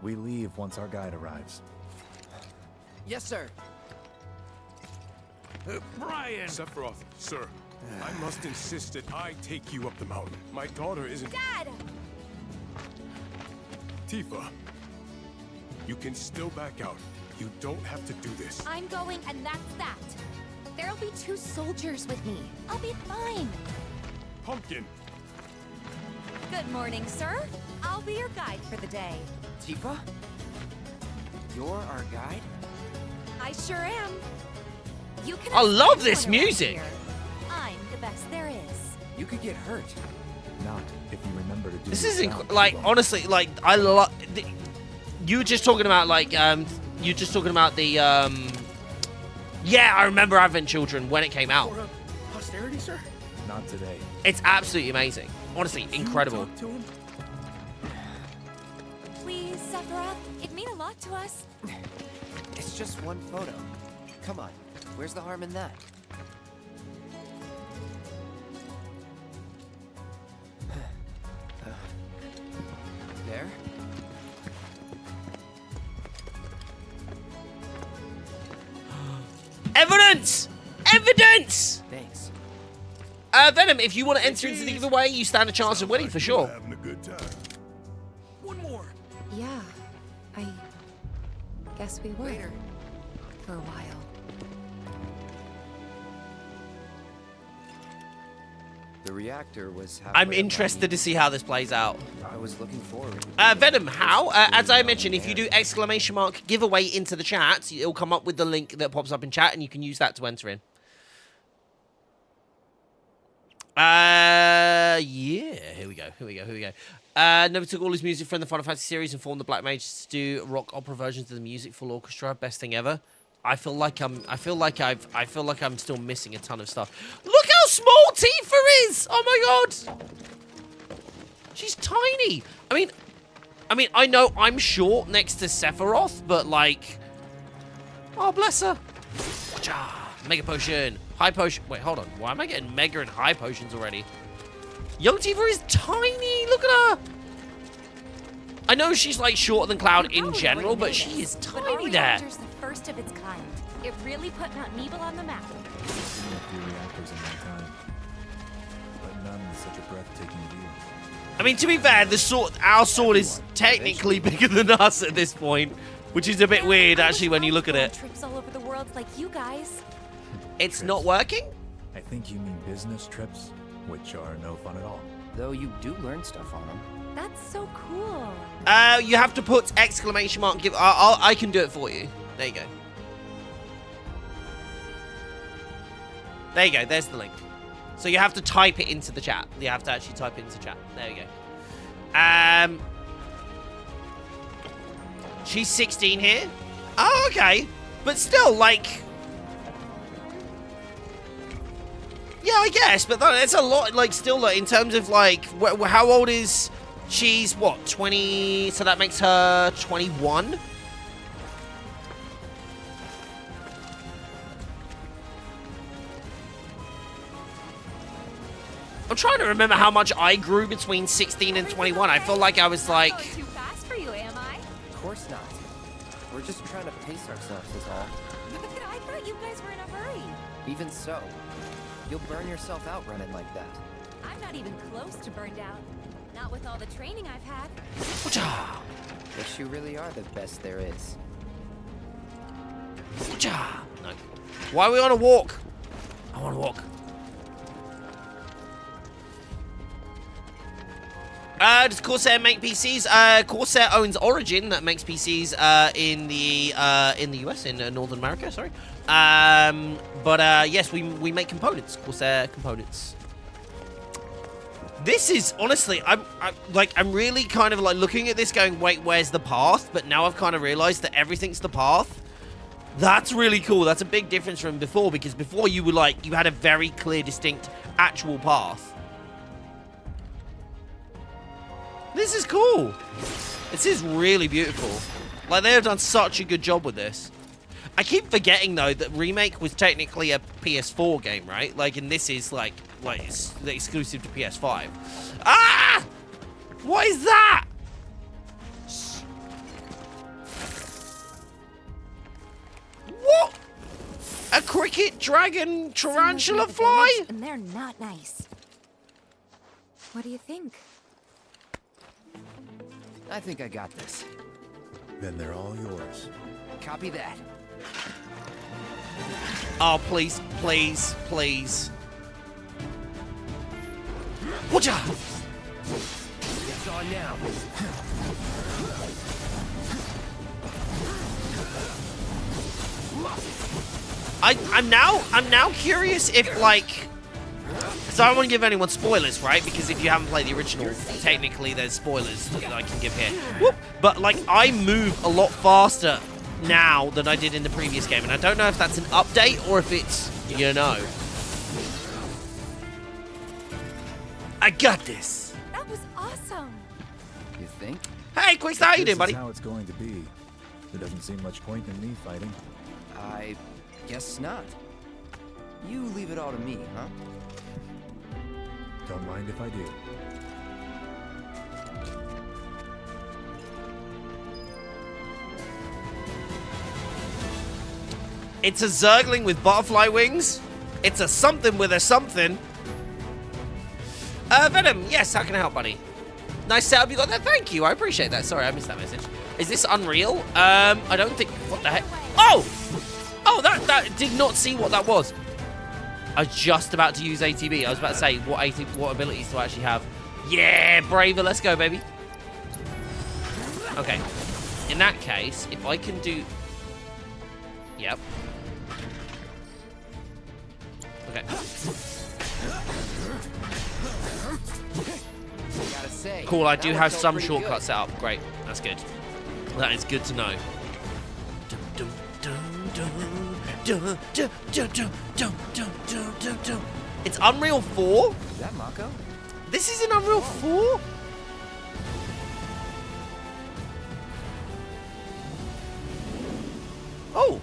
We leave once our guide arrives. Yes, sir. Brian! Sephiroth, sir. I must insist that I take you up the mountain. My daughter isn't... Dad! Tifa. You can still back out. You don't have to do this. I'm going, and that's that. There'll be 2 soldiers with me. I'll be fine. Pumpkin! Good morning, sir. I'll be your guide for the day. Tifa? You're our guide? I sure am. You can I love ask this anyone around music. here. I'm the best there is. You could get hurt. Not if you remember to do This your is job. like, honestly, like, I love... You were just talking about, like, yeah, I remember Advent Children when it came out. For posterity, sir? Not today. It's absolutely amazing. Honestly, incredible. Talk to him? Please, Sephiroth. It'd mean a lot to us. It's just one photo. Come on. Where's the harm in that? There? Evidence! Evidence! Thanks. Venom, if you want to enter into the giveaway, you stand a chance of winning for sure. Having a good time. One more. Yeah, I guess we were. For a while. The reactor was I'm interested to see how this plays out. I was looking forward. Venom, how? As I mentioned, if you do exclamation mark giveaway into the chat, it'll come up with the link that pops up in chat, and you can use that to enter in. Yeah, here we go. Never took all his music from the Final Fantasy series and formed the Black Mages to do rock opera versions of the music, full orchestra. Best thing ever. I feel like I'm still missing a ton of stuff. Look how small Tifa is! Oh my god! She's tiny. I mean, I know I'm short next to Sephiroth, but like, oh bless her. Mega potion, high potion. Wait, hold on. Why am I getting mega and high potions already? Young Tifa is tiny. Look at her. I know she's like shorter than Cloud in general, but she is tiny there. The first of its kind. It really put Mount Nebel on the map. I've seen a few reactors in my time, but none with such a breathtaking view. I mean, to be fair, our sword is technically bigger than us at this point, which is a bit weird actually when you look at it. Trips all over the world like you guys. It's not working? I think you mean business trips, which are no fun at all. Though you do learn stuff on them. That's so cool. You have to put exclamation mark give. I can do it for you. There you go. There you go. There's the link. So you have to type it into the chat. You have to actually type it into chat. There you go. She's 16 here. Oh, okay. But still, like, yeah, I guess. But that's a lot. Like, still, like, in terms of like, how old is? She's what, 20? So that makes her 21. I'm trying to remember how much I grew between 16 and 21. I feel like I was like... Not too fast for you, am I? Of course not. We're just trying to pace ourselves is all. But I thought you guys were in a hurry. Even so, you'll burn yourself out running like that. I'm not even close to burned out. Not with all the training I've had. Guess you really are the best there is. No. Why are we on a walk? I want to walk. Does Corsair make PCs? Corsair owns Origin that makes PCs in the US, in Northern America. Sorry. Yes, we make components. Corsair components. This is honestly, I'm really kind of like looking at this, going, wait, where's the path? But now I've kind of realized that everything's the path. That's really cool. That's a big difference from before, because before you were like, you had a very clear, distinct, actual path. This is cool. This is really beautiful. Like, they have done such a good job with this. I keep forgetting, though, that Remake was technically a PS4 game, right? Like, and this is, like it's exclusive to PS5. Ah! What is that? What? A cricket, dragon, tarantula fly? And they're not nice. What do you think? I think I got this. Then they're all yours. Copy that. Oh, please, please, please. Watcha! It's on now. I'm now curious if, like, so I don't want to give anyone spoilers, right? Because if you haven't played the original, technically there's spoilers that I can give here. Whoop. But like, I move a lot faster now than I did in the previous game, and I don't know if that's an update or if it's, you know. I got this. That was awesome. You think? Hey, Quicks, how you doing, buddy? This is how it's going to be. There doesn't seem much point in me fighting. I guess not. You leave it all to me, huh? Don't mind if I do. It's a Zergling with butterfly wings. It's a something with a something. Venom, yes, how can I help, buddy? Nice setup you got there. Thank you, I appreciate that. Sorry, I missed that message. Is this Unreal? I don't think, what the heck? Oh! Oh, that did not see what that was. I was just about to use ATB. I was about to say, what abilities do I actually have? Yeah, Braver, let's go, baby. Okay. In that case, if I can do... Yep. Okay. Cool, I do have some shortcuts set up. Great, that's good. That is good to know. It's Unreal 4? Is that Mako? This is in Unreal 4? Oh.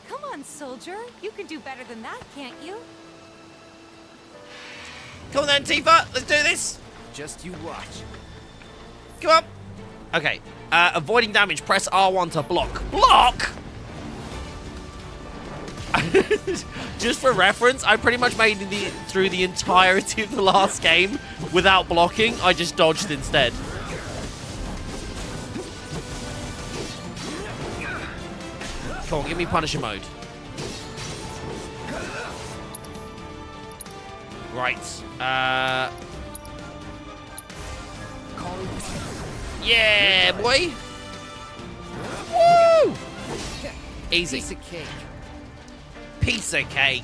Come on, soldier. You can do better than that, can't you? Come on then, Tifa. Let's do this. Just you watch. Come on. Okay. Avoiding damage. Press R1 to block. Block? Just for reference, I pretty much made it through the entirety of the last game without blocking. I just dodged instead. Come on, give me Punisher mode. Right. Yeah, boy. Woo! Easy. Piece of cake. Piece of cake.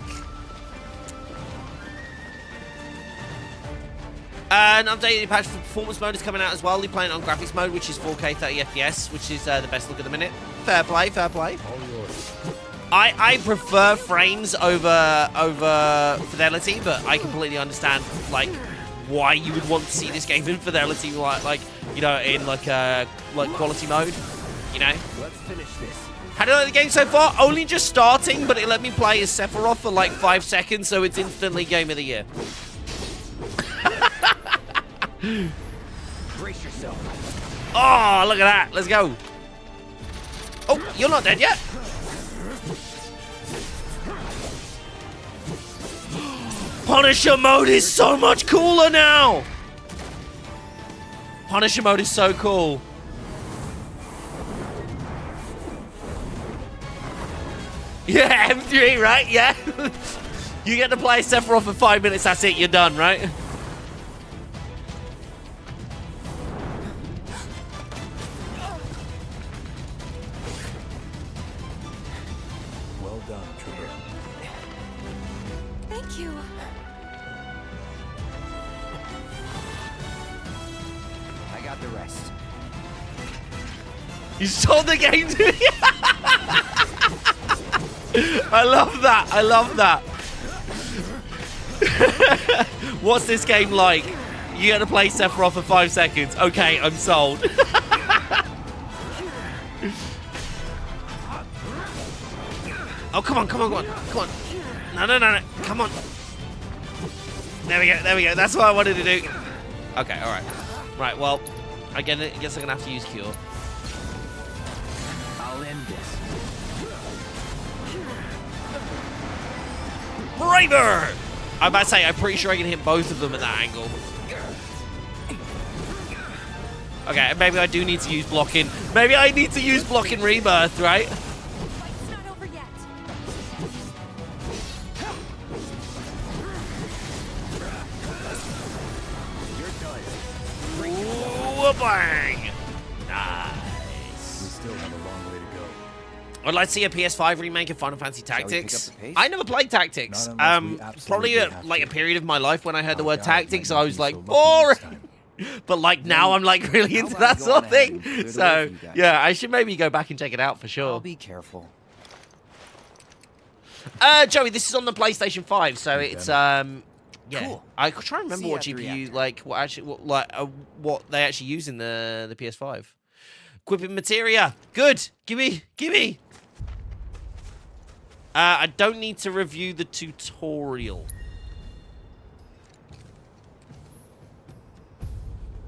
An updated patch for performance mode is coming out as well. You're playing on graphics mode, which is 4K 30 FPS, which is the best look at the minute. Fair play, fair play. I prefer frames over fidelity, but I completely understand like why you would want to see this game in fidelity, like you know, in like quality mode, you know. Let's finish this. How do you like the game so far? Only just starting, but it let me play as Sephiroth for like 5 seconds, so it's instantly Game of the Year. Brace yourself. Oh, look at that. Let's go. Oh, you're not dead yet. Punisher mode is so much cooler now. Punisher mode is so cool. Yeah, M3, right? Yeah. You get to play Sephiroth for 5 minutes, that's it, you're done, right? Well done, Trooper. Thank you. I got the rest. You sold the game to me. I love that. I love that. What's this game like? You get to play Sephiroth for 5 seconds. Okay, I'm sold. Oh, come on, come on, come on, come on. No, no, no, no. Come on. There we go, there we go. That's what I wanted to do. Okay, all right. Right, well, I guess I'm going to have to use Cure. I'll end this. Braver! I'm about to say, I'm pretty sure I can hit both of them at that angle. Okay, maybe I do need to use blocking. Maybe I need to use blocking Rebirth, right? Fight's not over yet. Ooh, bang! We Nice. still have a long way to go. I'd like to see a PS5 remake of Final Fantasy Shall we pick Tactics. up the pace? I never played Tactics. Not unless we Probably absolutely have like a to. period of my life when I heard the Our word guide Tactics, might not I was be like, so lucky this boring. time. But like now I'm like really How into about that I go sort of on ahead thing. and clear the way So for you guys? yeah, I should maybe go back and check it out for sure. I'll be careful. Joey, this is on the PlayStation 5, so it's yeah. Cool. I try and remember See you what at the GPU reactor. like what they actually use in the PS5. Equipping materia, good. Gimme. I don't need to review the tutorial.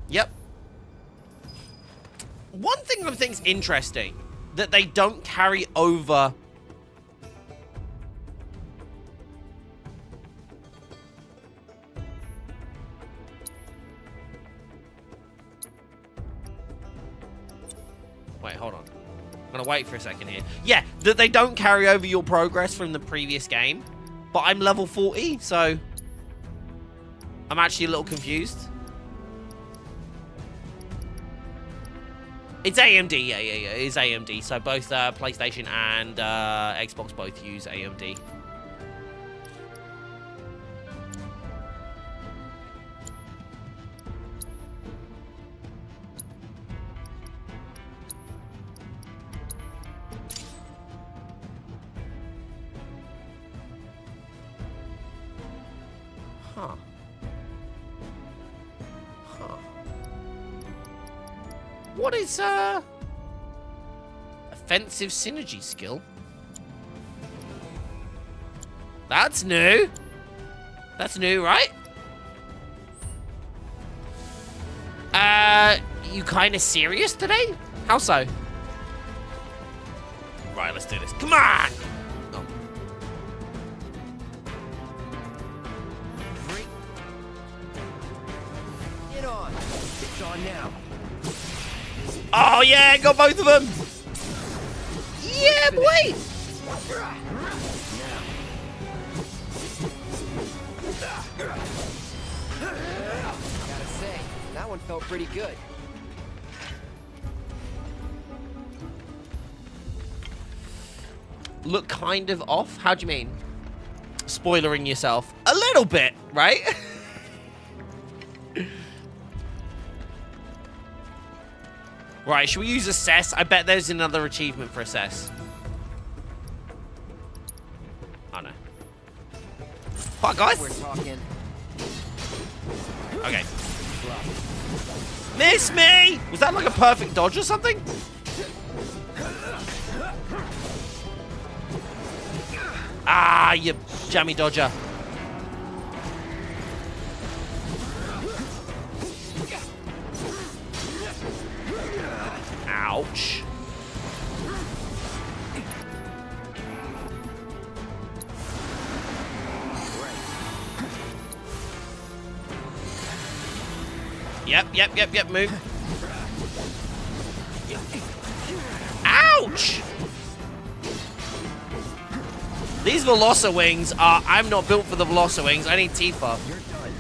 Yep. One thing I think's interesting that they don't carry over. Wait, hold on. I'm gonna wait for a second here. Yeah, that they don't carry over your progress from the previous game. But I'm level 40, so I'm actually a little confused. It's AMD, yeah, it's AMD. So both PlayStation and Xbox both use AMD. Huh. What is offensive synergy skill? That's new. That's new, right? You kind of serious today? How so? Right, let's do this. Come on! Oh. Get on. It's on now. Oh, yeah, got both of them. Yeah, boy. Gotta say, that one felt pretty good. Look kind of off? How do you mean? Spoilering yourself. A little bit, right? Right, should we use assess? I bet there's another achievement for assess. Oh, no. Fuck, guys. We're talking. Okay. Miss me! Was that like a perfect dodge or something? Ah, you jammy dodger. Ouch. Yep, move. Ouch! These Velosa wings are... I'm not built for the Velosa wings. I need Tifa. You're done.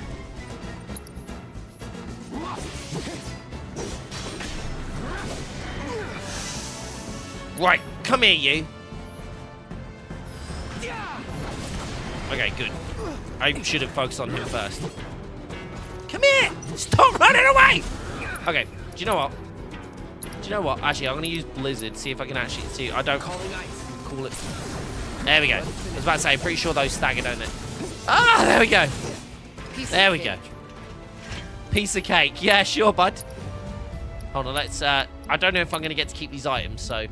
Right, come here, you. Okay, good. I should have focused on him first. Come here! Stop running away! Okay, do you know what? Do you know what? Actually, I'm going to use Blizzard, see if I can actually see. I don't call it. There we go. I was about to say, I'm pretty sure those stagger, don't they? Ah, there we go. There we go. Piece of cake. Yeah, sure, bud. Hold on, let's, I don't know if I'm going to get to keep these items, so...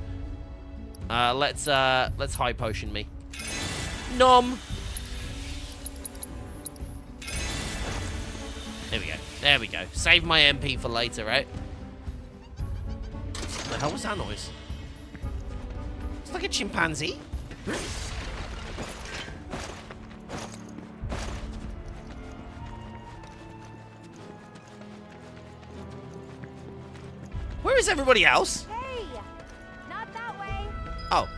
let's high potion me. Nom. There we go. There we go. Save my MP for later, right? What the hell was that noise? It's like a chimpanzee. Where is everybody else? Hey, not that way. Oh.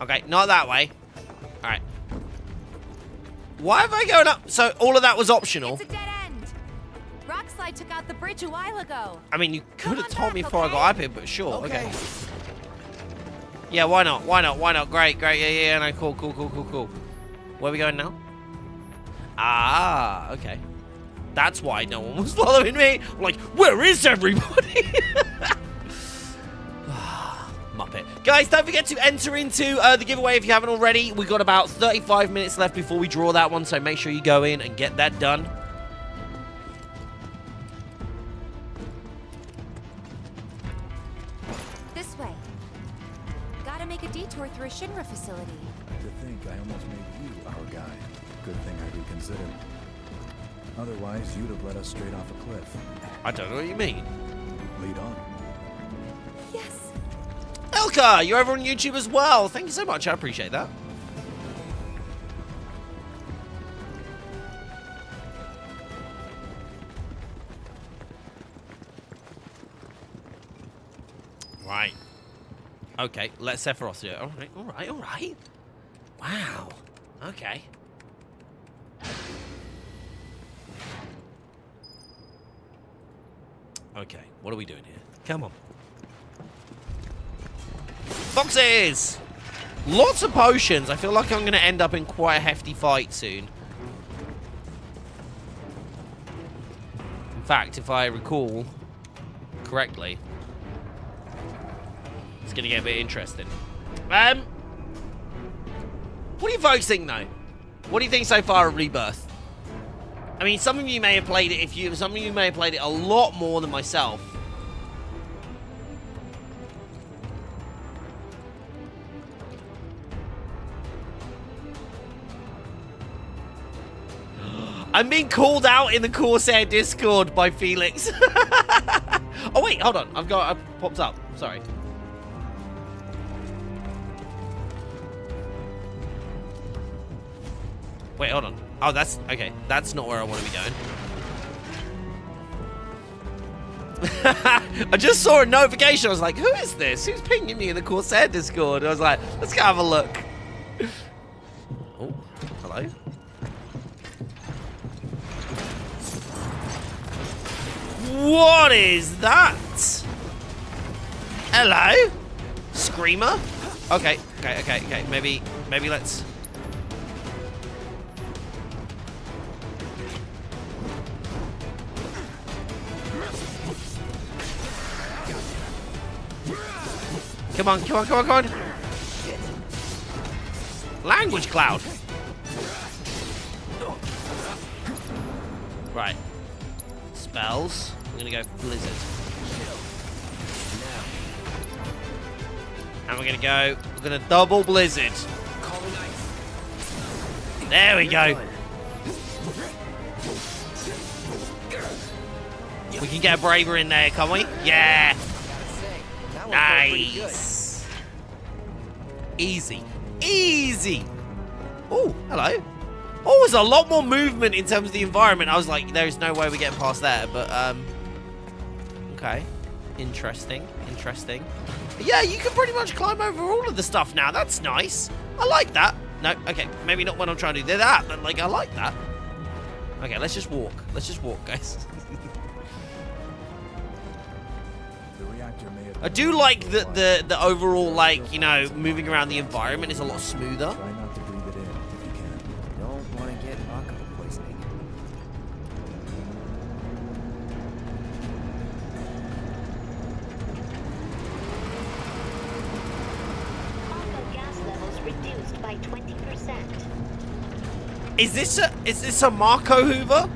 Okay, not that way. Alright. Why have I going up? So all of that was optional. It's a dead end. Rockslide took out the bridge a while ago. I mean, you could have told me before I got up here, but sure, okay. Yeah, why not? Why not? Why not? Great, great, yeah, no, cool. Where are we going now? Ah, okay. That's why no one was following me. I'm like, where is everybody? Muppet. Guys, don't forget to enter into the giveaway if you haven't already. We've got about 35 minutes left before we draw that one, so make sure you go in and get that done. This way. Gotta make a detour through a Shinra facility. To think I almost made you our guy. Good thing I reconsidered. Otherwise, you'd have let us straight off a cliff. I don't know what you mean. Lead on. Yes. Elka, you're over on YouTube as well. Thank you so much. I appreciate that. Right. Okay, let Sephiroth do it. All right. Wow. Okay. Okay, what are we doing here? Come on. Boxes! Lots of potions. I feel like I'm going to end up in quite a hefty fight soon. In fact, if I recall correctly, it's going to get a bit interesting. What do you folks think, though? What do you think so far of Rebirth? I mean, some of you may have played it. Some of you may have played it a lot more than myself. I'm being called out in the Corsair Discord by Felix. Oh wait, hold on. I popped up. Sorry. Wait, hold on. Oh, that's... Okay, that's not where I want to be going. I just saw a notification. I was like, who is this? Who's pinging me in the Corsair Discord? I was like, let's go have a look. Oh, hello. What is that? Hello? Screamer? Okay. Maybe let's... Come on. Language cloud. Right. Spells. I'm gonna go Blizzard. And we're gonna double Blizzard. There we go. We can get a Braver in there, can't we? Yeah. Nice. Easy. Oh, hello. Oh, there's a lot more movement in terms of the environment. I was like, there's no way we're getting past there, but okay. Interesting. Yeah, you can pretty much climb over all of the stuff now. That's nice. I like that. No, okay, maybe not when I'm trying to do that, but like I like that. Okay, let's just walk. Let's just walk, guys. The reactor may have I do like that the overall, like, you know, moving around the environment is a lot smoother. Try not to breathe it in if you can. Don't want to get Mako poisoning. Mako gas levels reduced by 20%. Is this a Marco Hoover?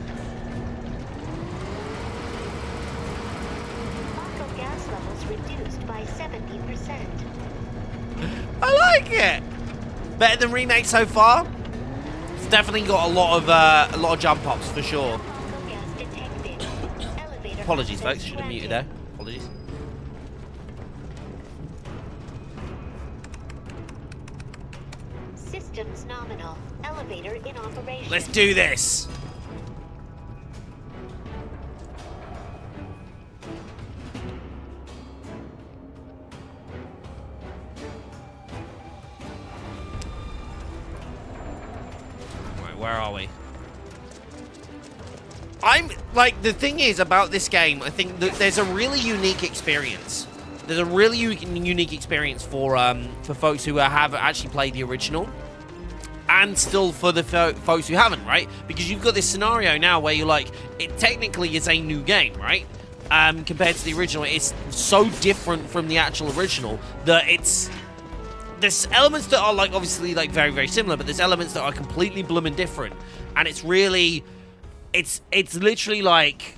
Mako gas levels reduced by 70%. I like it. Better than remake so far. It's definitely got a lot of jump ups for sure. Mako gas detected. Elevator Apologies, folks. access Should have muted granted. there. Apologies. Systems nominal. Elevator in operation. Let's do this. Right, where are we? I'm like, the thing is about this game, I think that there's a really unique experience. There's a really unique experience for folks who have actually played the original, and still for the folks who haven't, right? Because you've got this scenario now where you're like, it technically is a new game, right? Compared to the original, it's so different from the actual original that there's elements that are like obviously like very, very similar, but there's elements that are completely blooming different, and it's really, it's literally like,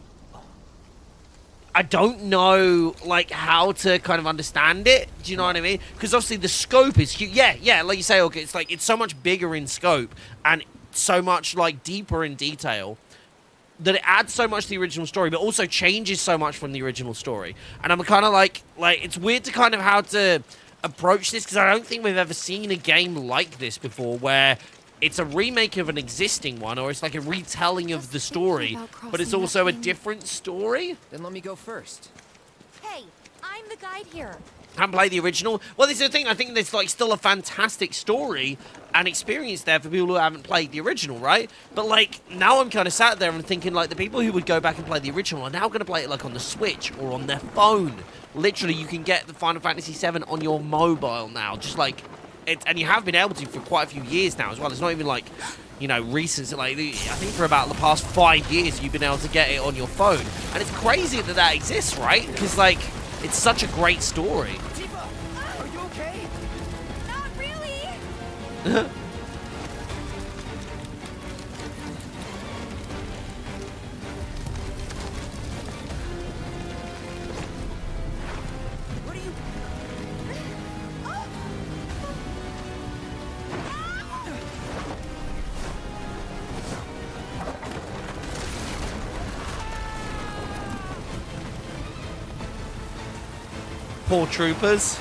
I don't know, like, how to kind of understand it. Do you know what I mean? Because obviously the scope is huge. Yeah, like you say, okay, it's like, it's so much bigger in scope and so much, like, deeper in detail that it adds so much to the original story, but also changes so much from the original story. And I'm kind of like, it's weird to kind of how to approach this, because I don't think we've ever seen a game like this before, where it's a remake of an existing one, or it's like a retelling of the story, but it's also a different story. Then let me go first. Hey, I'm the guide here. Haven't played the original. Well, this is the thing. I think there's like still a fantastic story and experience there for people who haven't played the original, right? But like now I'm kind of sat there and thinking like the people who would go back and play the original are now going to play it like on the Switch or on their phone. Literally, you can get the Final Fantasy VII on your mobile now, just like. And you have been able to for quite a few years now as well. It's not even like, you know, recent. Like, I think for about the past 5 years, you've been able to get it on your phone. And it's crazy that that exists, right? Because, like, it's such a great story. Tifa, are you okay? Not really. What are you... Poor troopers.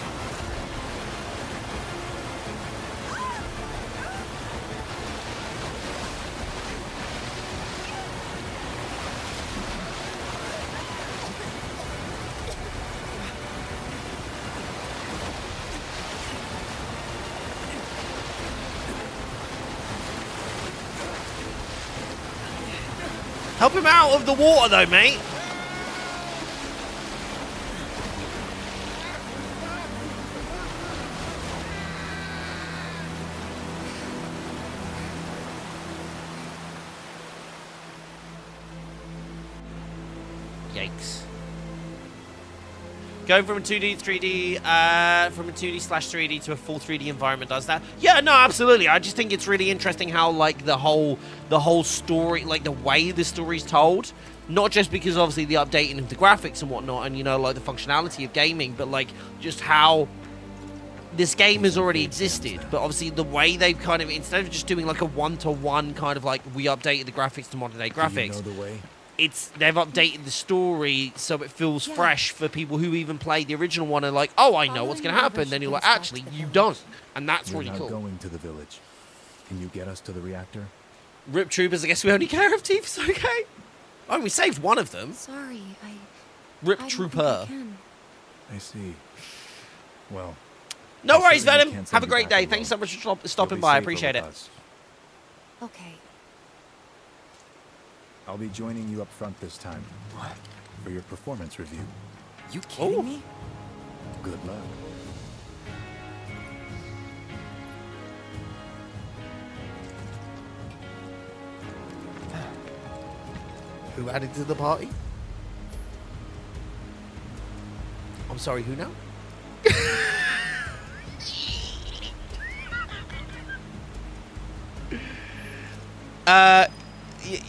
Help him out of the water though, mate. Yikes. Going from a 2D to 3D, from a 2D/3D to a full 3D environment does that. Yeah, no, absolutely. I just think it's really interesting how, like, the whole story, like, the way the story's told, not just because, obviously, the updating of the graphics and whatnot, and, you know, like, the functionality of gaming, but, like, just how this game has already existed, but obviously the way they've kind of, instead of just doing, like, a one-to-one kind of, like, we updated the graphics to modern-day graphics, Do you know the way? they've updated the story so it feels fresh for people who even played the original one and like, oh, I know what's going to happen. Then you're like, actually, you don't. And that's We're really not cool. going to the village. Can you get us to the reactor? Rip troopers, I guess we only care if Tifa's okay. Oh, we saved one of them. Sorry, Rip I don't trooper. think I can. I see. Well, No worries, certainly Venom. can't Have send a you great back day. alone. Thanks so much for You'll stopping be by. I safer appreciate with it. us. Okay. I'll be joining you up front this time. What? For your performance review. You kidding me? Good luck. Who added to the party? I'm sorry, who now?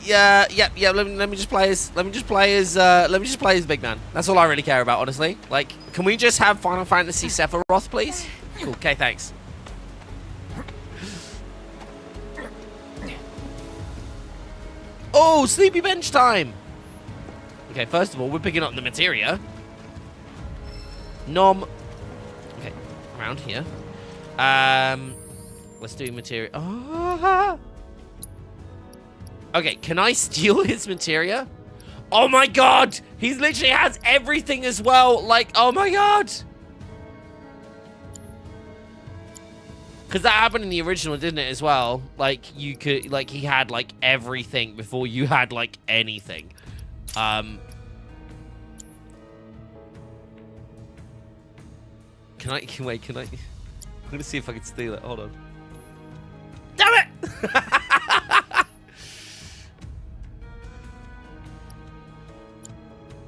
Yeah. Let me just play as big man. That's all I really care about, honestly. Like, can we just have Final Fantasy Sephiroth, please? Cool. Okay, thanks. Oh, sleepy bench time. Okay, first of all, we're picking up the materia. Nom. Okay, around here. Let's do materia. Oh. Okay, can I steal his materia? Oh my god! He literally has everything as well. Like, oh my god! Because that happened in the original, didn't it, as well? Like, you could, like, he had, like, everything before you had, like, anything. Can I, wait, can I? I'm gonna see if I can steal it. Hold on. Damn it!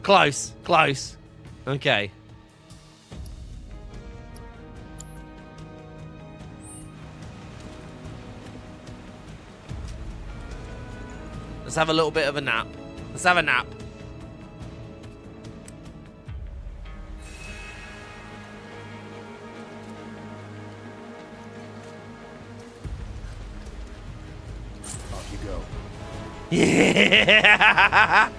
Close, close. Okay. Let's have a little bit of a nap. Let's have a nap. Off you go. Yeah.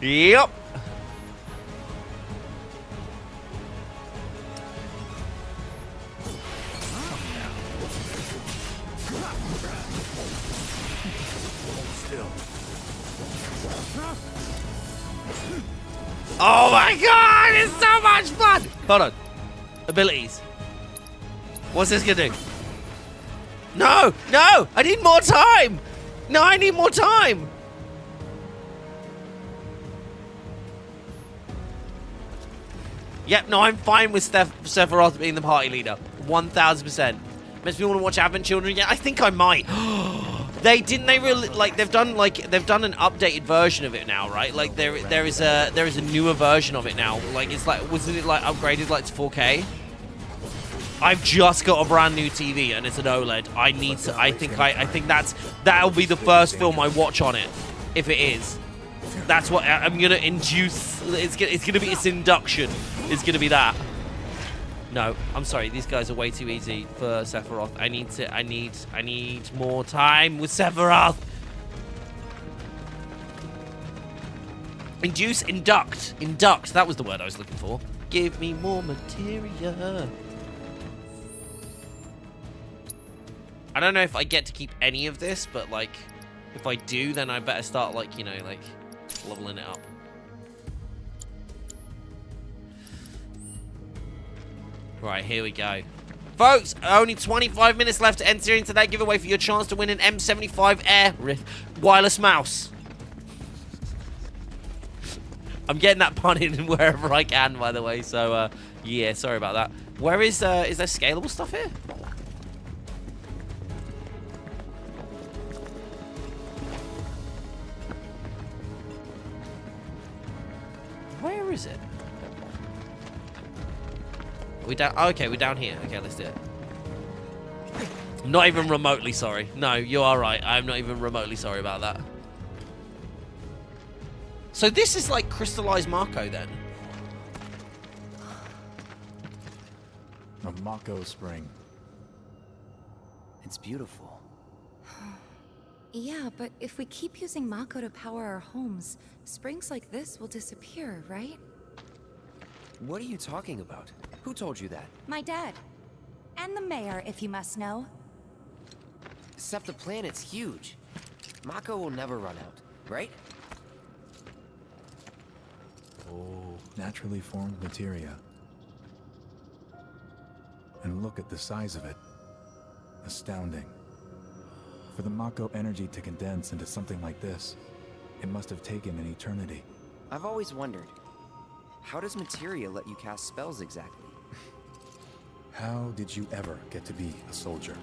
Yep. Oh my god, it's so much fun! Hold on. Abilities. What's this gonna do? No! No! I need more time! No, I need more time! Yep, no, I'm fine with Sephiroth being the party leader. 1000%. Makes me want to watch Advent Children again. I think I might. They really like they've done an updated version of it now, right? Like there is a newer version of it now. Like it's like wasn't it like upgraded like to 4K? I've just got a brand new TV and it's an OLED. I think that'll be the first film I watch on it if it is. That's what I'm gonna induce. It's gonna be its induction. It's gonna be that. No, I'm sorry. These guys are way too easy for Sephiroth. I need more time with Sephiroth. Induce, induct. That was the word I was looking for. Give me more materia. I don't know if I get to keep any of this, but like, if I do, then I better start like, you know, like leveling it up. Right, here we go. Folks, only 25 minutes left to enter into that giveaway for your chance to win an M75 Air wireless mouse. I'm getting that pun in wherever I can, by the way, so, yeah, sorry about that. Where is there scalable stuff here? Where is it? We down? Oh, okay, we're down here. Okay, let's do it. Not even remotely sorry. No, you are right. I'm not even remotely sorry about that. So this is like crystallized Mako then? A Mako spring. It's beautiful. Yeah, but if we keep using Mako to power our homes, springs like this will disappear, right? What are you talking about? Who told you that? My dad. And the mayor, if you must know. Except the planet's huge. Mako will never run out, right? Oh, naturally formed materia. And look at the size of it. Astounding. For the Mako energy to condense into something like this, it must have taken an eternity. I've always wondered, how does materia let you cast spells exactly? How did you ever get to be a soldier?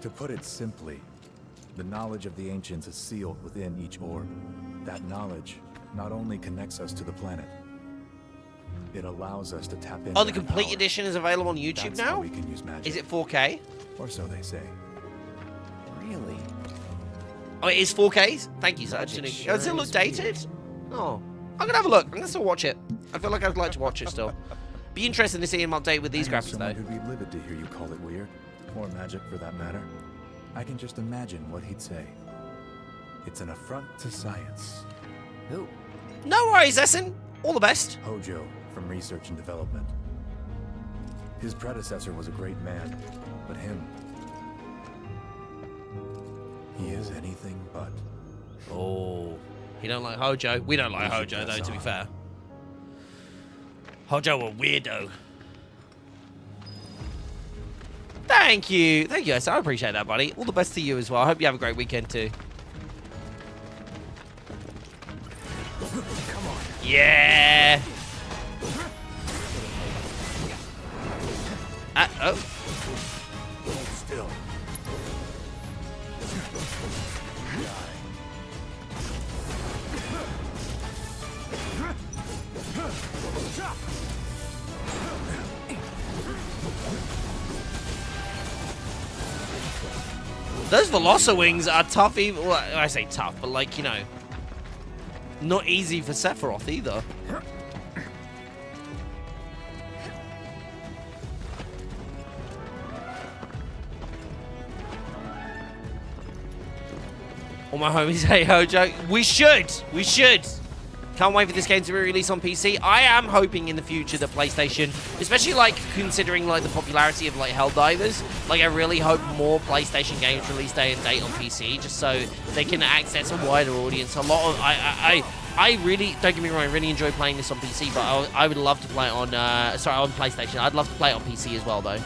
To put it simply, the knowledge of the ancients is sealed within each orb. That knowledge not only connects us to the planet, it allows us to tap into Oh, the complete edition is available on YouTube That's now? how we can use magic. Is it 4K? Or so they say. Really? Oh, it is 4K? Thank you, Magic Sergeant. sure Does it look is dated? Oh. I'm gonna have a look. I'm gonna still watch it. I feel like I'd like to watch it still. Be interesting to see him update with these I know graphics, someone though. who'd be livid to hear you call it weird, or magic for that matter. I can just imagine what he'd say. It's an affront to science. Who? No worries, Essen. All the best. Hojo from Research and Development. His predecessor was a great man, but him, he is anything but. Oh. He don't like Hojo. We don't like Hojo, though, to be fair. Hojo a weirdo. Thank you. Thank you, Essen. I appreciate that, buddy. All the best to you as well. I hope you have a great weekend, too. Come on. Yeah. Oh. Hold still. Those Veloci wings are tough, even. Well, I say tough, but like, you know, not easy for Sephiroth either. All my homies hate Hojo. We should. We should. Can't wait for this game to be released on PC. I am hoping in the future that PlayStation, especially like considering like the popularity of like Helldivers, like I really hope more PlayStation games release day and date on PC, just so they can access a wider audience. A lot of I really, don't get me wrong, I really enjoy playing this on PC, but I would love to play it on on PlayStation. I'd love to play it on PC as well, though.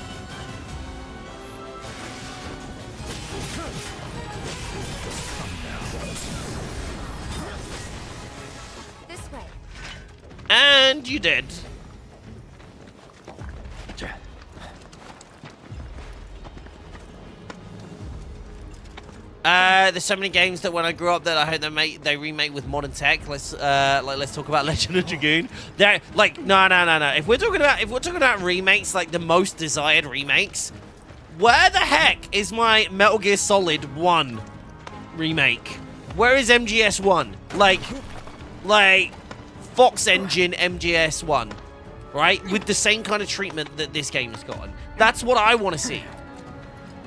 And you did. There's so many games that when I grew up that I hope they remake with modern tech. Let's talk about Legend of Dragoon. They're like no. If we're talking about remakes, like the most desired remakes, where the heck is my Metal Gear Solid 1 remake? Where is MGS1? Like Fox Engine MGS1, right? With the same kind of treatment that this game has gotten. That's what I want to see.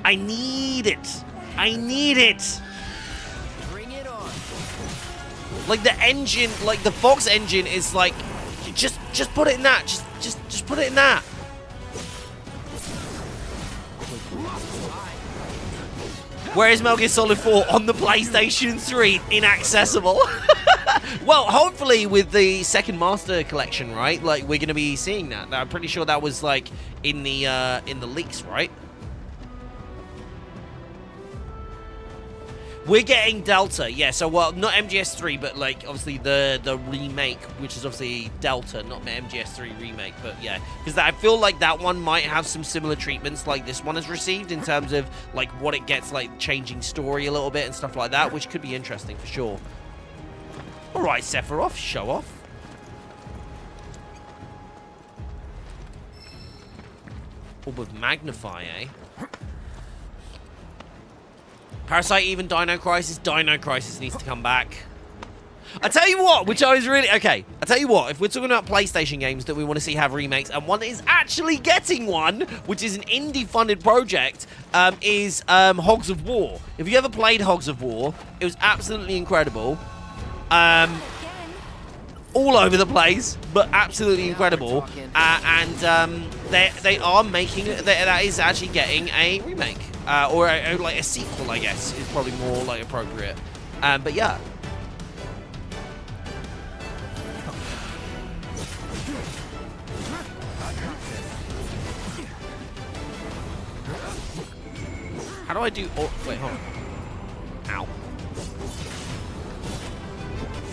I need it. I need it. Bring it on. Like the engine, like the Fox engine is like, just put it in that. Just put it in that. Where is Metal Gear Solid 4 on the PlayStation 3? Inaccessible. Well, hopefully with the second Master Collection, right? Like we're gonna be seeing that. I'm pretty sure that was like in the leaks, right? We're getting Delta, yeah. So well, not MGS3, but like obviously the remake, which is obviously Delta, not the MGS3 remake, but yeah, because I feel like that one might have some similar treatments like this one has received in terms of like what it gets, like changing story a little bit and stuff like that, which could be interesting for sure. All right, Sephiroth, show off. Orb of Magnify, eh? Parasite, even Dino Crisis. Dino Crisis needs to come back. I tell you what, which I was really... Okay, I tell you what, if we're talking about PlayStation games that we want to see have remakes, and one that is actually getting one, which is an indie-funded project, is Hogs of War. If you ever played Hogs of War, it was absolutely incredible. All over the place, but absolutely incredible. And they are making... That is actually getting a remake. Or like a sequel, I guess, is probably more like appropriate. But yeah. How do I do... Oh, wait, hold on. Ow.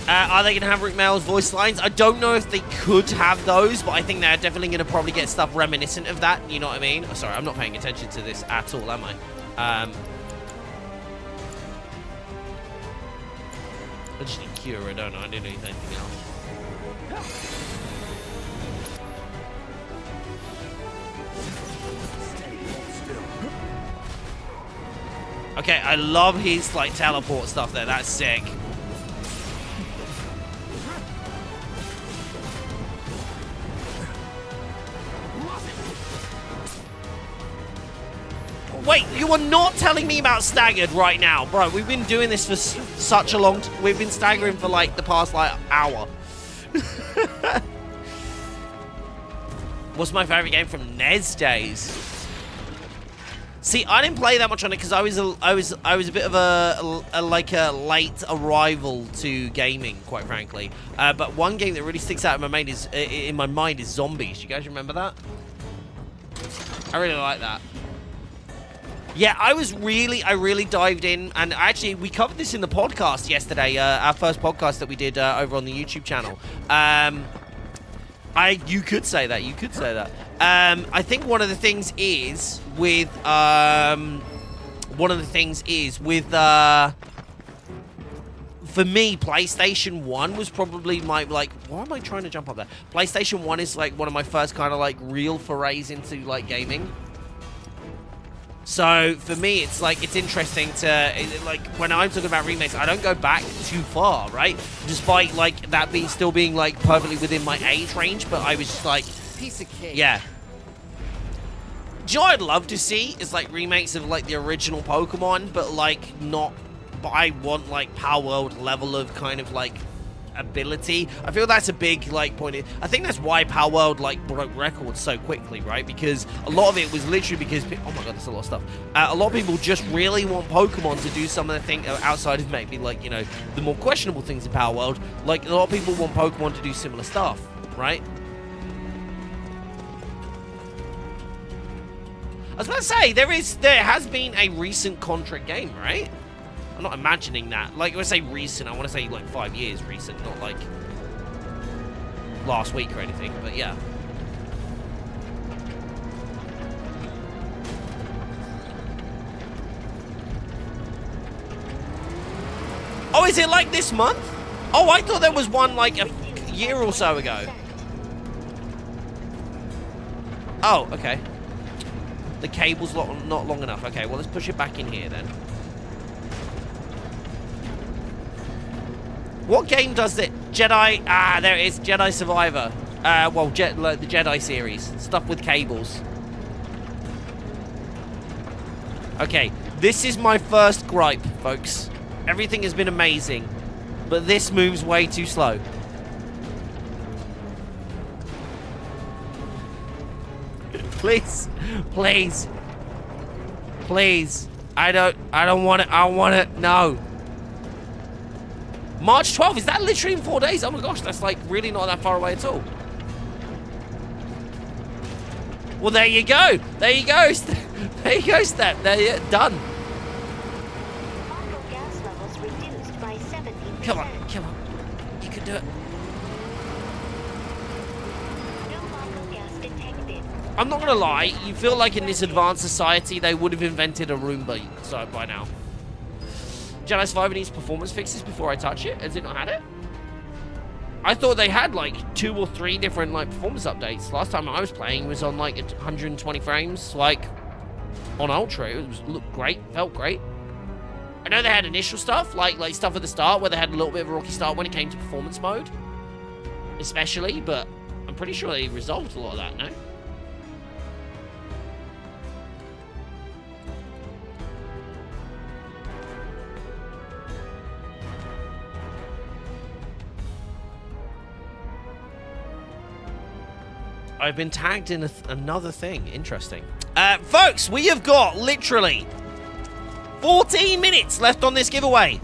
Are they going to have Rick Mail's voice lines? I don't know if they could have those, but I think they're definitely going to probably get stuff reminiscent of that. You know what I mean? Oh, sorry, I'm not paying attention to this at all, am I? I just need Cura, don't I? I didn't need anything else. Okay, I love his, like, teleport stuff there. That's sick. Wait, you are not telling me about staggered right now. Bro, we've been doing this for such a long time. We've been staggering for, like, the past, like, hour. What's my favorite game from NES days? See, I didn't play that much on it because I was a bit of a late arrival to gaming, quite frankly. But one game that really sticks out in my mind is Zombies. You guys remember that? I really like that. Yeah, I really dived in, and actually we covered this in the podcast yesterday, our first podcast that we did over on the YouTube channel. You could say that. You could say that. I think one of the things is with for me, PlayStation 1 was probably my, like, why am I trying to jump up there? PlayStation 1 is like one of my first kind of like real forays into like gaming. So for me, it's like, it's interesting to, like, when I'm talking about remakes, I don't go back too far, right? Despite like that still being like perfectly within my age range, but I was just like, piece of cake. Yeah. Do you know what I'd love to see is like remakes of like the original Pokemon, but like not, but I want like Power World level of kind of like ability. I feel that's a big like point. I think that's why Power World like broke records so quickly, right? Because a lot of it was literally because, oh my god, that's a lot of stuff. A lot of people just really want Pokemon to do some of the things outside of maybe like, you know, the more questionable things in Power World. Like a lot of people want Pokemon to do similar stuff, right? I was about to say, there has been a recent Contra game, right? I'm not imagining that. Like, when I say recent, I want to say like 5 years recent, not like last week or anything, but yeah. Oh, is it like this month? Oh, I thought there was one like a year or so ago. Oh, okay. The cable's not long enough. Okay, well, let's push it back in here then. What game does it? Jedi... Ah, there it is. Jedi Survivor. Well, the Jedi series. Stuff with cables. Okay, this is my first gripe, folks. Everything has been amazing, but this moves way too slow. Please, please, please. I don't want it. I want it. No. March 12th. Is that literally in 4 days? Oh my gosh, that's like really not that far away at all. Well, there you go. There you go. There you go, Step. There you done. Gas levels reduced by 70%. Come on, come on. You can do it. I'm not gonna lie, you feel like in this advanced society they would have invented a Roomba by now. Jedi Survivor needs performance fixes before I touch it. Has it not had it? I thought they had like 2 or 3 different like performance updates. Last time I was playing was on like 120 frames, like on Ultra. It looked great, felt great. I know they had initial stuff, like stuff at the start where they had a little bit of a rocky start when it came to performance mode, especially. But I'm pretty sure they resolved a lot of that now. I've been tagged in another thing. Interesting. Folks, we have got literally 14 minutes left on this giveaway.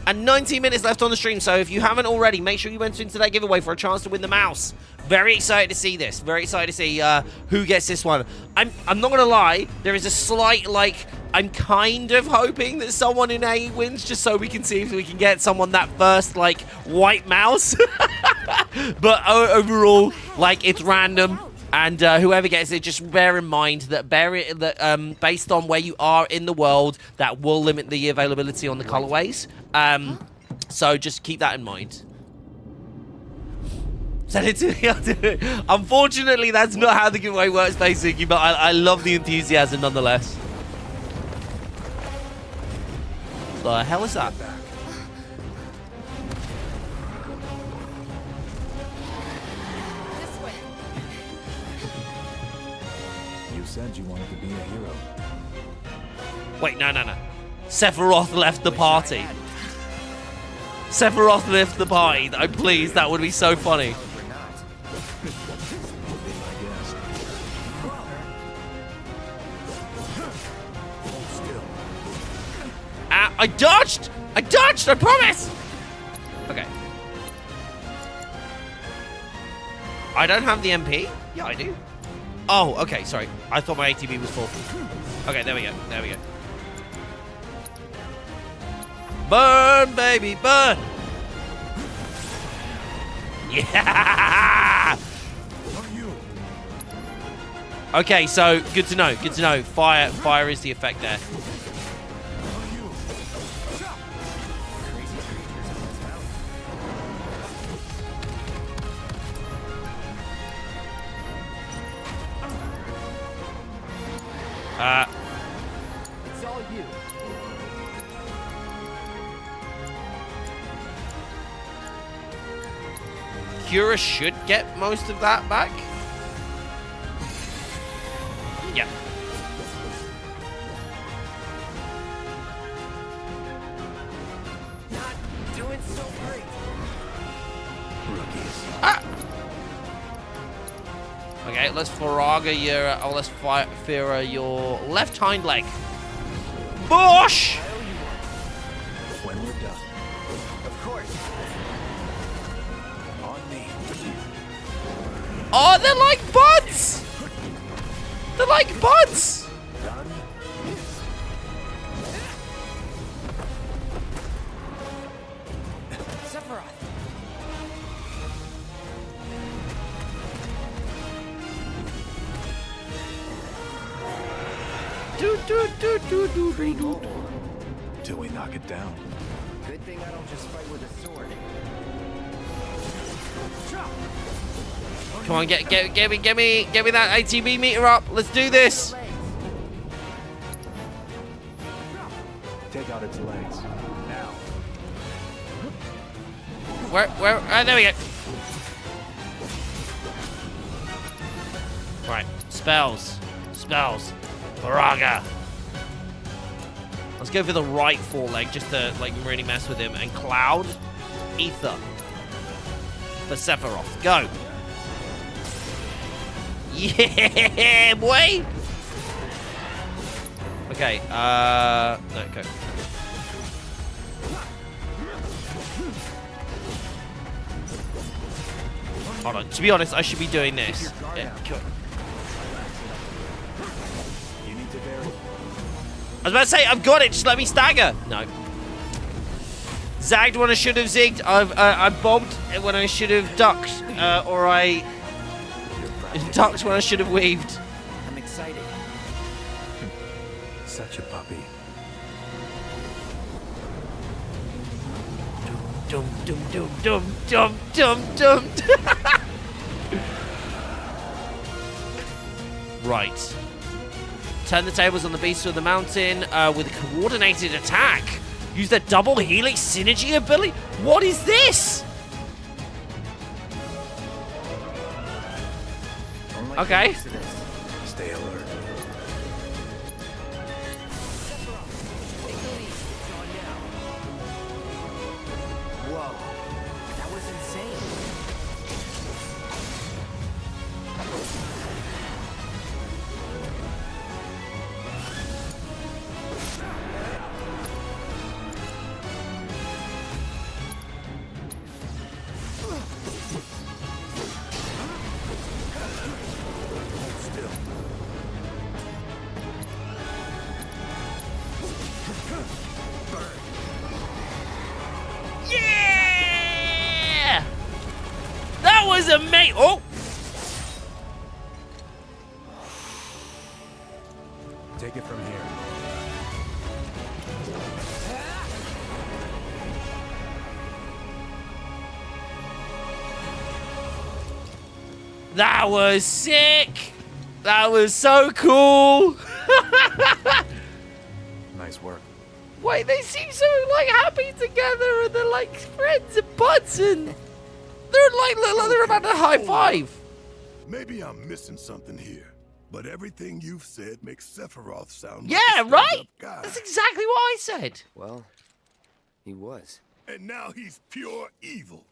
And 19 minutes left on the stream. So if you haven't already, make sure you enter into that giveaway for a chance to win the mouse. Very excited to see this. Very excited to see who gets this one. I'm not going to lie. There is a slight, like, I'm kind of hoping that someone in A wins, just so we can see if we can get someone that first, like, white mouse. But overall, like, it's random. And whoever gets it, just bear in mind that based on where you are in the world, that will limit the availability on the colorways. So just keep that in mind. Send it to me, I'll do it. Unfortunately, that's not how the giveaway works, basically, but I love the enthusiasm nonetheless. The hell is that? You said you wanted to be a hero. Wait, no. Sephiroth left the party. Sephiroth left the party. Oh, please, that would be so funny. I dodged! I promise! Okay. I don't have the MP? Yeah, I do. Oh, okay, sorry. I thought my ATB was full. Okay, there we go. Burn, baby, burn! Yeah! Okay, so good to know. Fire is the effect there. It's all you. Cura should get most of that back. Yeah. Not doing so great. Rookies. Okay, let's Faraga your... Oh, let's Fira your left hind leg. Bosh! When we're done. Of course. On me. Oh, they're like buds! They're like buds! Done. Sephiroth. Do. Till we knock it down. Good thing I don't just fight with a sword. Come on, get me that ATB meter up. Let's do this. Take out its legs. Now. Where? There we go. Right, spells. Faraga. Let's go for the right foreleg just to like really mess with him. And Cloud, Ether for Sephiroth. Go. Yeah, boy. Okay. No, go. Hold on. To be honest, I should be doing this. Yeah, go. I was about to say, I've got it, just let me stagger. No. Zagged when I should have zigged. I bobbed when I should have ducked. Or I ducked when I should have weaved. I'm excited. Such a puppy. Dum. Right. Turn the tables on the beast of the mountain with a coordinated attack. Use the double helix synergy ability. What is this? Okay. Stay alert. Whoa, that was insane. Take it from here. That was sick. That was so cool. Nice work. Wait, they seem so like happy together, and they're like friends and buds, and they're about to high five. Maybe I'm missing something here, but everything you've said makes Sephiroth sound Yeah, like a right? stand-up guy. That's exactly what I said. Well, he was. And now he's pure evil,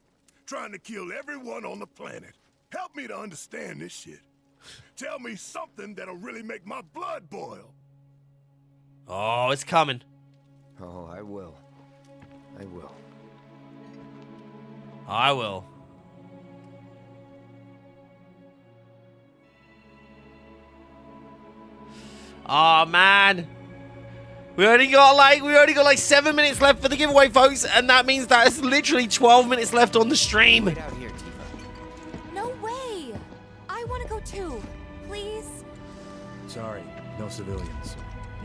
trying to kill everyone on the planet. Help me to understand this shit. Tell me something that'll really make my blood boil. Oh, it's coming. Oh, I will. I will. I will. Oh man. We only got like 7 minutes left for the giveaway, folks, and that means that it's literally 12 minutes left on the stream. Wait out here, Tifa. No way! I want to go too. Please? Sorry, no civilians.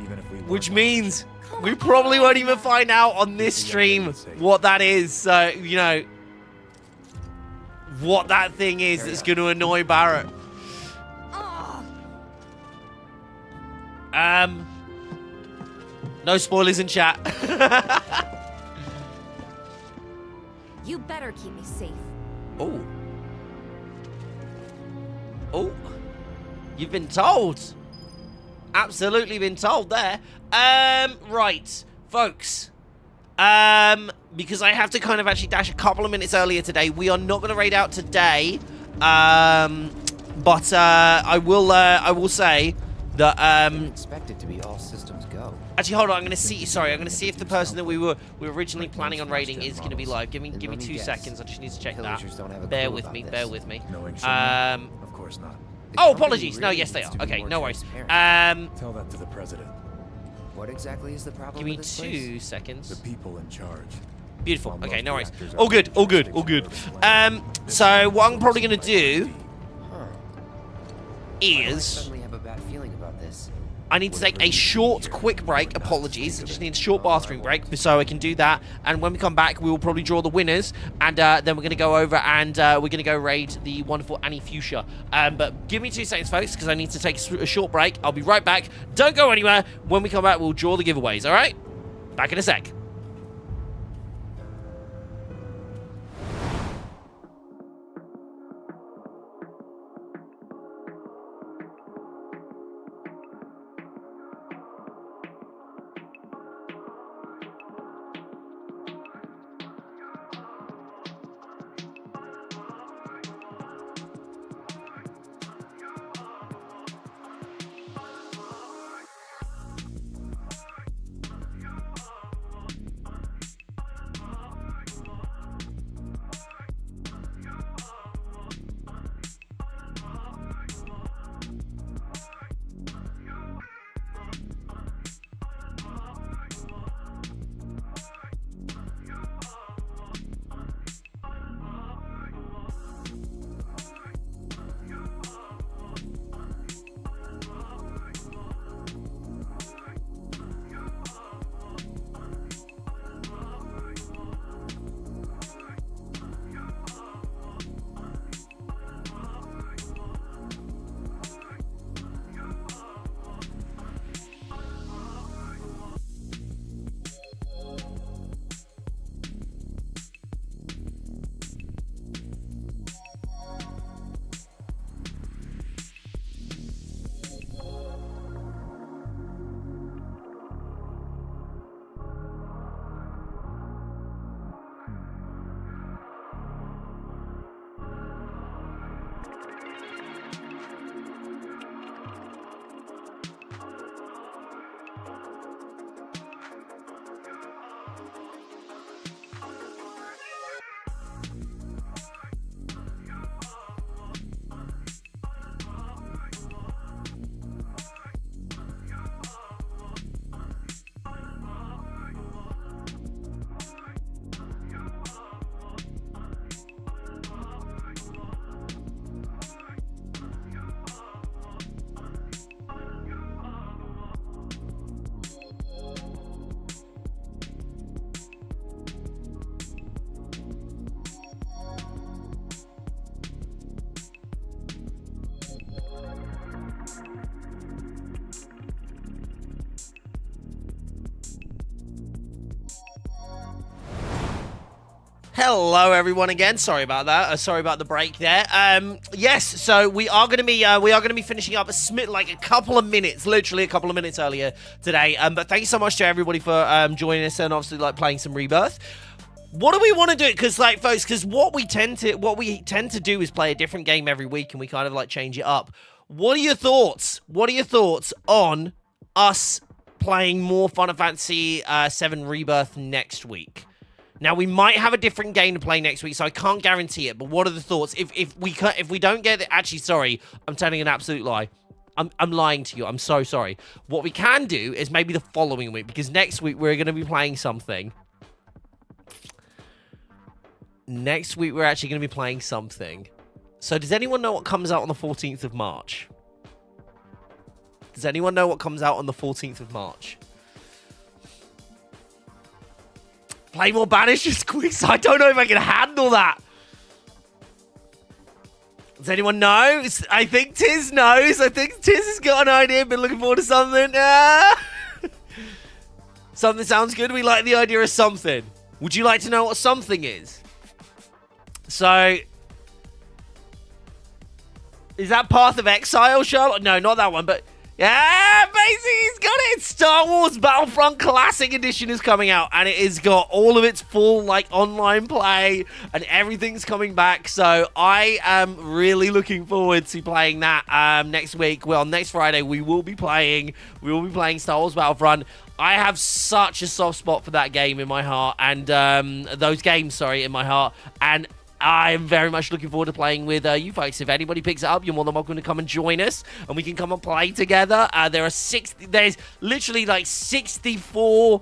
Even if we Which means we probably won't even find out on this stream what that is. So, you know, what that thing is that's going to annoy Barrett. No spoilers in chat. You better keep me safe. Oh. Oh. You've been told. Absolutely been told there. Right, folks. Because I have to kind of actually dash a couple of minutes earlier today. We are not going to raid out today. But I will say that expect it to be all systems go. Actually, hold on. I'm going to see. Sorry, I'm going to see if the person that we were originally planning on raiding is going to be live. Give me 2 seconds. I just need to check that. Bear with me. Bear with me. Of course not. Oh, apologies. No, yes, they are. Okay, no worries. Tell that to the president. What exactly is the problem? Give me with this 2 place? seconds. The people in charge. Beautiful. Okay, no worries. All good. All good. All good. So what I'm probably going to do I is suddenly have a bad feeling about this. I need to take a short, quick break. Apologies. I just need a short bathroom break so I can do that. And when we come back, we will probably draw the winners. And then we're going to go over and we're going to go raid the wonderful Annie Fuchsia. But give me 2 seconds, folks, because I need to take a short break. I'll be right back. Don't go anywhere. When we come back, we'll draw the giveaways, all right? Back in a sec. Hello, everyone. Again, sorry about that. Sorry about the break there. Yes, so we are going to be finishing up like a couple of minutes, literally a couple of minutes earlier today. But thank you so much to everybody for joining us and obviously like playing some Rebirth. What do we want to do? Because like, folks, because what we tend to do is play a different game every week, and we kind of like change it up. What are your thoughts? What are your thoughts on us playing more Final Fantasy VII Rebirth next week? Now, we might have a different game to play next week, so I can't guarantee it, but what are the thoughts? If we don't get it... Actually, sorry, I'm telling an absolute lie. I'm lying to you. I'm so sorry. What we can do is maybe the following week, because next week we're going to be playing something. Next week we're actually going to be playing something. So does anyone know what comes out on the 14th of March? Does anyone know what comes out on the 14th of March? Play more Banished Quiz. I don't know if I can handle that. Does anyone know? I think Tiz knows. I think Tiz has got an idea. Been looking forward to something. Something sounds good. We like the idea of something. Would you like to know what something is? So, is that Path of Exile, Charlotte? No, not that one, but... Yeah, basically, he's got it. Star Wars Battlefront Classic Edition is coming out, and it has got all of its full, like, online play, and everything's coming back. So I am really looking forward to playing that next week. Well, next Friday, we will be playing Star Wars Battlefront. I have such a soft spot for that game in my heart, and those games, in my heart, and I'm very much looking forward to playing with you folks. If anybody picks it up, you're more than welcome to come and join us, and we can come and play together. There's literally like 64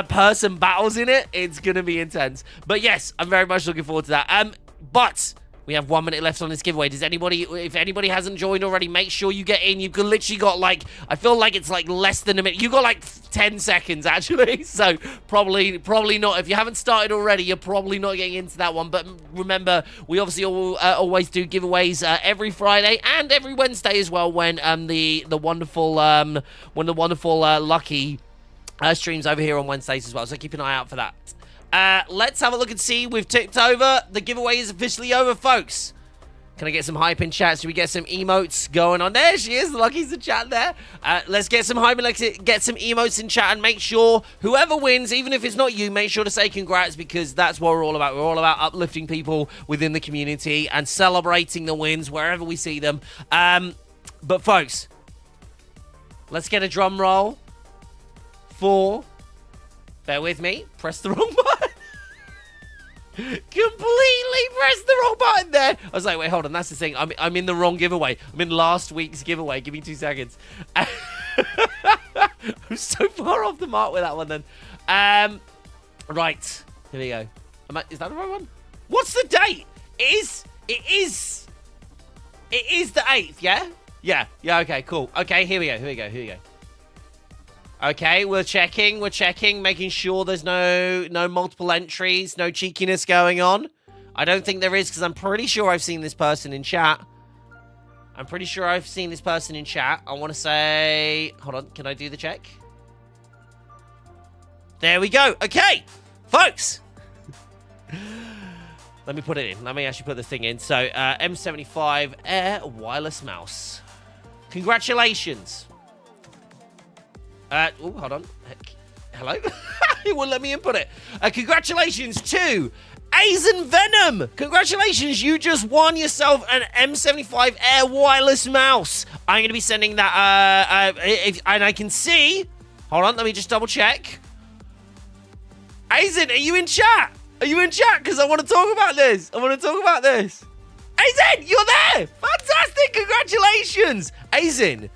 person battles in it. It's gonna be intense. But yes, I'm very much looking forward to that. But we have 1 minute left on this giveaway. If anybody hasn't joined already, make sure you get in. You've literally got I feel like it's like less than a minute. You got like 10 seconds actually. So probably not. If you haven't started already, you're probably not getting into that one. But remember, we obviously always do giveaways every Friday and every Wednesday as well. When the wonderful Lucky streams over here on Wednesdays as well. So keep an eye out for that. Let's have a look and see. We've ticked over. The giveaway is officially over, folks. Can I get some hype in chat? Should we get some emotes going on? There she is. Lucky's in chat there. Let's get some hype and let's get some emotes in chat, and make sure whoever wins, even if it's not you, make sure to say congrats, because that's what we're all about. We're all about uplifting people within the community and celebrating the wins wherever we see them. But folks, let's get a drum roll for... Bear with me. Press the wrong button. Completely pressed the wrong button there. I was like, wait, hold on. That's the thing. I'm in the wrong giveaway. I'm in last week's giveaway. Give me 2 seconds. I'm so far off the mark with that one then. Right. Here we go. Is that the right one? What's the date? It is the 8th, yeah? Yeah, okay, cool. Okay, here we go. Okay, we're checking, making sure there's no multiple entries, no cheekiness going on. I don't think there is, because I'm pretty sure I've seen this person in chat. I want to say... Hold on, can I do the check? There we go. Okay, folks. Let me put it in. Let me actually put the thing in. So, M75 Air Wireless Mouse. Congratulations. Oh, hold on. Hello? It won't let me input it. Congratulations to Aizen Venom. Congratulations, you just won yourself an M75 Air Wireless Mouse. I'm going to be sending that, and I can see... Hold on, let me just double check. Aizen, are you in chat? Because I want to talk about this. Aizen, you're there. Fantastic. Congratulations. Aizen,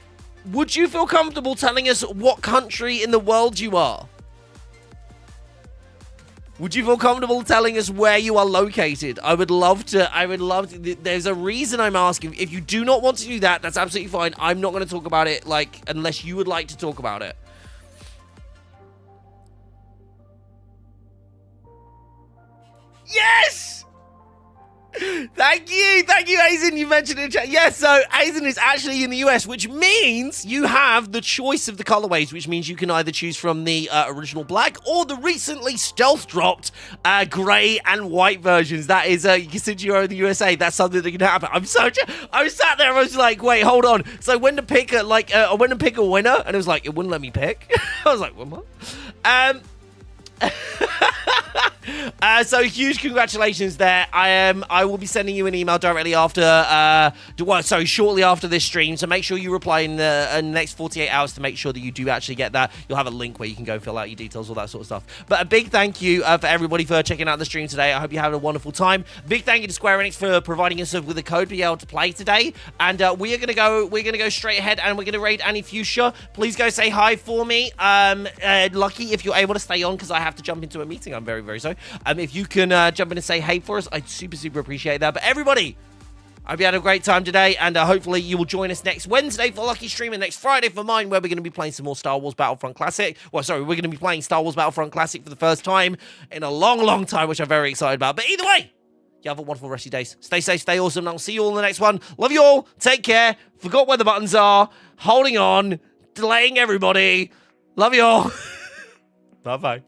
would you feel comfortable telling us what country in the world you are? Would you feel comfortable telling us where you are located? I would love to. There's a reason I'm asking. If you do not want to do that, that's absolutely fine. I'm not going to talk about it, unless you would like to talk about it. Yes! Thank you, Aizen. You mentioned it in chat. Yes, so Aizen is actually in the US, which means you have the choice of the colorways, which means you can either choose from the original black or the recently stealth dropped gray and white versions. That is, since you're in the USA, that's something that can happen. I was sat there, I was like, wait, hold on. So when to pick I went to pick a winner, and it was like, it wouldn't let me pick. I was like, what? So huge congratulations there. I will be sending you an email directly after, shortly after this stream. So make sure you reply in the next 48 hours to make sure that you do actually get that. You'll have a link where you can go fill out your details, all that sort of stuff. But a big thank you for everybody for checking out the stream today. I hope you had a wonderful time. Big thank you to Square Enix for providing us with a code to be able to play today. And we're gonna go straight ahead and we're gonna raid Annie Fuchsia. Please go say hi for me. Lucky if you're able to stay on because I have to jump into a meeting. I'm very, very sorry. If you can jump in and say hey for us, I'd super, super appreciate that. But everybody, I hope you had a great time today, and hopefully you will join us next Wednesday for Lucky Stream and next Friday for mine, where we're going to be playing some more Star Wars Battlefront Classic. We're going to be playing Star Wars Battlefront Classic for the first time in a long, long time, which I'm very excited about. But either way, you have a wonderful rest of your days. Stay safe, stay awesome, and I'll see you all in the next one. Love you all. Take care. Forgot where the buttons are. Holding on. Delaying everybody. Love you all. Bye-bye.